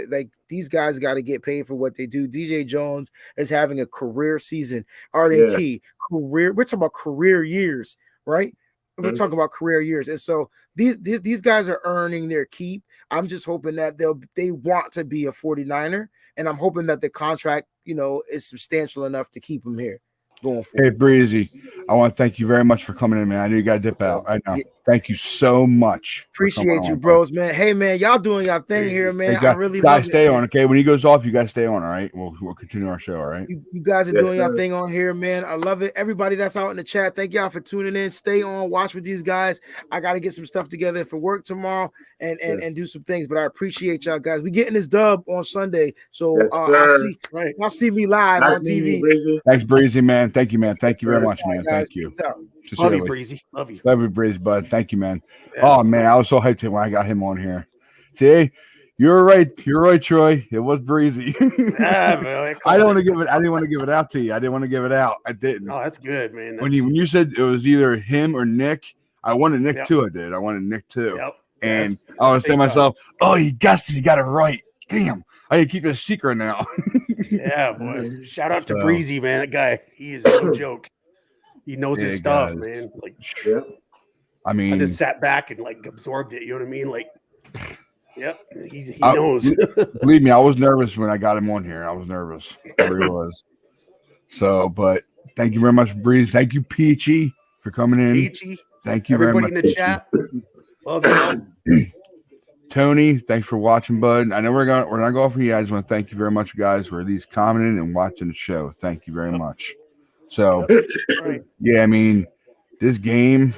Speaker 2: Like these guys got to get paid for what they do. DJ Jones is having a career season. Arden Key, career. We're talking about career years, right? We're talking about career years, and so these guys are earning their keep. I'm just hoping that they want to be a 49er, and I'm hoping that the contract, is substantial enough to keep them here going forward.
Speaker 1: Hey, Breezy, I want to thank you very much for coming in, man. I know you got to dip out. I know. Thank you so much.
Speaker 2: Appreciate you, bros, man. Hey, man, y'all doing y'all thing here, man.
Speaker 1: Hey,
Speaker 2: I really
Speaker 1: guys, stay
Speaker 2: on,
Speaker 1: okay? When he goes off, you guys stay on, all right? We'll continue our show, all right?
Speaker 2: You guys are doing your thing on here, man. I love it. Everybody that's out in the chat, thank y'all for tuning in. Stay on, watch with these guys. I got to get some stuff together for work tomorrow and do some things, but I appreciate y'all guys. We getting this dub on Sunday, so I'll see me live on TV.
Speaker 1: Thanks, Breezy, man. Thank you, man. Thank you very much, man.
Speaker 2: Guys,
Speaker 1: thank you.
Speaker 4: Love you, Breezy. Love you.
Speaker 1: Love you, Breezy, bud. Thank you, man.
Speaker 4: Yeah,
Speaker 1: man,
Speaker 4: nice.
Speaker 1: I was so hyped when I got him on here. See, you're right. You're right, Troy. It was Breezy.
Speaker 4: Yeah, man,
Speaker 1: I didn't want to give it out to you. I didn't want to give it out. I didn't.
Speaker 4: Oh, that's good, man.
Speaker 1: When you said it was either him or Nick, I wanted Nick too. I wanted Nick too.
Speaker 4: Yep.
Speaker 1: And I was saying to myself, oh, you got it right. Damn. I can keep it a secret now.
Speaker 4: Yeah, boy. Shout out to Breezy, man. That guy, he is no joke. He knows his stuff, man. Like,
Speaker 1: I mean,
Speaker 4: I just sat back and absorbed it. You know what I mean? Like, yep, he knows.
Speaker 1: Believe me, I was nervous when I got him on here. I was nervous. I really was. So, but thank you very much, Breeze. Thank you, Peachy, for coming in.
Speaker 4: Peachy.
Speaker 1: Thank you
Speaker 4: Everybody
Speaker 1: very much.
Speaker 4: in the chat. Love you.
Speaker 1: Tony, thanks for watching, bud. I know we're not going for you guys. I want to thank you very much, guys, for at least commenting and watching the show. Thank you very much. So, yeah, I mean, this game.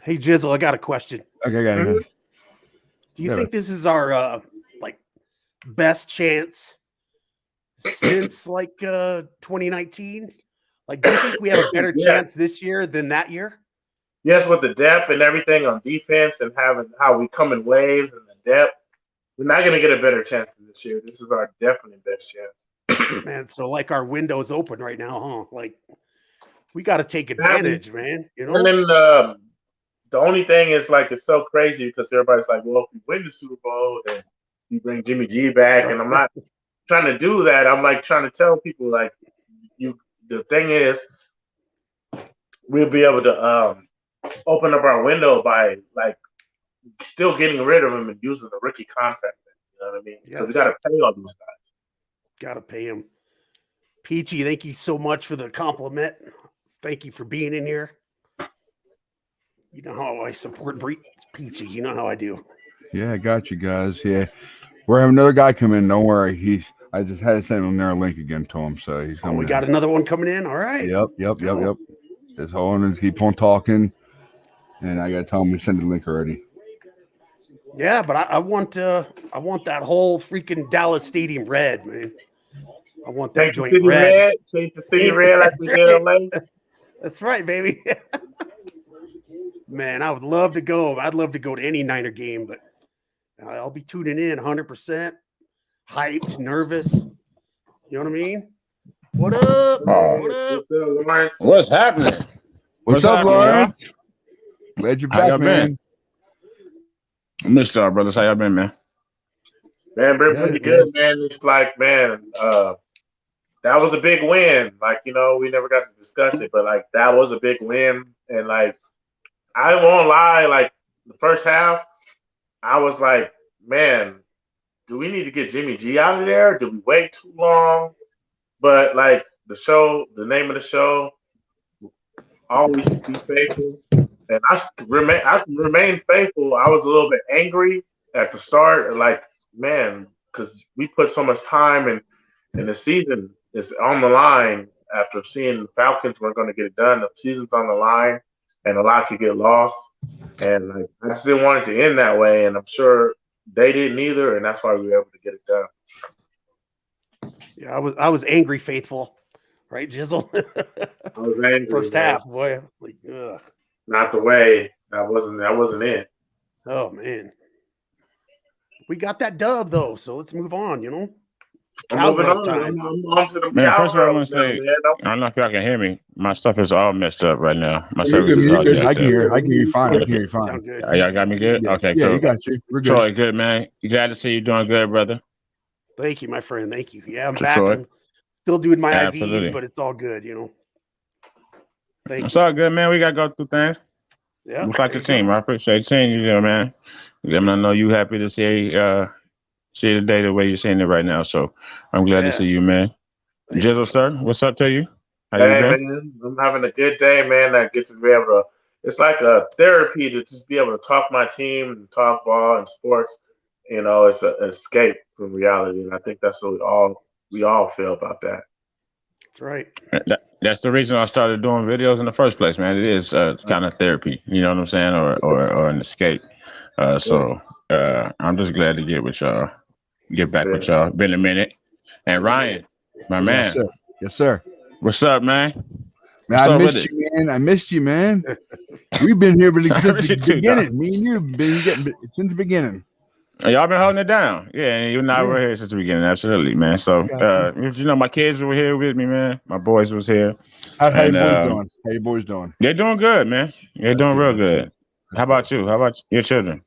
Speaker 4: Hey, Jizzle, I got a question.
Speaker 1: Okay, guys.
Speaker 4: Do you think this is our best chance since 2019? Do you think we have a better chance this year than that year?
Speaker 3: Yes, with the depth and everything on defense and having how we come in waves and the depth, we're not going to get a better chance than this year. This is our definitely best chance.
Speaker 4: Man, so our window's open right now, huh? We got to take advantage, man.
Speaker 3: And then the only thing is it's so crazy because everybody's like, well, if we win the Super Bowl, then you bring Jimmy G back, and I'm not trying to do that. I'm trying to tell people the thing is we'll be able to open up our window by still getting rid of him and using the rookie contract. You know what I mean? Because we got to pay all these guys.
Speaker 4: Got to pay him. Peachy, thank you so much for the compliment. Thank you for being in here. You know how I support Peachy. You know how I do.
Speaker 1: Yeah, I got you guys. Yeah, we're having another guy come in. Don't worry. I just had to send him their link again to him, so he's coming.
Speaker 4: We got another one coming in. All right.
Speaker 1: Yep. Just hold on and keep on talking, and I got to tell him we send the link already.
Speaker 4: Yeah, but I want that whole freaking Dallas Stadium red, man. I want that
Speaker 3: Change the
Speaker 4: joint
Speaker 3: city
Speaker 4: red.
Speaker 3: red. Change the city red like we
Speaker 4: That's
Speaker 3: did in
Speaker 4: right.
Speaker 3: LA.
Speaker 4: That's right, baby. Man, I would love to go. I'd love to go to any Niner game, but I'll be tuning in 100%, hyped, nervous. You know what I mean? What up? What up?
Speaker 3: Lawrence?
Speaker 7: What's happening?
Speaker 1: What's up,
Speaker 7: happening, y'all?
Speaker 1: Lawrence? Glad you're
Speaker 7: How y'all
Speaker 1: back, man.
Speaker 7: been? I missed y'all, brothers. How y'all been, man?
Speaker 3: Man, been
Speaker 1: Yeah,
Speaker 3: pretty
Speaker 1: man.
Speaker 3: good, man. It's like, man, that was a big win. Like, you know, we never got to discuss it, but like that was a big win. And like, I won't lie, like the first half, I was like, man, do we need to get Jimmy G out of there? Did we wait too long? But like the name of the show, always be faithful. And I remain faithful. I was a little bit angry at the start, like, man, because we put so much time and the season is on the line after seeing the Falcons weren't going to get it done. The season's on the line and a lot could get lost. And like, I just didn't want it to end that way. And I'm sure they didn't either. And that's why we were able to get it done.
Speaker 4: Yeah, I was angry, faithful, right, Jizzle?
Speaker 3: I was angry.
Speaker 4: First
Speaker 3: man.
Speaker 4: half, boy. Like, ugh.
Speaker 3: Not the way. That wasn't it.
Speaker 4: Oh man. We got that dub though, so let's move on, you know.
Speaker 3: I'm moving
Speaker 4: Cowgirls
Speaker 3: on.
Speaker 4: time.
Speaker 3: I'm on to the
Speaker 7: Man, first of all, I want
Speaker 3: Cowgirls
Speaker 7: to
Speaker 3: now,
Speaker 7: say,
Speaker 3: man.
Speaker 7: I don't know if y'all can hear me. My stuff is all messed up right now. My
Speaker 1: You're
Speaker 7: service
Speaker 1: good,
Speaker 7: is
Speaker 1: you're
Speaker 7: all
Speaker 1: good.
Speaker 7: jacked
Speaker 1: I
Speaker 7: up.
Speaker 1: can hear. I can hear you fine. I can hear you fine.
Speaker 4: Sound good.
Speaker 7: Y'all got me good?
Speaker 1: Yeah,
Speaker 7: Okay,
Speaker 1: yeah,
Speaker 7: cool.
Speaker 1: you got you. We're good.
Speaker 7: Troy, good, man. Glad to see you doing good, brother.
Speaker 4: Thank you, my friend. Thank you. Yeah, I'm
Speaker 7: To
Speaker 4: back.
Speaker 7: Troy.
Speaker 4: I'm still doing my
Speaker 7: Absolutely.
Speaker 4: IVs, but it's all good, you know. Thank
Speaker 7: It's
Speaker 4: you.
Speaker 7: all good, man. We got to go through things.
Speaker 4: Yeah.
Speaker 7: Looks like
Speaker 4: there
Speaker 7: the
Speaker 4: you go.
Speaker 7: team. I appreciate seeing you there, man. I know you happy to see the day the way you're seeing it right now. So I'm glad to see
Speaker 4: Yes.
Speaker 7: you, man.
Speaker 4: Thank you,
Speaker 7: Jizzle, sir, what's up to you? How
Speaker 3: Hey,
Speaker 7: you been?
Speaker 3: man, I'm having a good day, man. That gets to be able to. It's like a therapy to just be able to talk my team and talk ball and sports. You know, it's an escape from reality, and I think that's what we all feel about that.
Speaker 4: That's right.
Speaker 7: That's the reason I started doing videos in the first place, man. It is kind of therapy, you know what I'm saying, or an escape. So I'm just glad to get back with y'all. Been a minute. And Ryan, my man,
Speaker 1: Yes, sir. Yes, sir.
Speaker 7: what's up, man?
Speaker 1: Man,
Speaker 7: What's
Speaker 1: I
Speaker 7: up with
Speaker 1: missed
Speaker 7: it?
Speaker 1: you, man. I missed you, man. We've been here since
Speaker 7: miss
Speaker 1: the
Speaker 7: you too,
Speaker 1: beginning. Me and you've been getting since the beginning.
Speaker 7: Y'all been holding it down. Yeah, and you and I
Speaker 1: Yeah.
Speaker 7: were here since the beginning. Absolutely, man. So, my kids were here with me, man. My boys was here.
Speaker 1: How
Speaker 7: And,
Speaker 1: your boys doing? How your boys doing?
Speaker 7: They're doing good, man. They're doing real good. How about you? How about your children?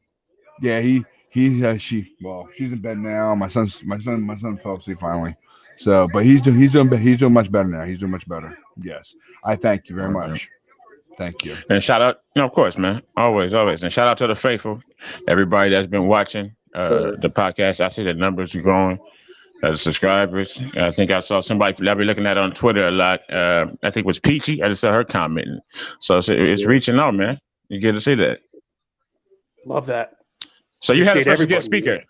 Speaker 1: Yeah, she's in bed now. My son fell asleep finally. So, but he's doing much better now. He's doing much better. Yes, I thank you very much. Thank you.
Speaker 7: And shout out, of course, man. Always. And shout out to the faithful, everybody that's been watching the podcast. I see the numbers are growing, the subscribers. I think I saw somebody that I've been looking at on Twitter a lot. I think it was Peachy. I just saw her commenting. So it's reaching out, man. You get to see that.
Speaker 4: Love that.
Speaker 7: So you had a
Speaker 4: Appreciate
Speaker 7: special guest
Speaker 4: everybody.
Speaker 7: speaker.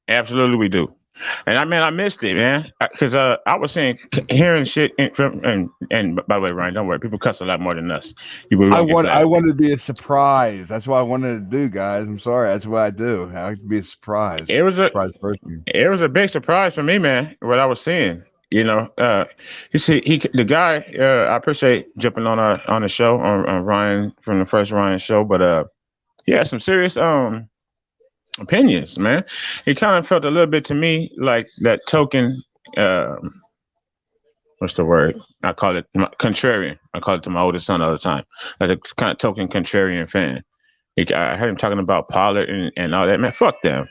Speaker 7: Absolutely, we do. And I missed it, man, because I was hearing shit and by the way, Ryan, don't worry, people cuss a lot more than us.
Speaker 1: I wanted to be a surprise. That's what I wanted to do, guys. I'm sorry. That's what I do. I like to be a surprise.
Speaker 7: It was a
Speaker 1: surprise person.
Speaker 7: It was a big surprise for me, man. What I was seeing, you know, the guy. I appreciate jumping on the show on Ryan from the first Ryan show, but he had some serious opinions, man. It kind of felt a little bit to me like that token. What's the word? I call it contrarian. I call it to my oldest son all the time. Like a kind of token contrarian fan. I heard him talking about Pollard and all that. Man, fuck them,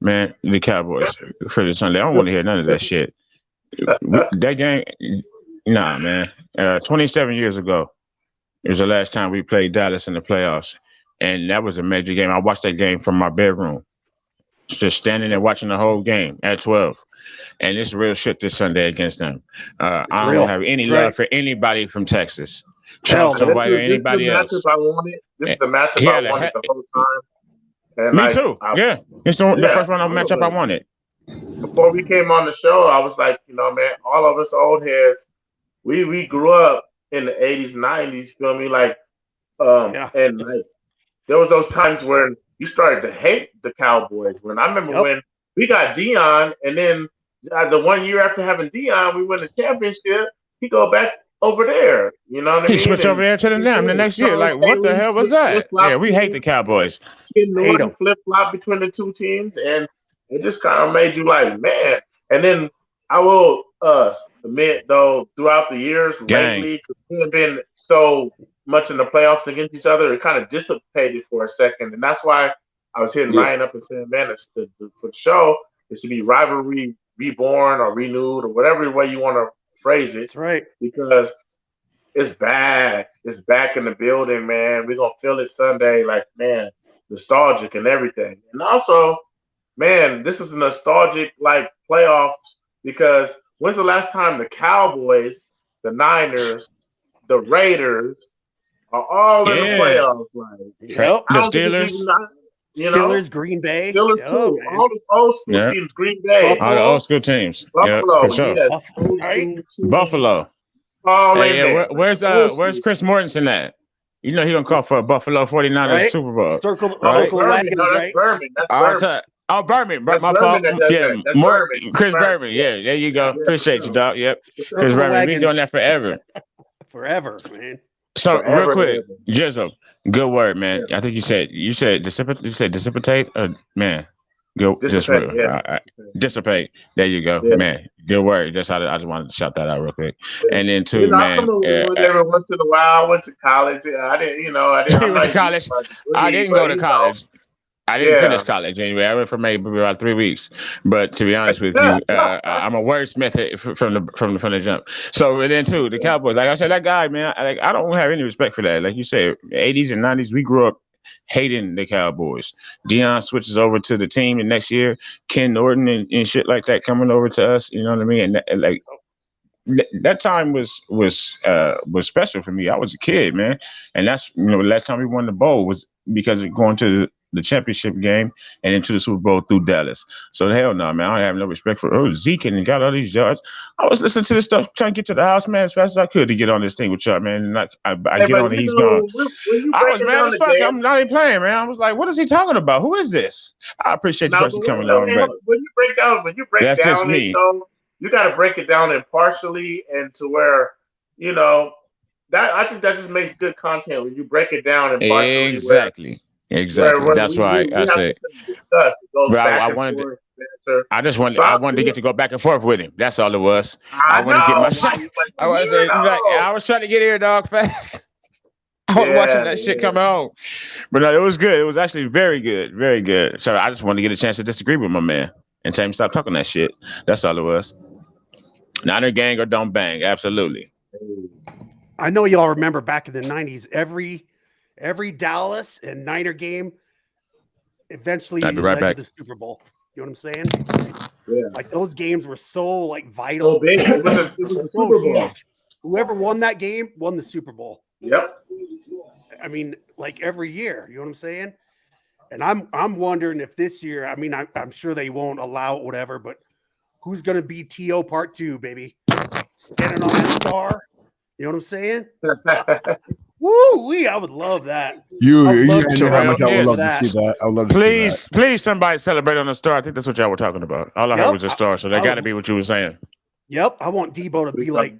Speaker 7: man. The Cowboys for the Sunday. I don't want to hear none of that shit. That game, nah, man. 27 years ago, it was the last time we played Dallas in the playoffs. And that was a major game. I watched that game from my bedroom, just standing there watching the whole game at 12. And it's real shit this Sunday against them. I don't have any love for anybody from Texas, Charleston White, or anybody else.
Speaker 3: This is the matchup I wanted the whole time. And
Speaker 7: me too. It's the first one matchup I wanted.
Speaker 3: Before we came on the show, I was like, you know, man, all of us old heads, we grew up in the 80s, 90s, you feel me? Like, and like, there was those times when you started to hate the Cowboys. When I remember when we got Dion, and then the 1 year after having Dion, we win the championship. He go back over there. You know what I
Speaker 7: He
Speaker 3: mean?
Speaker 7: switched over there to them the next year. Like, what the hell was that? Yeah, we hate the Cowboys.
Speaker 3: Ken
Speaker 4: Hate
Speaker 3: Norton
Speaker 4: 'em.
Speaker 3: flip-flop between the two teams, and it just kind of made you like, man. And then I will admit, though, throughout the years
Speaker 7: Gang.
Speaker 3: lately, because we have been so much in the playoffs against each other, it kind of dissipated for a second. And that's why I was hitting Ryan up and saying, man, for the show, it should be rivalry reborn or renewed or whatever way you want to phrase it.
Speaker 4: That's right.
Speaker 3: Because it's bad. It's back in the building, man. We're going to feel it Sunday, like, man, nostalgic and everything. And also, man, this is a nostalgic, like, playoffs because when's the last time the Cowboys, the Niners, the Raiders are all in the
Speaker 7: Yeah.
Speaker 3: playoffs? Like,
Speaker 4: Yep.
Speaker 3: I
Speaker 7: The
Speaker 3: don't think it's
Speaker 7: Steelers.
Speaker 3: even not, you know,
Speaker 4: Steelers, Green Bay.
Speaker 3: Steelers
Speaker 4: Yep,
Speaker 3: too.
Speaker 4: man.
Speaker 3: All the old school
Speaker 7: Yeah.
Speaker 3: teams, Green Bay,
Speaker 7: All the
Speaker 4: Buffalo.
Speaker 7: old school teams.
Speaker 3: Buffalo,
Speaker 7: Yeah, for sure.
Speaker 3: yes,
Speaker 4: Buffalo,
Speaker 3: old
Speaker 4: right?
Speaker 3: school teams,
Speaker 7: Buffalo.
Speaker 3: all
Speaker 7: Hey,
Speaker 3: in
Speaker 7: yeah,
Speaker 3: there.
Speaker 7: where's
Speaker 3: Old
Speaker 7: Chris Mortensen at? You know he gonna call for a Buffalo 49ers
Speaker 4: Right?
Speaker 7: Super Bowl.
Speaker 4: Circle
Speaker 7: Right.
Speaker 4: the
Speaker 3: Berman,
Speaker 4: wagons,
Speaker 3: no, that's
Speaker 4: right?
Speaker 3: Berman. That's
Speaker 7: I'll
Speaker 3: Berman.
Speaker 7: tell. Oh, Berman,
Speaker 3: That's
Speaker 7: my
Speaker 3: Berman
Speaker 7: fault.
Speaker 3: that does
Speaker 7: Yeah,
Speaker 3: that. That's
Speaker 7: more
Speaker 3: Berman.
Speaker 7: Chris
Speaker 3: Berman.
Speaker 7: Berman. Yeah, there you go.
Speaker 3: Yeah,
Speaker 7: Appreciate
Speaker 3: for
Speaker 7: you,
Speaker 3: sure.
Speaker 7: dog. Yep, Chris
Speaker 4: Circle the
Speaker 7: Berman. We
Speaker 4: wagons.
Speaker 7: doing that forever.
Speaker 4: Forever, man.
Speaker 7: So
Speaker 3: Forever
Speaker 7: real quick,
Speaker 3: and ever.
Speaker 7: Jizzle, good word, man. I think you said dissipate. Man, go
Speaker 3: Dissipate, yeah.
Speaker 7: Dissipate. There you go,
Speaker 3: Yeah.
Speaker 7: man. Good word. That's how I just wanted to shout that out real quick. And then too,
Speaker 3: You know,
Speaker 7: man.
Speaker 3: I'm a every once in a while. I went to college. I didn't,
Speaker 7: He
Speaker 3: I'm
Speaker 7: went to
Speaker 3: like,
Speaker 7: college.
Speaker 3: but
Speaker 7: I didn't
Speaker 3: but,
Speaker 7: go to college. I didn't
Speaker 3: Yeah.
Speaker 7: finish college anyway. I went for maybe about 3 weeks. But to be honest with you, I'm a wordsmith from the jump. So and then too, the Cowboys. Like I said, that guy, man. I don't have any respect for that. Like you said, 80s and 90s, we grew up hating the Cowboys. Dion switches over to the team, and next year, Ken Norton and shit like that coming over to us. You know what I mean? And like that time was special for me. I was a kid, man, and that's the last time we won the bowl was because of going to the championship game and into the Super Bowl through Dallas. So hell no, man, I have no respect for Zeke and got all these yards. I was listening to this stuff, trying to get to the house, man, as fast as I could to get on this thing with y'all, man. And I get on and he's gone. I was mad as fuck. I'm not even playing, man. I was like, what is he talking about? Who is this? I appreciate the person coming on, but
Speaker 3: when you break
Speaker 7: that's
Speaker 3: down
Speaker 7: just me.
Speaker 3: it, though, you got to break it down impartially and to where that I think that just makes good content when you break it down impartially.
Speaker 7: Exactly. That's why I said. But I wanted. I just wanted. I wanted to get to go back and forth with him. That's all it was. I want to get my shot. I was trying to get here, dog, fast. I was watching that shit come home. But no, it was good. It was actually very good, very good. So I just wanted to get a chance to disagree with my man and tell him stop talking that shit. That's all it was. Niner gang or don't bang, absolutely.
Speaker 4: I know y'all remember back in the 90s, every Dallas and Niner game eventually
Speaker 7: I'd be right
Speaker 4: led
Speaker 7: back
Speaker 4: to the Super Bowl. You know what I'm saying? Yeah. Like those games were so like vital.
Speaker 3: So big. It was a Super Bowl.
Speaker 4: Huge. Whoever won that game won the Super Bowl.
Speaker 3: Yep.
Speaker 4: I mean, like every year, you know what I'm saying? And I'm wondering if this year, I mean, I'm sure they won't allow it, whatever, but who's gonna be TO Part 2, baby? Standing on that star. You know what I'm saying? Woo-wee, I would love that.
Speaker 1: You know how much I would love
Speaker 4: that.
Speaker 1: to see that. I would love to see that.
Speaker 7: Please, somebody celebrate on the star. I think that's what y'all were talking about. All I heard was a star, so that got to be what you were saying.
Speaker 4: Yep, I want Debo to be like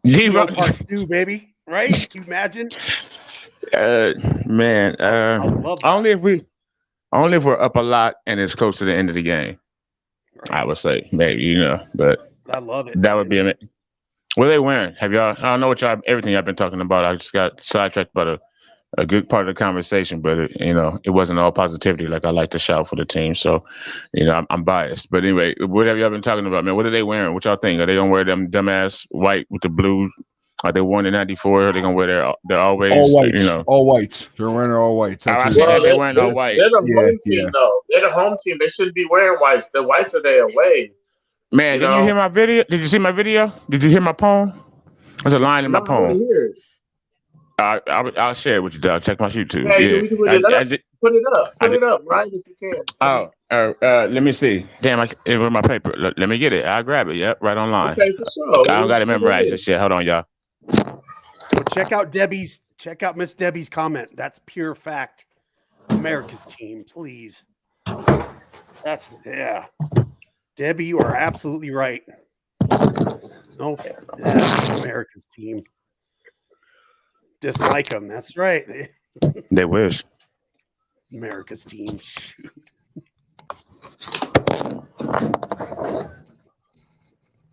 Speaker 7: Debo
Speaker 4: Part 2, baby. Right? Can you imagine?
Speaker 7: Man, only if we're up a lot and it's close to the end of the game. Right. I would say maybe, but
Speaker 4: I love it.
Speaker 7: That would be amazing. What are they wearing? Have y'all? I don't know everything I've been talking about. I just got sidetracked by a good part of the conversation, but it wasn't all positivity. Like I like to shout for the team, so I'm biased. But anyway, what have y'all been talking about, man? What are they wearing? What y'all think? Are they gonna wear them dumbass white with the blue? Are they worn in '94? Are they gonna wear their always
Speaker 1: all whites? All whites. They're wearing all whites.
Speaker 7: I see that they're wearing all white.
Speaker 3: They're the home team, though. They're the home team. They shouldn't be wearing whites. The whites are their away.
Speaker 7: Man, did you hear my video? Did you see my video? Did you hear my poem? There's a line in my poem. I'll share it with you, dog. Check my YouTube.
Speaker 3: Hey, yeah. Put it up, right? If you can.
Speaker 7: Let me see. Damn, it was my paper. Let me get it. I'll grab it. Yep, right online.
Speaker 3: Okay, for sure.
Speaker 7: I don't got to memorize this shit. Hold on, y'all.
Speaker 4: Well, check out Miss Debbie's comment. That's pure fact. America's team, please. Debbie, you are absolutely right. No, yeah, America's team. Dislike them. That's right.
Speaker 7: They wish.
Speaker 4: America's team. Shoot.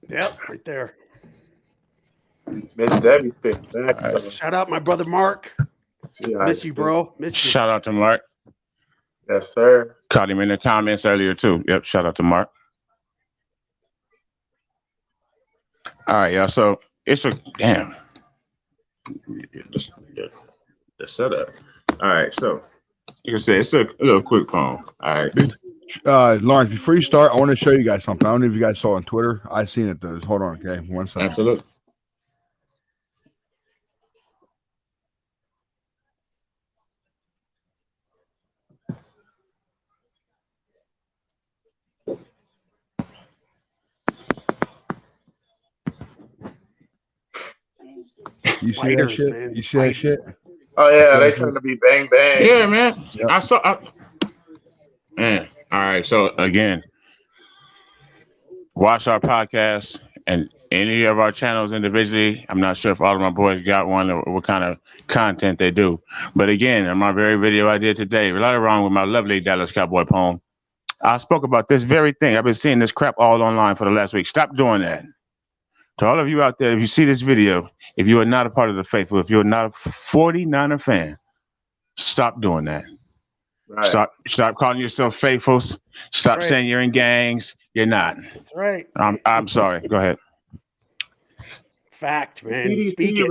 Speaker 4: Yep, right there.
Speaker 3: Miss Debbie fit back.
Speaker 4: Shout out my brother Mark. Miss you, bro. Miss you.
Speaker 7: Shout out to Mark.
Speaker 3: Yes, sir.
Speaker 7: Caught him in the comments earlier too. Yep. Shout out to Mark. All right, y'all. So it's a damn. The setup. All right. So you can say it's a little quick poem. All right.
Speaker 1: Lawrence, before you start, I want to show you guys something. I don't know if you guys saw on Twitter. I seen it though. Hold on, okay? 1 second.
Speaker 7: Absolutely.
Speaker 1: You see
Speaker 4: Fighters,
Speaker 1: that shit?
Speaker 4: man.
Speaker 1: You see that shit?
Speaker 3: Oh yeah, they trying to be bang bang.
Speaker 7: Yeah, man.
Speaker 1: Yep.
Speaker 7: I saw. Man. All right. So again, watch our podcast and any of our channels individually. I'm not sure if all of my boys got one or what kind of content they do. But again, in my very video I did today, right along with my lovely Dallas Cowboy poem, I spoke about this very thing. I've been seeing this crap all online for the last week. Stop doing that. To all of you out there, if you see this video, if you are not a part of the faithful, if you're not a 49er fan, stop doing that.
Speaker 3: Right.
Speaker 7: Stop calling yourself faithfuls. Stop
Speaker 4: Right.
Speaker 7: saying you're in gangs. You're not.
Speaker 4: That's right.
Speaker 7: I'm sorry. Go ahead.
Speaker 4: Fact, man.
Speaker 3: The
Speaker 4: Speak
Speaker 3: CDC
Speaker 4: it.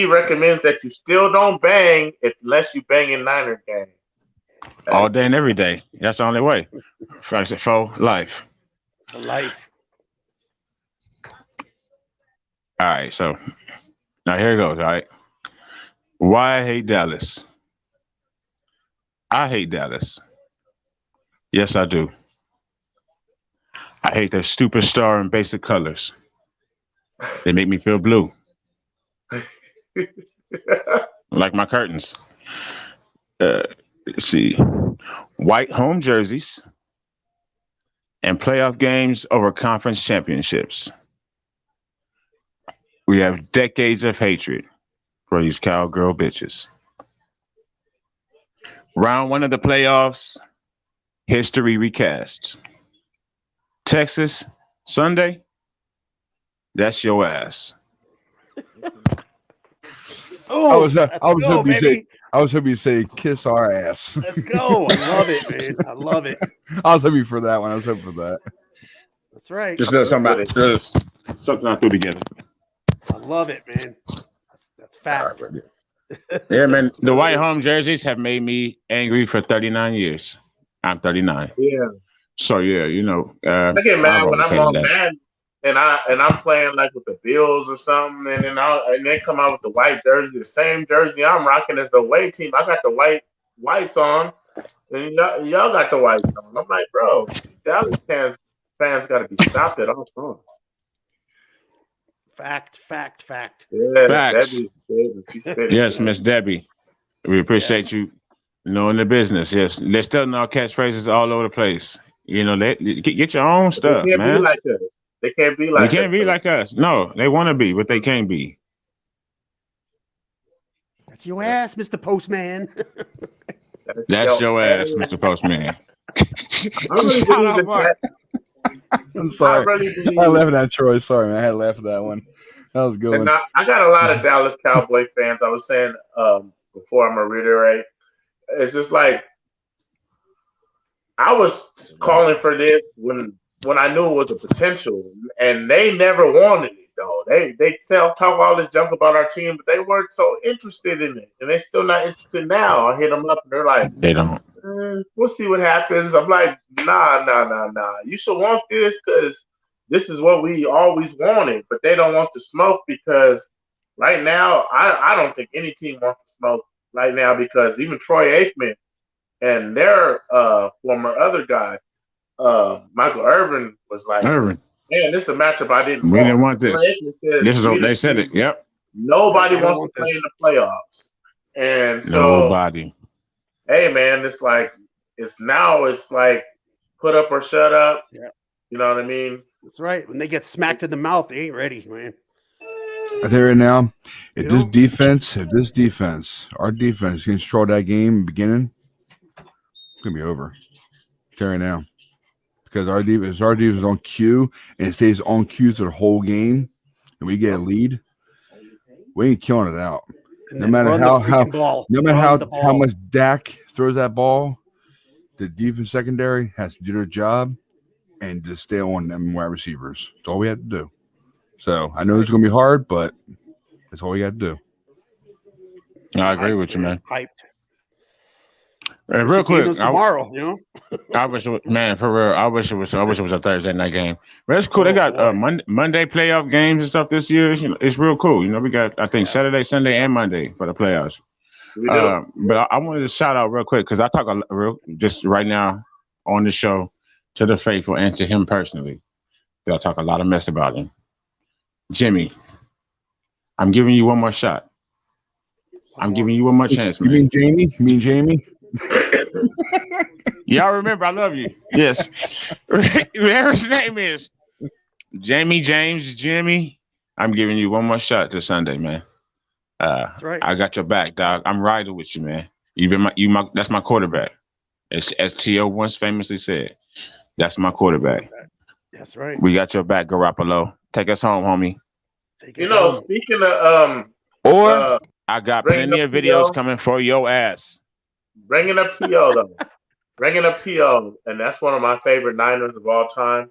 Speaker 3: recommends that you still don't bang unless you bang in Niner gang.
Speaker 7: All day and every day. That's the only way. For life.
Speaker 4: For life.
Speaker 7: All right. So now here it goes. All right. Why I hate Dallas. I hate Dallas. Yes, I do. I hate their stupid star and basic colors. They make me feel blue. Like my curtains. Let's see. White home jerseys and playoff games over conference championships. We have decades of hatred for these cowgirl bitches. Round 1 of the playoffs, history recast. Texas, Sunday, that's your ass.
Speaker 4: Oh,
Speaker 1: I was
Speaker 4: let's
Speaker 1: hoping
Speaker 4: go,
Speaker 1: you say
Speaker 4: baby.
Speaker 1: I was hoping you say kiss our ass.
Speaker 4: Let's go. I love it, man. I love it.
Speaker 1: I was hoping for that one. I was hoping for that.
Speaker 4: That's right.
Speaker 7: Just know something something I threw together.
Speaker 4: I love it, man. That's fact.
Speaker 7: Yeah, man. The white home jerseys have made me angry for 39 years. I'm 39.
Speaker 3: Yeah.
Speaker 7: So yeah, you know.
Speaker 3: I get mad
Speaker 7: I've
Speaker 3: when
Speaker 7: always
Speaker 3: I'm on
Speaker 7: hated that.
Speaker 3: Madden and I'm playing like with the Bills or something, and then they come out with the white jersey, the same jersey I'm rocking as the away team. I got the whites on, and y'all got the whites on. I'm like, bro, Dallas fans got to be stopped at all times.
Speaker 4: Fact.
Speaker 3: Yeah,
Speaker 7: Facts.
Speaker 3: she's
Speaker 7: Yes, Miss Debbie. We appreciate you knowing the business. Yes, they're still our catchphrases all over the place. You know, get your own stuff,
Speaker 3: they can't
Speaker 7: man.
Speaker 3: be like us. They can't be like
Speaker 7: They can't
Speaker 3: us.
Speaker 7: be like us. No, they want to be, but they can't be.
Speaker 4: That's your ass, Mr. Postman.
Speaker 7: That's your ass, Mr. Postman.
Speaker 3: I really
Speaker 7: Shout
Speaker 3: believe
Speaker 7: out,
Speaker 3: that.
Speaker 7: Mark.
Speaker 1: I'm sorry.
Speaker 3: I really believe
Speaker 1: I laughed at Troy. Sorry, man. I had to laugh at that one. That was a good.
Speaker 3: And
Speaker 1: One.
Speaker 3: I got a lot of Dallas Cowboy fans. I was saying before, I'm gonna reiterate. It's just like I was calling for this when I knew it was a potential, and they never wanted it though. They talk all this junk about our team, but they weren't so interested in it, and they're still not interested now. I hit them up, and they're like,
Speaker 7: They don't.
Speaker 3: we'll see what happens. I'm like, nah. You should want this because this is what we always wanted, but they don't want the smoke because right now, I don't think any team wants to smoke right now because even Troy Aikman and their former other guy, Michael Irvin, was like,
Speaker 7: Irvin.
Speaker 3: man, this is the matchup I didn't
Speaker 7: We
Speaker 3: want.
Speaker 7: didn't want this.
Speaker 3: Troy Aikman says,
Speaker 7: This is what they said it. Yep.
Speaker 3: nobody
Speaker 4: They don't
Speaker 3: wants to
Speaker 4: want
Speaker 3: play in the playoffs. And so,
Speaker 7: Nobody.
Speaker 3: hey, man, it's like, put up or shut up.
Speaker 4: Yeah.
Speaker 3: You know what I mean?
Speaker 4: That's right. When they get smacked in the mouth, they ain't ready, man.
Speaker 1: I tell you right now, if
Speaker 4: You
Speaker 1: this
Speaker 4: know?
Speaker 1: defense, our defense can control that game in the beginning, it's gonna be over. I tell you right now. Because our defense is on cue and it stays on cue through the whole game, and we get a lead, we ain't killing it out.
Speaker 4: And
Speaker 1: No
Speaker 4: then
Speaker 1: matter
Speaker 4: run
Speaker 1: how
Speaker 4: the freaking ball.
Speaker 1: no matter
Speaker 4: Run the
Speaker 1: how
Speaker 4: ball.
Speaker 1: much Dak throws that ball, the defense secondary has to do their job and just stay on them wide receivers. That's all we have to do. So I know it's gonna be hard, but that's all we got to do.
Speaker 7: I agree with you, man.
Speaker 4: Hyped.
Speaker 7: Real quick,
Speaker 4: tomorrow, you know.
Speaker 7: I wish it was, man, for real. I wish it was a Thursday night game. But it's cool. They got Monday playoff games and stuff this year. You know, it's real cool. You know, we got I think Saturday, Sunday, and Monday for the playoffs. But I wanted to shout out real quick because I talk just right now on the show to the faithful and to him personally. I'll talk a lot of mess about him. Jimmy, I'm giving you one more shot. I'm giving you one more chance, man.
Speaker 1: You mean Jamie?
Speaker 7: Y'all remember, I love you. Yes. Whatever his name is. Jimmy. I'm giving you one more shot this Sunday, man.
Speaker 4: That's right.
Speaker 7: I got your back, dog. I'm riding with you, man. That's my quarterback. As T.O. once famously said, that's my quarterback.
Speaker 4: That's right.
Speaker 7: We got your back, Garoppolo. Take us home, homie.
Speaker 3: Speaking of
Speaker 7: I got plenty of videos coming for your ass.
Speaker 3: Bringing up T.O. though. Bringing up T.O. and that's one of my favorite Niners of all time.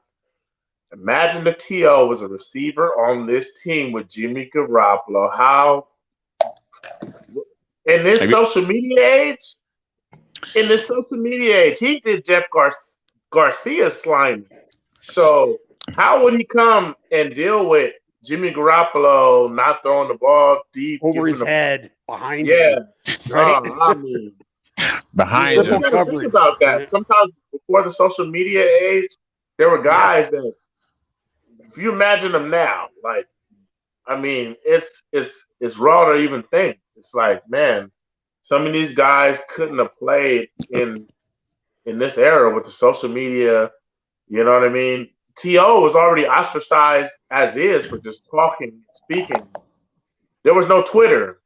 Speaker 3: Imagine if T.O. was a receiver on this team with Jimmy Garoppolo. How in this social media age, he did Jeff Garcia slime. So how would he come and deal with Jimmy Garoppolo not throwing the ball deep
Speaker 4: over his head behind him?
Speaker 3: Right? I mean,
Speaker 7: behind him.
Speaker 3: Think about that. Sometimes before the social media age, there were guys that, if you imagine them now, like, I mean, it's raw to even think. It's like, man, some of these guys couldn't have played in this era with the social media. You know what I mean? T.O. was already ostracized as is for just talking, speaking. There was no Twitter.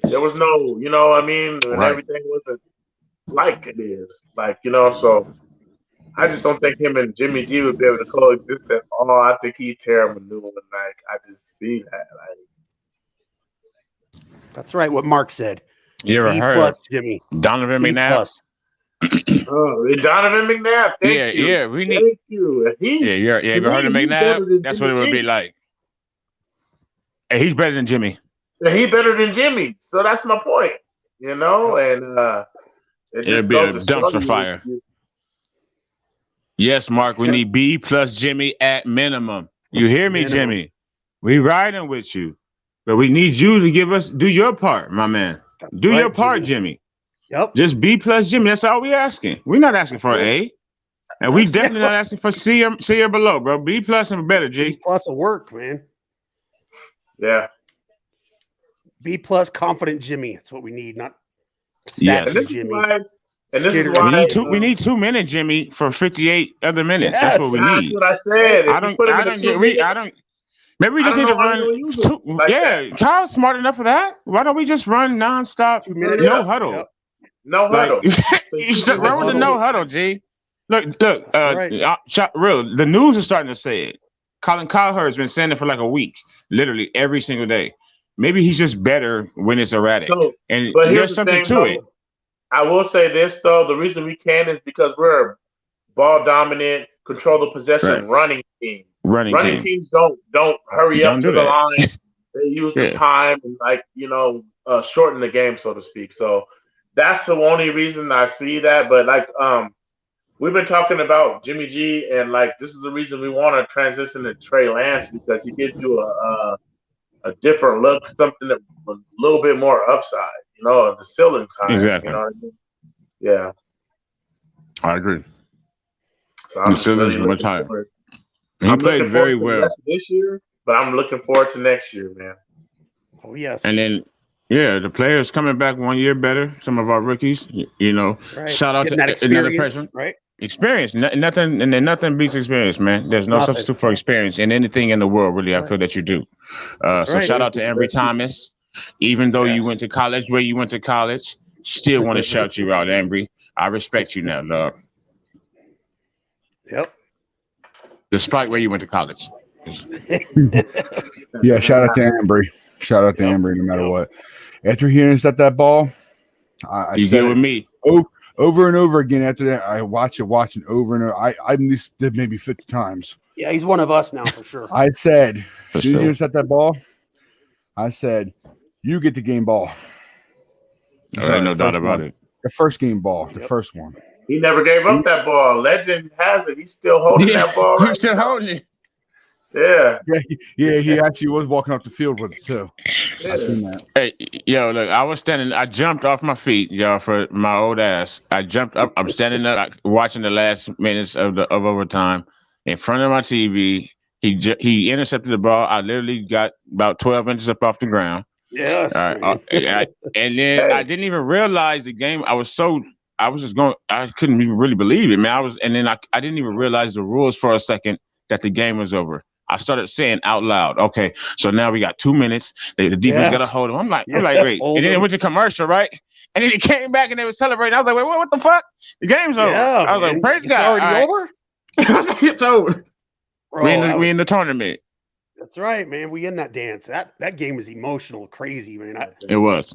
Speaker 3: There was no, you know what I mean? And everything wasn't like it is. Like, you know, so I just don't think him and Jimmy G would be able to coexist at all. I think he'd tear him a new one. Like, I just see that. Like,
Speaker 4: that's right, what Mark said.
Speaker 7: You ever heard
Speaker 4: plus, Jimmy.
Speaker 7: Donovan McNabb?
Speaker 3: Donovan McNabb. Thank you.
Speaker 7: Yeah, we need.
Speaker 3: Thank you.
Speaker 7: You ever heard of McNabb? That's what it would be like. Hey, he's better than Jimmy.
Speaker 3: He's better than Jimmy. So that's my point. You know, and
Speaker 7: it'd be a dumpster fire. Yes, Mark, we need B plus Jimmy at minimum. You hear me, Jimmy? We riding with you. But we need you to do your part, my man. Do your part, Jimmy.
Speaker 4: Yep.
Speaker 7: Just B plus Jimmy. That's all we asking. We're not asking for A. And we definitely not asking for C or below, bro. B plus and better, G.
Speaker 4: B plus will work, man.
Speaker 3: Yeah.
Speaker 4: B plus confident Jimmy. That's what we need, not
Speaker 3: Jimmy.
Speaker 7: We need 2 minutes, Jimmy, for 58 other minutes.
Speaker 4: Yes.
Speaker 7: That's what we need.
Speaker 3: That's what I said.
Speaker 7: Maybe we just need to run two. Yeah, Kyle's smart enough for that. Why don't we just run nonstop? No huddle.
Speaker 3: Yep. No huddle.
Speaker 7: You should run with the no huddle, G. Look. Real. The news is starting to say it. Colin Cowherd has been saying it for like a week, literally every single day. Maybe he's just better when it's erratic. But there's something to it.
Speaker 3: I will say this though: the reason we can is because we're a ball dominant, control the possession, running team. Running teams don't hurry up to the line. They use the time and shorten the game, so to speak. So that's the only reason I see that. But we've been talking about Jimmy G, and this is the reason we want to transition to Trey Lance, because he gives you a different look, something that a little bit more upside. The ceiling time.
Speaker 7: Exactly.
Speaker 3: You know what I mean? Yeah.
Speaker 7: I agree.
Speaker 3: So I'm
Speaker 7: the ceiling's much higher. He played very well
Speaker 3: this year, but I'm looking forward to next year, man.
Speaker 4: Oh yes.
Speaker 7: And then, the players coming back 1 year better. Some of our rookies,
Speaker 4: right.
Speaker 7: Shout out
Speaker 4: Getting
Speaker 7: to another person,
Speaker 4: right?
Speaker 7: Experience, nothing, and then nothing beats experience, man. There's no
Speaker 4: Nothing.
Speaker 7: substitute for experience in anything in the world, really. I
Speaker 4: That's
Speaker 7: feel that you do.
Speaker 4: That's
Speaker 7: So
Speaker 4: right.
Speaker 7: shout out to Embry Thomas. Even though you
Speaker 4: Yes.
Speaker 7: went to college where you went to college, still want to shout you out, Embry. I respect you now, dog.
Speaker 4: Yep.
Speaker 7: Despite where you went to college.
Speaker 1: Yeah, shout out to Embry. Shout out to
Speaker 4: Yep.
Speaker 1: Embry, no matter
Speaker 4: Yep.
Speaker 1: what. After he intercepted that ball, I
Speaker 7: You
Speaker 1: said
Speaker 7: get
Speaker 1: it
Speaker 7: with me.
Speaker 1: over and over again. After that, I watching over and over. I at least did maybe 50 times.
Speaker 4: Yeah, he's one of us now for sure.
Speaker 1: I said,
Speaker 7: For
Speaker 1: as soon as you
Speaker 7: sure.
Speaker 1: intercept that ball, I said, you get the game ball.
Speaker 7: There ain't no doubt about
Speaker 1: one.
Speaker 7: it.
Speaker 1: The first game ball, the
Speaker 4: Yep.
Speaker 1: first one.
Speaker 3: He never gave up that ball. Legend has it. He's still holding that ball.
Speaker 7: He's
Speaker 3: Right
Speaker 7: still
Speaker 3: now.
Speaker 7: holding it.
Speaker 3: Yeah.
Speaker 1: Yeah, he actually was walking up the field with it too. I
Speaker 3: Yeah.
Speaker 1: seen that.
Speaker 7: Hey, yo, look, I jumped off my feet, y'all, for my old ass. I jumped up. I'm standing up, watching the last minutes of overtime in front of my TV. He intercepted the ball. I literally got about 12 inches up off the ground.
Speaker 4: Yes.
Speaker 7: And then
Speaker 3: Hey.
Speaker 7: I didn't even realize the game. I was just going. I couldn't even really believe it, man. I didn't even realize the rules for a second that the game was over. I started saying out loud, okay, so now we got 2 minutes. The defense got to
Speaker 4: Yes.
Speaker 7: hold him. I'm like,
Speaker 4: Yeah,
Speaker 7: wait.
Speaker 4: hold
Speaker 7: And then it
Speaker 4: him.
Speaker 7: went to commercial, right? And then it came back and they were celebrating. I was like, wait, what the fuck? The game's over.
Speaker 4: Yeah,
Speaker 7: I was
Speaker 4: man.
Speaker 7: like, praise
Speaker 4: It's
Speaker 7: God.
Speaker 4: already
Speaker 7: All right.
Speaker 4: over.
Speaker 7: I was like, it's over.
Speaker 4: Bro,
Speaker 7: We in the tournament.
Speaker 4: That's right, man. We in that dance. That game was emotional, crazy, man.
Speaker 7: It was.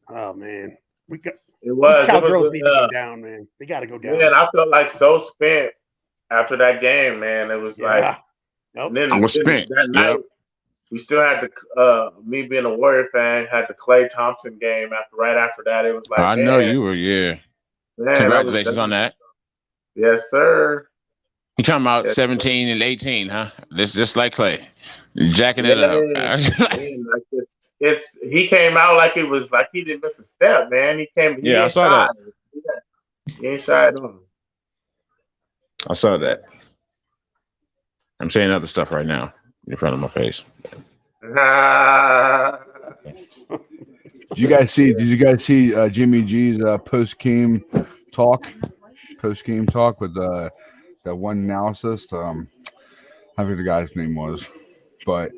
Speaker 4: Oh man, we got
Speaker 3: It was.
Speaker 4: these Cowgirls
Speaker 3: It
Speaker 4: need
Speaker 3: was,
Speaker 4: to go down, man. They got to go down.
Speaker 3: man, I felt like so spent after that game, man. It was like,
Speaker 4: Yeah. Nope.
Speaker 3: and then,
Speaker 7: I was
Speaker 3: then
Speaker 7: spent.
Speaker 3: that night,
Speaker 7: Yep.
Speaker 3: we still had the, me being a Warrior fan, had the Klay Thompson game right after that. It was like,
Speaker 7: I know you were, yeah.
Speaker 3: man,
Speaker 7: Congratulations on that.
Speaker 3: Yes, sir.
Speaker 7: You come out
Speaker 3: Yes,
Speaker 7: 17 and 18, huh? Just like Clay. Jacking it up.
Speaker 3: Man, like he came out like it was like he didn't miss a step, man. He
Speaker 7: Yeah, I
Speaker 3: ain't
Speaker 7: saw
Speaker 3: shy.
Speaker 7: that.
Speaker 3: He ain't shy at all.
Speaker 7: I saw that. I'm saying other stuff right now in front of my face.
Speaker 1: Did you guys see Jimmy G's post game talk? Post game talk with that one analysis. I forget the guy's name was, but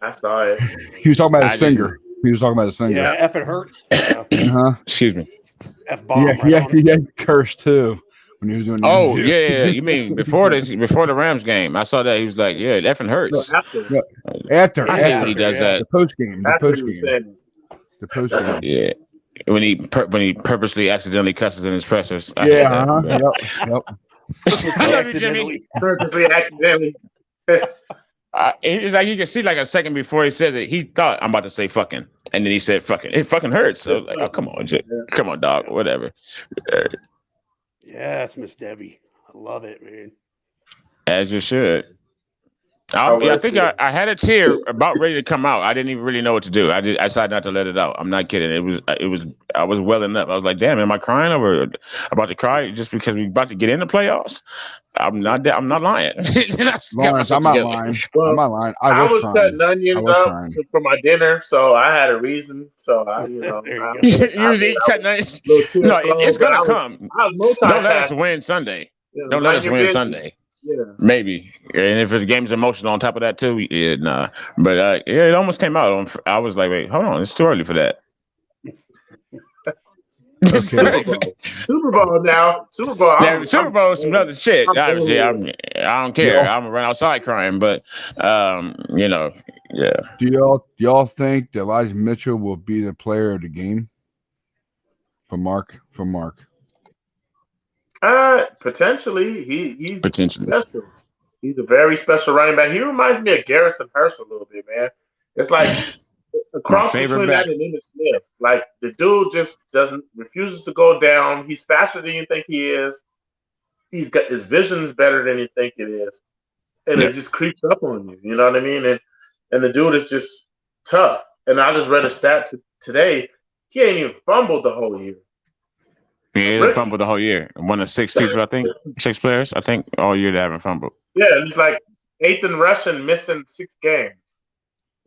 Speaker 3: I saw it.
Speaker 1: he was talking about his
Speaker 7: I
Speaker 1: finger. He was talking about his finger.
Speaker 4: Yeah, F it hurts. Yeah.
Speaker 1: Uh-huh.
Speaker 7: Excuse me.
Speaker 4: F bomb.
Speaker 1: Yeah, he had cursed too when he was doing. The
Speaker 7: Oh,
Speaker 1: interview.
Speaker 7: yeah. You mean before the Rams game? I saw that. He was like, yeah, it effing hurts.
Speaker 1: After
Speaker 7: I hate when he does
Speaker 4: yeah.
Speaker 1: the
Speaker 7: that.
Speaker 1: post game, the post game.
Speaker 7: Yeah. When he purposely accidentally cusses in his pressers. I hate
Speaker 1: Yeah,
Speaker 7: that.
Speaker 1: yep.
Speaker 7: I love you, Jimmy.
Speaker 3: Perfectly accidentally.
Speaker 7: It's like you can see like a second before he says it, he thought I'm about to say fucking. And then he said fucking. It fucking hurts. So like, oh, come on, come on, dog, whatever.
Speaker 4: Yes, Miss Debbie. I love it, man.
Speaker 7: As you should. I think I had a tear about ready to come out. I didn't even really know what to do. I decided not to let it out. I'm not kidding. I was welling up. I was like, damn, am I crying over about to cry just because we about to get in the playoffs? I'm not lying.
Speaker 1: Lawrence, I'm not lying.
Speaker 3: Well,
Speaker 1: I'm not lying.
Speaker 3: I was
Speaker 1: crying.
Speaker 3: cutting onions up for my dinner, so I had a reason. So I,
Speaker 4: There you go.
Speaker 7: Usually cutting onions. No, it's gonna come. Don't let us win Sunday. Don't let us win Sunday.
Speaker 3: Yeah.
Speaker 7: Maybe, and if the game's emotional on top of that too, yeah, nah. But yeah, it almost came out. I was like, wait, hold on, it's too early for that.
Speaker 3: Super Bowl now. Super Bowl.
Speaker 7: Yeah, Super Bowl is some other shit. Obviously, I don't care. I'm gonna run outside crying, but yeah.
Speaker 1: Do y'all think that Elijah Mitchell will be the player of the game? For Mark.
Speaker 3: Potentially. He's
Speaker 7: Potentially.
Speaker 3: special. He's a very special running back. He reminds me of Garrison Hurst a little bit, man. It's like a cross between that and Emmitt Smith. Like the dude just refuses to go down. He's faster than you think he is. He's got his vision's better than you think it is, and it just creeps up on you. You know what I mean? And the dude is just tough. And I just read a stat today. He ain't even fumbled the whole year.
Speaker 7: Yeah, he fumbled the whole year. One of 6 people, I think. 6 players, I think, all year they haven't fumbled.
Speaker 3: Yeah, it's like 8th in rushing, missing 6 games.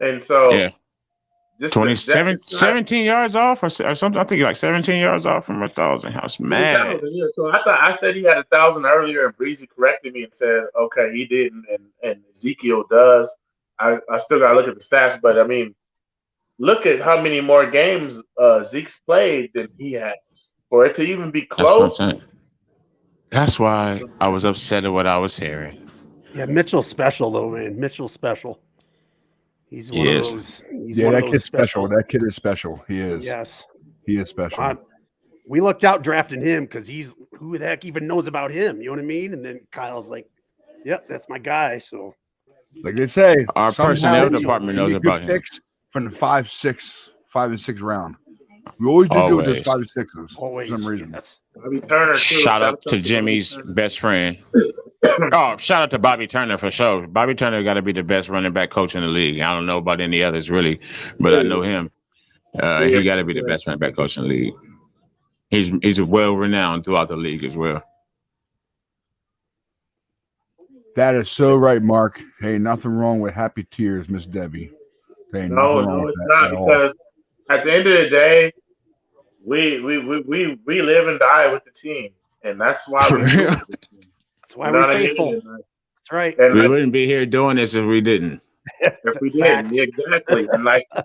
Speaker 3: And so Just
Speaker 7: 27, 17 yards off or something. I think like 17 yards off from 1,000. I was mad.
Speaker 3: So I said he had 1,000 earlier, and Breezy corrected me and said, okay, he didn't, and Ezekiel does. I still got to look at the stats, but I mean, look at how many more games Zeke's played than he has for it to even be close.
Speaker 7: That's why I was upset at what I was hearing.
Speaker 4: Yeah, Mitchell's special though, man. Mitchell's special. He's one of those.
Speaker 1: That kid's special. That kid is special. He is.
Speaker 4: Yes,
Speaker 1: he is special.
Speaker 4: We lucked out drafting him because who the heck even knows about him? You know what I mean? And then Kyle's like, "Yep, that's my guy." So,
Speaker 1: like they say,
Speaker 7: our personnel department knows about him.
Speaker 1: From the 5 and 6 round, we always do good with those 5 and 6s for some reason.
Speaker 4: Yes.
Speaker 7: Shout out to Jimmy's best friend. Oh, shout out to Bobby Turner for sure. Bobby Turner got to be the best running back coach in the league. I don't know about any others really, but I know him. He got to be the best running back coach in the league. He's well renowned throughout the league as well.
Speaker 1: That is so right, Mark. Hey, nothing wrong with happy tears, Miss Debbie. Hey,
Speaker 3: no, it's not because at the end of the day, we live and die with the team, and that's why we do it.
Speaker 4: That's why we're faithful. That's right.
Speaker 7: And we wouldn't be here doing this if we didn't.
Speaker 3: If we didn't, exactly. And like I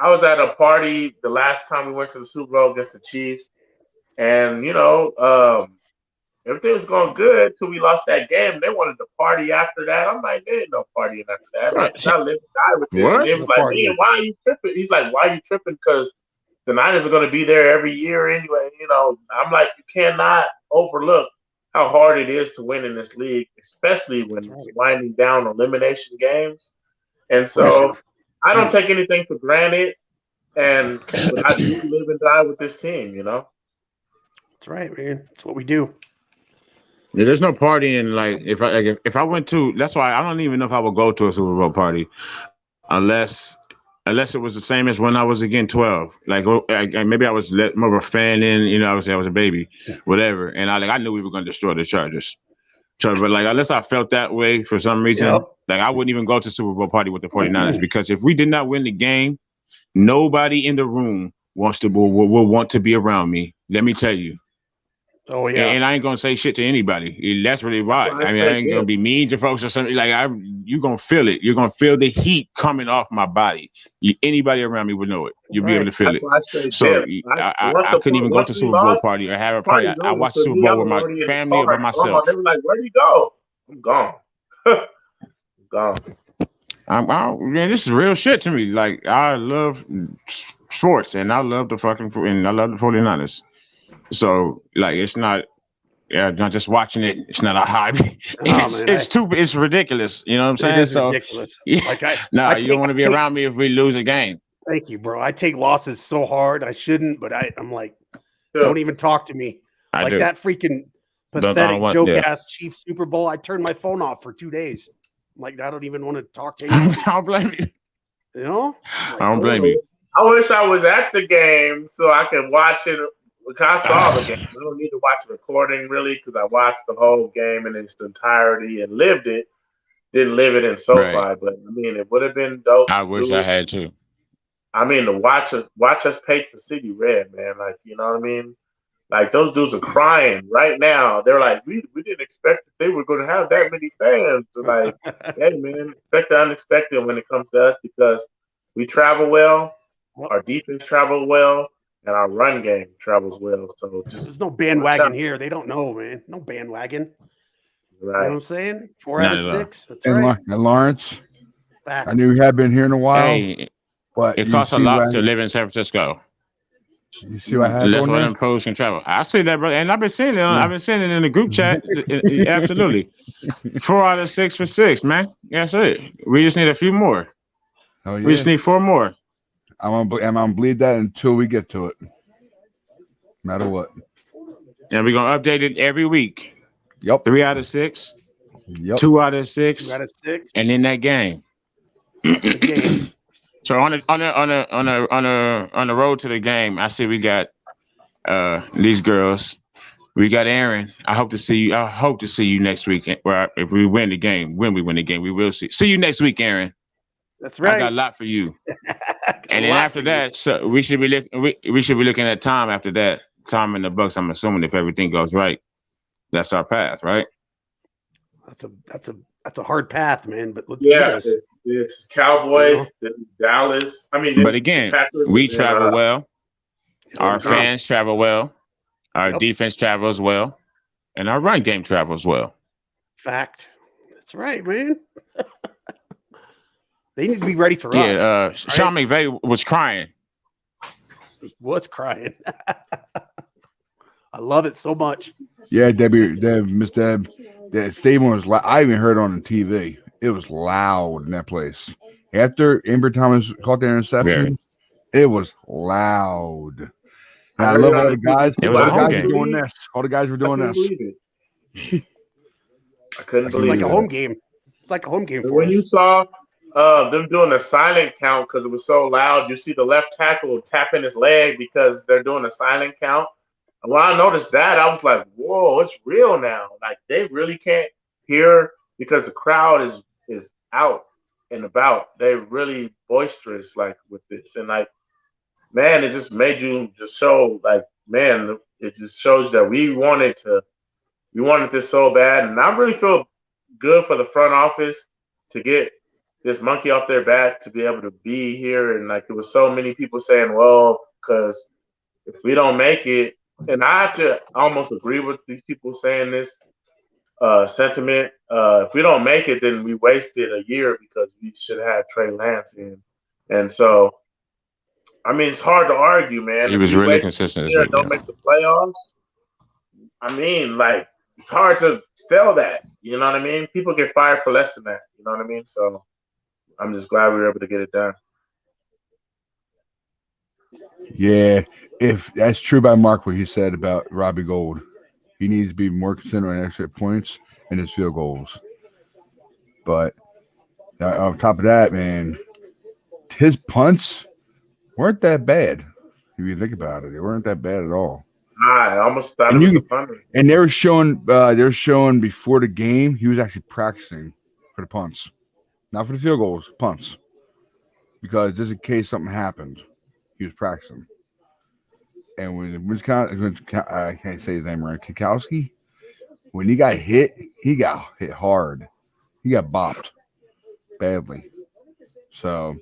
Speaker 3: was at a party the last time we went to the Super Bowl against the Chiefs, and everything was going good till we lost that game. They wanted to party after that. I'm like, there ain't no partying after that. Like, I live and die with this. And they was like, man, why are you tripping? He's like, why are you tripping? Because the Niners are going to be there every year anyway. I'm like, you cannot overlook how hard it is to win in this league, especially when it's winding down elimination games. And so I don't take anything for granted, and I do live and die with this team,
Speaker 4: That's right, man. That's what we do.
Speaker 7: Yeah, there's no partying. Like if I went to, that's why I don't even know if I would go to a Super Bowl party unless it was the same as when I was again 12. Like maybe I was more of a fan in, obviously I was a baby, whatever. And I knew we were going to destroy the Chargers. So, but unless I felt that way for some reason, I wouldn't even go to Super Bowl party with the 49ers because if we did not win the game, nobody in the room will want to be around me. Let me tell you.
Speaker 4: Oh yeah,
Speaker 7: and I ain't gonna say shit to anybody. That's really right. I mean, I ain't gonna be mean to folks or something. You're gonna feel it. You're gonna feel the heat coming off my body. Anybody around me would know it. You'll be able to feel it. So I couldn't even go to Super Bowl party or have a party. I watched Super Bowl with my family or by myself.
Speaker 3: They were like, "Where do you go?" I'm gone. I'm
Speaker 7: gone. This is real shit to me. Like I love sports and I love the 49ers. So it's not just watching it. It's not a hobby. It's ridiculous. You know what I'm saying?
Speaker 4: It is ridiculous.
Speaker 7: You don't want to be around me if we lose a game.
Speaker 4: Thank you, bro. I take losses so hard. I shouldn't, but I'm like, don't even talk to me. That freaking pathetic joke-ass Chiefs Super Bowl. I turned my phone off for 2 days. I'm like, I don't even want to talk to you.
Speaker 7: I don't blame you.
Speaker 4: I
Speaker 7: don't blame you.
Speaker 3: I wish I was at the game so I could watch it. Because I saw the game. I don't need to watch a recording really because I watched the whole game in its entirety and lived it. Didn't live it in SoFi, but I mean, it would have been dope.
Speaker 7: I wish I had to.
Speaker 3: I mean, to watch us paint the city red, man. Like, you know what I mean? Like those dudes are crying right now. They're like, we didn't expect that they were going to have that many fans. So like, hey man, expect the unexpected when it comes to us because we travel well, our defense travel well. And our run game travels well. So
Speaker 4: there's no bandwagon here. They don't know, man. No bandwagon.
Speaker 3: Right.
Speaker 4: You know what I'm saying? 4 out of 6. That's
Speaker 1: and
Speaker 4: right.
Speaker 1: And Lawrence,
Speaker 4: Fact.
Speaker 1: I knew you had been here in a while.
Speaker 7: Hey, but it costs a lot to live in San Francisco.
Speaker 1: You see what happened?
Speaker 7: That's why them pros can travel. I see that, brother. And I've been seeing it. I've been seeing it in the group chat. Absolutely. 4 out of 6 for 6, man. That's it. We just need a few more.
Speaker 1: Oh, yeah.
Speaker 7: We just need 4 more.
Speaker 1: I'm gonna bleed that until we get to it. No matter what.
Speaker 7: And we're gonna update it every week.
Speaker 1: Yep.
Speaker 7: 3 out of 6.
Speaker 1: Yep.
Speaker 7: 2 out of 6.
Speaker 4: 2 out of 6.
Speaker 7: And in that game. So on the road to the game, I see we got these girls. We got Aaron. I hope to see you next week. If we win the game, when we win the game, we will see you next week, Aaron.
Speaker 4: That's right.
Speaker 7: I got a lot for you. And then after that, so we should be looking at Tom after that. Tom and the Bucks. I'm assuming if everything goes right, that's our path, right?
Speaker 4: That's a hard path, man. But let's do this.
Speaker 3: It's Cowboys, then Dallas.
Speaker 7: But again, we travel well. Our fans travel well. Our defense travels well, and our run game travels well.
Speaker 4: Fact. That's right, man. They need to be ready for us.
Speaker 7: Yeah, Sean McVay was crying.
Speaker 4: He was crying. I love it so much.
Speaker 1: Yeah, Miss Deb, that stadium was loud. I even heard it on the TV. It was loud in that place. After Amber Thomas caught the interception, it was loud. And I love all the guys.
Speaker 7: It was
Speaker 1: all
Speaker 7: a
Speaker 1: the
Speaker 7: home
Speaker 1: guys
Speaker 7: game.
Speaker 1: were doing this. All the guys were doing this.
Speaker 3: I couldn't believe it.
Speaker 4: It's like a home game. It's like a home game for
Speaker 3: when
Speaker 4: us.
Speaker 3: you saw them doing a silent count because it was so loud, you see the left tackle tapping his leg because they're doing a silent count. And when I noticed that, I was like, whoa, it's real now. Like, they really can't hear because the crowd is out and about. They're really boisterous, like, with this. And, like, man, it just made you just show, like, man, it just shows that we wanted this so bad. And I really feel good for the front office to get this monkey off their back to be able to be here. And, like, it was so many people saying, well, because if we don't make it, and I have to almost agree with these people saying this sentiment. If we don't make it, then we wasted a year because we should have Trey Lance in. And so, I mean, it's hard to argue, man.
Speaker 7: He was really consistent.
Speaker 3: Don't make the playoffs. I mean, like, it's hard to sell that. You know what I mean? People get fired for less than that. You know what I mean? So I'm just glad we were able to get it done.
Speaker 1: Yeah, if that's true by Mark, what he said about Robbie Gould, he needs to be more concerned on extra points and his field goals. But on top of that, man, his punts weren't that bad. If you think about it, they weren't that bad at all.
Speaker 3: I almost thought it was a punter.
Speaker 1: And they were showing before the game he was actually practicing for the punts, not for the field goals, punts, because just in case something happened, he was practicing. And when I can't say his name right, Kikowski, when he got hit hard. He got bopped badly. So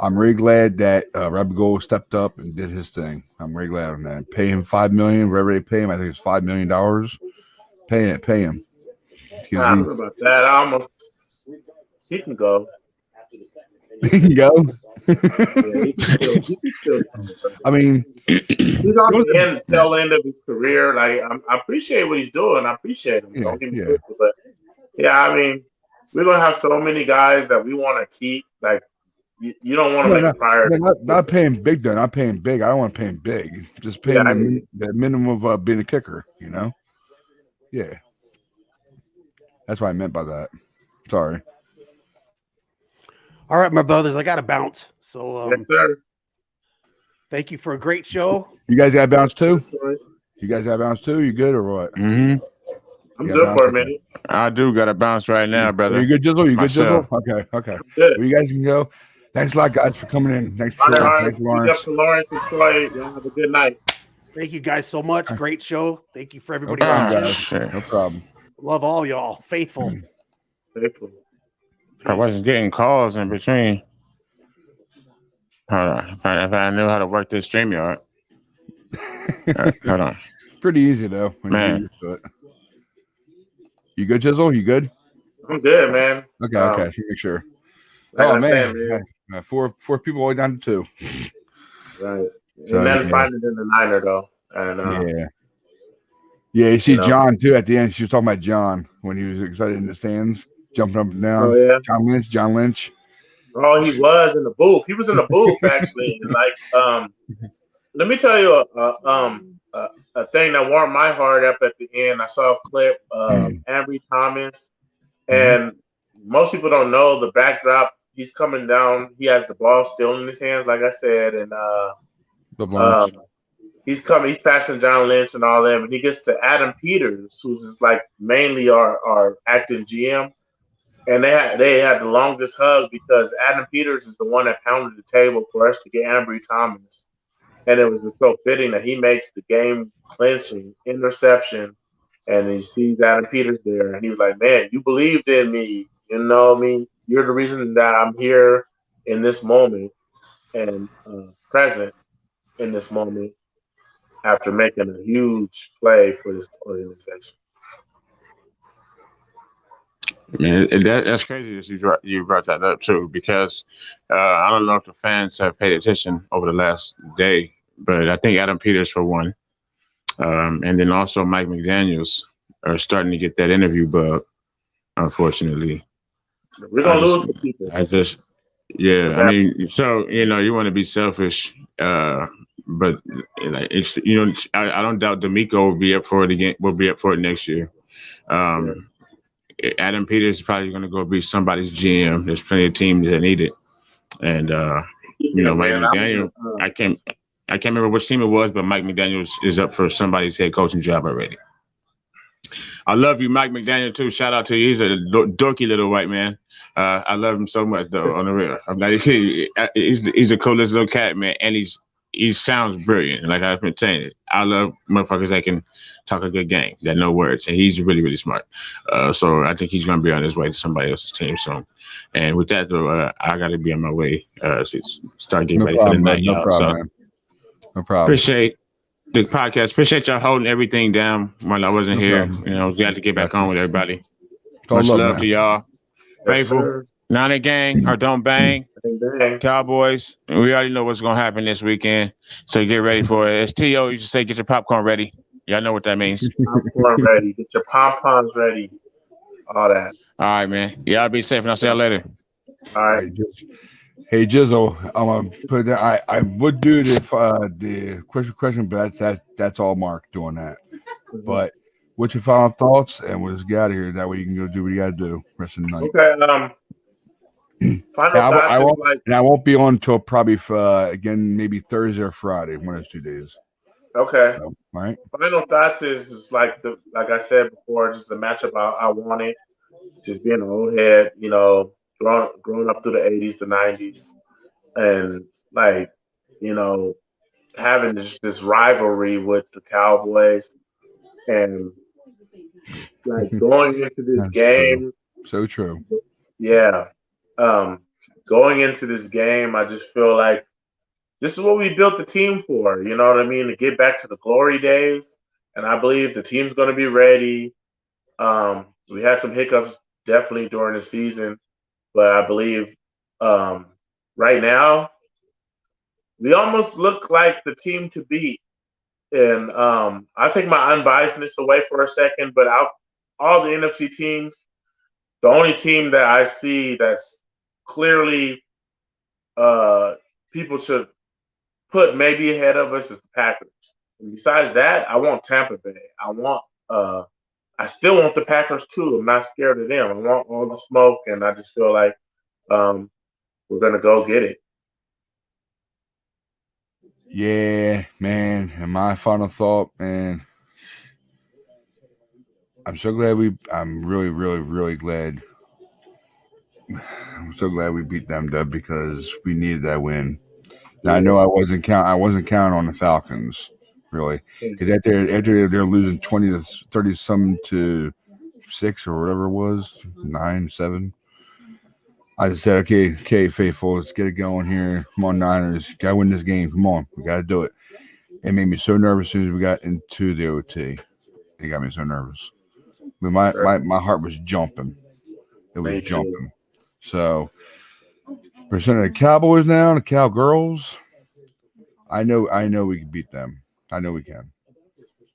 Speaker 1: I'm really glad that Robbie Gould stepped up and did his thing. I'm really glad on that. Pay him $5 million, wherever they pay him. I think it's $5 million. Pay him.
Speaker 3: I don't know about that. He can go.
Speaker 1: He can go.
Speaker 3: He can still
Speaker 1: I mean,
Speaker 3: he's on the tail end of his career. Like, I appreciate what he's doing. I appreciate him. Don't get me twisted, but I mean, we're gonna have so many guys that we want to keep. Like, you don't want to make fire.
Speaker 1: Not paying big though. Not paying big. I don't want to pay him big. Just paying the minimum of being a kicker. You know. Yeah. That's what I meant by that. Sorry.
Speaker 4: All right, my brothers, I got to bounce. So,
Speaker 3: Yes, sir.
Speaker 4: Thank you for a great show.
Speaker 1: You guys got to bounce too? You guys got to bounce too? You good or what?
Speaker 7: Mm-hmm.
Speaker 3: I'm good for a minute.
Speaker 7: I do got to bounce right now, brother.
Speaker 1: You good, Jizzle? You good, Jizzle? Okay.
Speaker 3: Good.
Speaker 1: Well, you guys can go. Thanks a lot, guys, for coming in. Thanks for
Speaker 3: Thanks, Lawrence. Lawrence and Troy. Y'all have a good night.
Speaker 4: Thank you guys so much. Great show. Thank you for everybody
Speaker 1: watching. No problem.
Speaker 4: Love all y'all. Faithful.
Speaker 7: I wasn't getting calls in between. Hold on. If I knew how to work this StreamYard. Hold on.
Speaker 1: Pretty easy, though.
Speaker 7: Man.
Speaker 1: You good, Jizzle? You good?
Speaker 3: I'm good, man.
Speaker 1: Okay. Make sure.
Speaker 3: Like
Speaker 1: man. Four people all the way down to 2.
Speaker 3: Right.
Speaker 1: So,
Speaker 3: and then find it in the Niner, though. And
Speaker 1: you see John, too, at the end. She was talking about John when he was excited in the stands, jumping up and down.
Speaker 3: Oh, yeah.
Speaker 1: John Lynch.
Speaker 3: Oh, he was in the booth. He was in the booth, actually. Like, let me tell you a thing that warmed my heart up at the end. I saw a clip of Ambry Thomas, and most people don't know the backdrop. He's coming down. He has the ball still in his hands, like I said, and he's passing John Lynch and all them, and he gets to Adam Peters, who's just like mainly our acting GM, and they had the longest hug because Adam Peters is the one that pounded the table for us to get Ambry Thomas, and it was just so fitting that he makes the game clinching interception, and he sees Adam Peters there, and he was like, "Man, you believed in me, you know what I mean? You're the reason that I'm here in this moment and present in this moment after making a huge play for this organization."
Speaker 7: Man, that's crazy that you brought that up too, because I don't know if the fans have paid attention over the last day, but I think Adam Peters for one, and then also Mike McDaniel's are starting to get that interview bug. Unfortunately,
Speaker 3: We're
Speaker 7: I
Speaker 3: gonna lose
Speaker 7: just,
Speaker 3: some people.
Speaker 7: I just,
Speaker 3: It's a
Speaker 7: yeah. I
Speaker 3: bad.
Speaker 7: mean, so you want to be selfish, but like it's I don't doubt D'Amico will be up for it again. Will be up for it next year.
Speaker 3: Yeah.
Speaker 7: Um, Adam Peters is probably going to go be somebody's GM. There's plenty of teams that need it, and
Speaker 3: Yeah,
Speaker 7: Mike
Speaker 3: man.
Speaker 7: McDaniel. I can't remember which team it was, but Mike McDaniel is up for somebody's head coaching job already. I love you, Mike McDaniel, too. Shout out to you. He's a dorky little white man. I love him so much, though. On the real, I'm like, he's a coolest little cat, man, and he sounds brilliant. Like I've been saying, I love motherfuckers that can talk a good game, that know words, and he's really, really smart. So I think he's gonna be on his way to somebody else's team soon. And with that, though, I got to be on my way to start getting
Speaker 1: No
Speaker 7: ready for the
Speaker 1: problem,
Speaker 7: night,
Speaker 1: bud. No
Speaker 7: y'all.
Speaker 1: problem,
Speaker 7: So
Speaker 1: man. No problem.
Speaker 7: appreciate the podcast. Appreciate y'all holding everything down while I wasn't
Speaker 1: No
Speaker 7: here.
Speaker 1: problem.
Speaker 7: We had to get back on with everybody.
Speaker 1: It's all
Speaker 7: Much love
Speaker 1: man.
Speaker 7: to y'all.
Speaker 3: Yes,
Speaker 7: Faithful.
Speaker 3: sir.
Speaker 7: Nine gang or don't bang.
Speaker 3: Dang.
Speaker 7: Cowboys. We already know what's gonna happen this weekend. So get ready for it. As T.O. used to say, get your popcorn ready. Y'all know what that means.
Speaker 3: Popcorn ready. Get your pom poms ready. All that.
Speaker 7: All right, man. Y'all be safe and I'll see y'all later.
Speaker 3: All right.
Speaker 1: Hey Jizzle, I'm gonna put that. I would do the question, but that's all Mark doing that. But what's your final thoughts? And we'll just get out of here. That way you can go do what you gotta do rest of the night.
Speaker 3: Okay. Final thoughts is like.
Speaker 1: And I won't be on until probably again maybe Thursday or Friday, one of those 2 days.
Speaker 3: Okay.
Speaker 1: So, all right.
Speaker 3: Final thoughts is like I said before, just the matchup I wanted. Just being an old head, growing up through the 80s, the 90s, and like, having this rivalry with the Cowboys, and like going into this
Speaker 1: That's
Speaker 3: game.
Speaker 1: true. So true.
Speaker 3: Yeah. Going into this game, I just feel like this is what we built the team for. You know what I mean? To get back to the glory days, and I believe the team's going to be ready. We had some hiccups definitely during the season, but I believe right now we almost look like the team to beat. And I'll take my unbiasedness away for a second, but all the NFC teams, the only team that I see that's clearly people should put maybe ahead of us is the Packers. And besides that, I want Tampa Bay. I still want the Packers too. I'm not scared of them. I want all the smoke, and I just feel like we're gonna go get it.
Speaker 1: Yeah, man. And my final thought, man. I'm so glad I'm really, really, really glad. I'm so glad we beat them, Dub, because we needed that win. Now I know I wasn't counting on the Falcons, really, because after they're losing 20 to 30 some to 6 or whatever it was, 9-7. I just said, okay, faithful, let's get it going here. Come on, Niners, gotta win this game. Come on, we gotta do it. It made me so nervous as soon as we got into the OT. It got me so nervous. But my heart was jumping. It was jumping. So, percent of the Cowboys now, the Cowgirls. I know we can beat them. I know we can.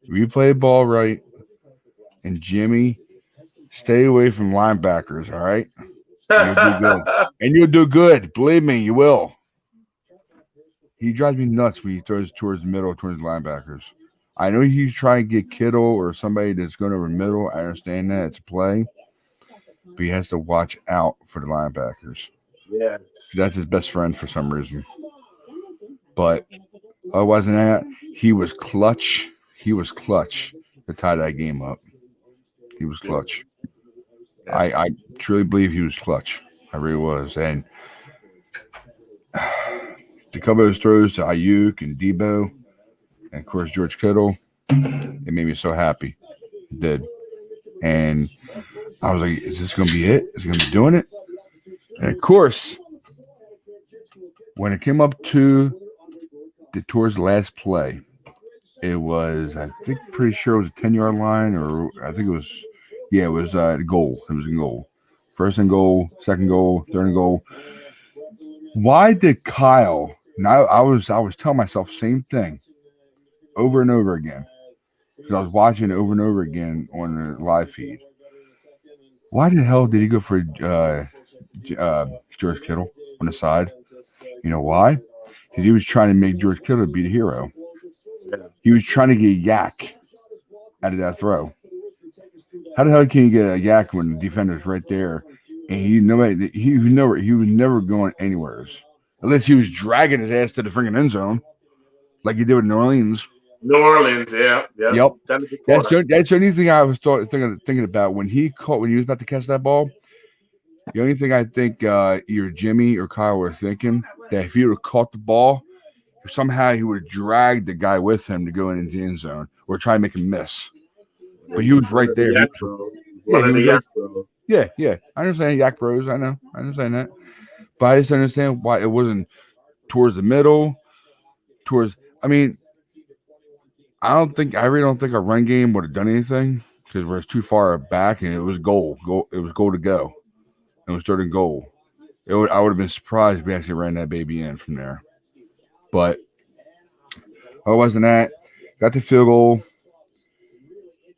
Speaker 1: We play the ball right, and Jimmy, stay away from linebackers. All right, and you'll do good. And you'll do good. Believe me, you will. He drives me nuts when he throws towards the middle, towards the linebackers. I know he's trying to get Kittle or somebody that's going over the middle. I understand that it's a play, but he has to watch out for the linebackers.
Speaker 3: Yeah,
Speaker 1: that's his best friend for some reason. But otherwise than that, he was clutch. He was clutch to tie that game up. He was clutch. I truly believe he was clutch. I really was. And to cover those throws to Ayuk and Debo, and of course George Kittle, it made me so happy. It did. And I was like, is this going to be it? Is he going to be doing it? And of course, when it came up to towards the last play, it was, I think, pretty sure it was a 10-yard line, or I think it was, it was a goal. It was a goal. First and goal, second goal, third and goal. Why did Kyle? Now I was telling myself the same thing over and over again because I was watching it over and over again on the live feed. Why the hell did he go for George Kittle on the side? You know why? Because he was trying to make George Kittle be the hero. He was trying to get Yak out of that throw. How the hell can you get a Yak when the defender's right there? And he was never going anywhere. Unless he was dragging his ass to the freaking end zone. Like he did with New Orleans.
Speaker 3: New Orleans, yeah.
Speaker 1: Yep. That's the only thing I was thinking about when he was about to catch that ball. The only thing I think either Jimmy or Kyle were thinking that if he would have caught the ball, somehow he would have dragged the guy with him to go into the end zone or try to make him miss. But he was right there. Yeah. I understand Yak Bros. I understand that. But I just understand why it wasn't towards the middle, I really don't think our run game would have done anything because we're too far back and it was goal. It was goal to go. It was third and goal. I would have been surprised if we actually ran that baby in from there. But otherwise than that, got the field goal.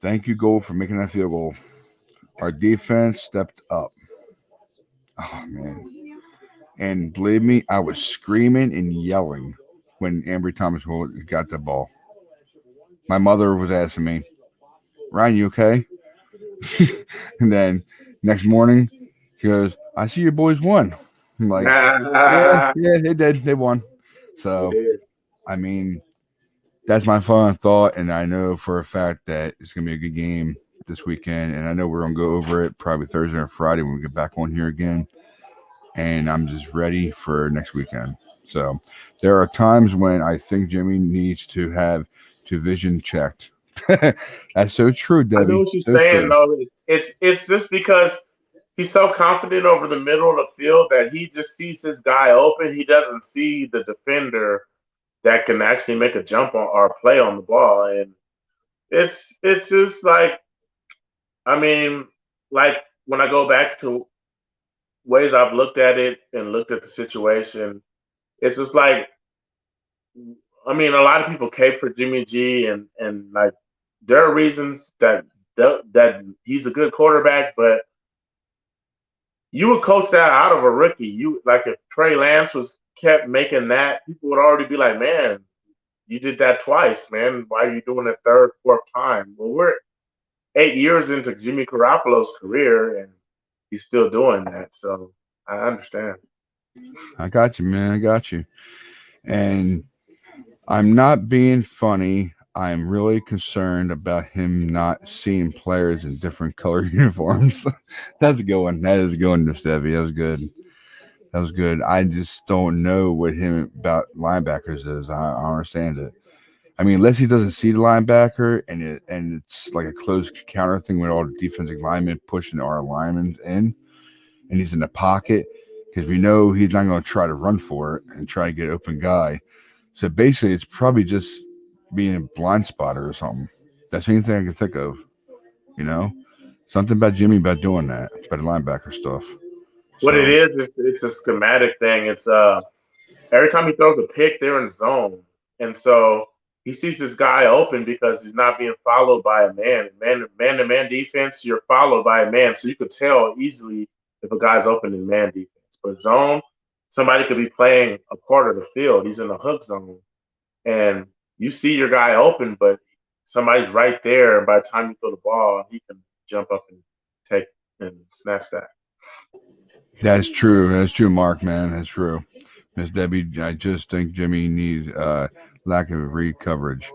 Speaker 1: Thank you, goal, for making that field goal. Our defense stepped up. Oh, man. And believe me, I was screaming and yelling when Ambry Thomas got the ball. My mother was asking me, Ryan, you okay? And then next morning, she goes, I see your boys won. I'm like, yeah, they did. They won. So, that's my fun thought. And I know for a fact that it's going to be a good game this weekend. And I know we're going to go over it probably Thursday or Friday when we get back on here again. And I'm just ready for next weekend. So there are times when I think Jimmy needs to have to vision checked. That's so true, Debbie.
Speaker 3: I know what you're saying, though. It's just because he's so confident over the middle of the field that he just sees his guy open. He doesn't see the defender that can actually make a jump on or play on the ball. And it's just like when I go back to ways I've looked at it and looked at the situation, it's just like, a lot of people cape for Jimmy G and like there are reasons that he's a good quarterback, but you would coach that out of a rookie. You like if Trey Lance kept making that, people would already be like, man, you did that twice, man. Why are you doing it third, fourth time? Well, we're 8 years into Jimmy Garoppolo's career and he's still doing that. So I understand.
Speaker 1: I got you, man. I got you. And I'm not being funny. I'm really concerned about him not seeing players in different color uniforms. That's a good one. That is a good one, Miss Debbie. That was good. That was good. I just don't know what him about linebackers is. I don't understand it. Unless he doesn't see the linebacker and it's like a close counter thing with all the defensive linemen pushing our linemen in, and he's in the pocket because we know he's not going to try to run for it and try to get an open guy. So basically, it's probably just being a blind spotter or something. That's the only thing I can think of. Something about Jimmy about doing that, about the linebacker stuff.
Speaker 3: What it is, it's a schematic thing. It's every time he throws a pick, they're in the zone, and so he sees this guy open because he's not being followed by a man. Man-to-man defense, you're followed by a man, so you could tell easily if a guy's open in man defense. But zone, somebody could be playing a part of the field. He's in the hook zone, and you see your guy open, but somebody's right there, and by the time you throw the ball, he can jump up and take and snatch that.
Speaker 1: That's true. That's true, Mark, man. That's true. Miss Debbie, I just think Jimmy needs lack of read coverage.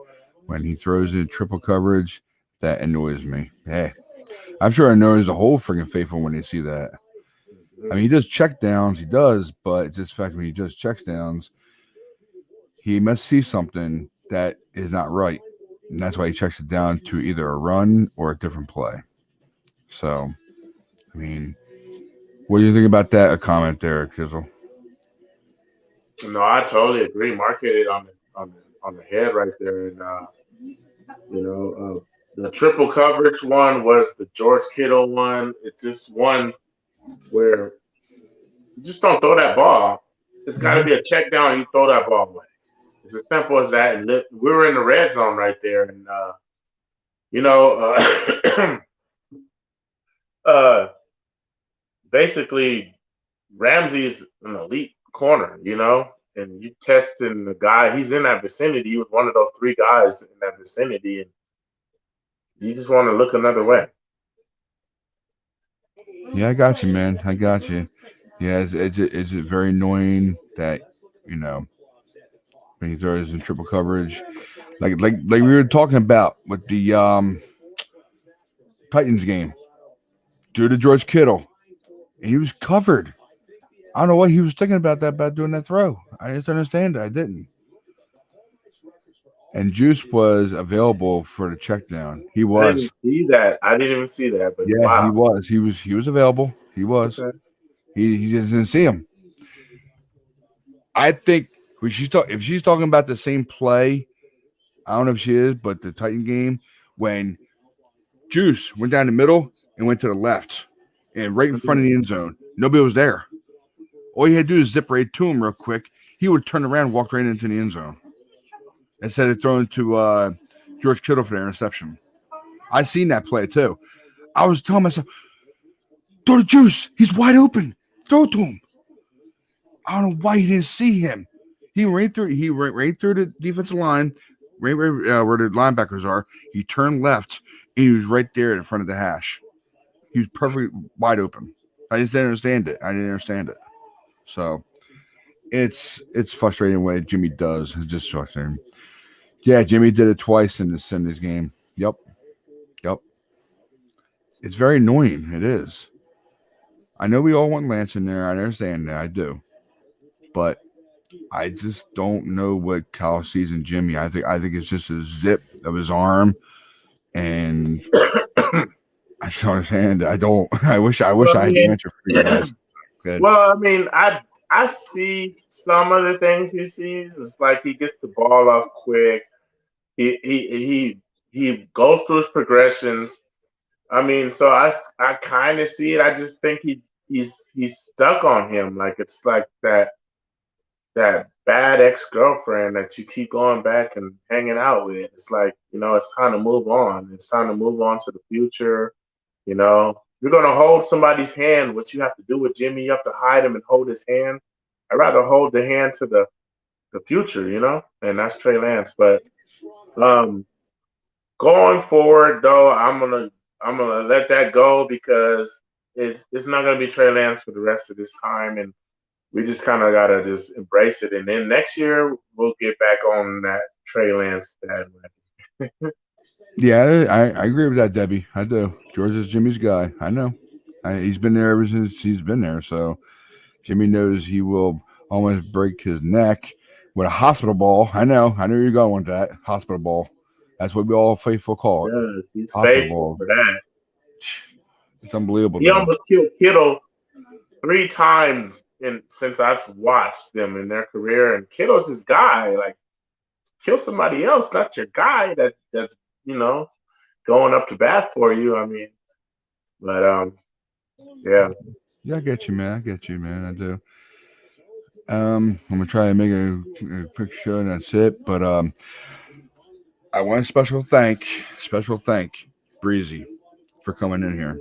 Speaker 1: When he throws in triple coverage, that annoys me. Hey, I'm sure I know he's a whole freaking faithful when they see that. I mean, he does check downs, he does, but it's just the fact when he does check downs, he must see something that is not right. And that's why he checks it down to either a run or a different play. So, I mean, what do you think about that? A comment there, Kizzle?
Speaker 3: No, I totally agree. Mark hit it on the head right there, and the triple coverage one was the George Kittle one. It's just one where you just don't throw that ball. It's got to be a check down. You throw that ball away. It's as simple as that. And we were in the red zone right there, and basically Ramsey's an elite corner, and you testing the guy. He's in that vicinity. He was one of those three guys in that vicinity, and you just want to look another way.
Speaker 1: Yeah, I got you, man. I got you. Yeah, it's very annoying that when he throws in triple coverage, like we were talking about with the Titans game, due to George Kittle, and he was covered. I don't know what he was thinking about doing that throw. I just don't understand it. I didn't. And Juice was available for the check down. He was.
Speaker 3: I didn't see that. I didn't even see that. But
Speaker 1: yeah,
Speaker 3: wow.
Speaker 1: he was. He was available. He was.
Speaker 3: Okay.
Speaker 1: He just didn't see him. I think if she's talking about the same play, I don't know if she is, but the Titan game when Juice went down the middle and went to the left and right in front of the end zone, nobody was there. All you had to do is zip right to him real quick. He would turn around and walk right into the end zone instead of throwing to George Kittle for the interception. I seen that play too. I was telling myself, throw to Juice. He's wide open. Throw it to him. I don't know why he didn't see him. He went right through the defensive line, right where the linebackers are. He turned left, and he was right there in front of the hash. He was perfectly wide open. I just didn't understand it. So it's frustrating what Jimmy does. It's just frustrating. Yeah, Jimmy did it twice in this game. Yep. It's very annoying. It is. I know we all want Lance in there. I understand that. I do. But I just don't know what Kyle sees in Jimmy. I think it's just a zip of his arm, and I don't understand. I don't. I wish I had the answer for you guys.
Speaker 3: Well, I mean, I see some of the things he sees. It's like he gets the ball off quick. He goes through his progressions. I mean, so I kind of see it. I just think he's stuck on him. Like it's like that bad ex-girlfriend that you keep going back and hanging out with. It's like, it's time to move on. It's time to move on to the future. You're going to hold somebody's hand. What you have to do with Jimmy, you have to hide him and hold his hand. I'd rather hold the hand to the future, and that's Trey Lance. But going forward, though, I'm gonna let that go because it's not gonna be Trey Lance for the rest of this time, and we just kind of gotta just embrace it. And then next year we'll get back on that Trey Lance bandwagon.
Speaker 1: Yeah, I agree with that, Debbie. I do. George is Jimmy's guy. I know. He's been there ever since he's been there. So Jimmy knows he will almost break his neck with a hospital ball. I know you're going with that hospital ball. That's what we all faithful call it.
Speaker 3: Yeah, he's
Speaker 1: hospital
Speaker 3: faithful
Speaker 1: ball.
Speaker 3: for that.
Speaker 1: It's unbelievable.
Speaker 3: He almost killed Kittle 3 times since I've watched them in their career, and Kittle's his guy. Like, kill somebody else, not your guy that's going up to bat for you. I mean, but yeah.
Speaker 1: Yeah, I get you, man. I do. I'm gonna try to make a quick show, and that's it. But I want to special thank Breezy for coming in here.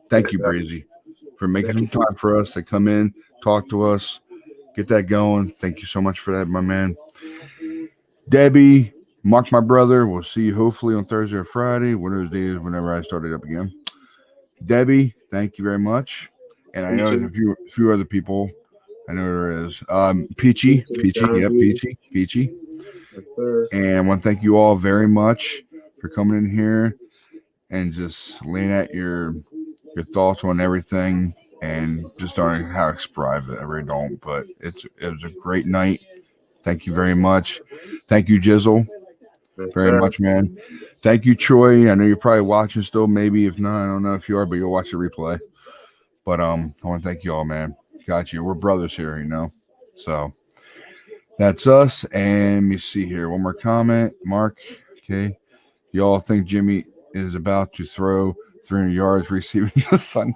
Speaker 1: Thank you, Breezy, for making some time for us to come in, talk to us, get that going. Thank you so much for that, my man. Debbie, Mark, my brother. We'll see you hopefully on Thursday or Friday, one of those days whenever I start it up again. Debbie, thank you very much. And I know there's a few other people. I know there is. Peachy. And I want to thank you all very much for coming in here. and just laying out your thoughts on everything and just on how to express it. I really don't, but it was a great night. Thank you very much. Thank you, Jizzle, very much, man. Thank you, Troy. I know you're probably watching still. Maybe if not, I don't know if you are, but you'll watch the replay. But I want to thank you all, man. Got you. We're brothers here, you know. So that's us. And let me see here. One more comment, Mark. Okay. Y'all think Jimmy is about to throw 300 yards receiving the Sun?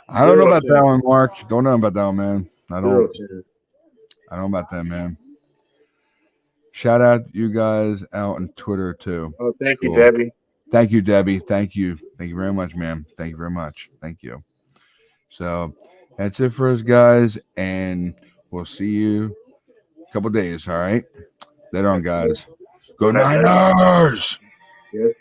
Speaker 1: I don't know about that one, Mark. Don't know about that one, man. I don't know about that, man. Shout out you guys out on Twitter too.
Speaker 3: Oh, thank you, Debbie.
Speaker 1: Thank you, Debbie. Thank you. Thank you very much, ma'am. Thank you very much. Thank you. So that's it for us, guys, and we'll see you a couple days. All right. Later on, guys. Go Niners!
Speaker 3: Yes.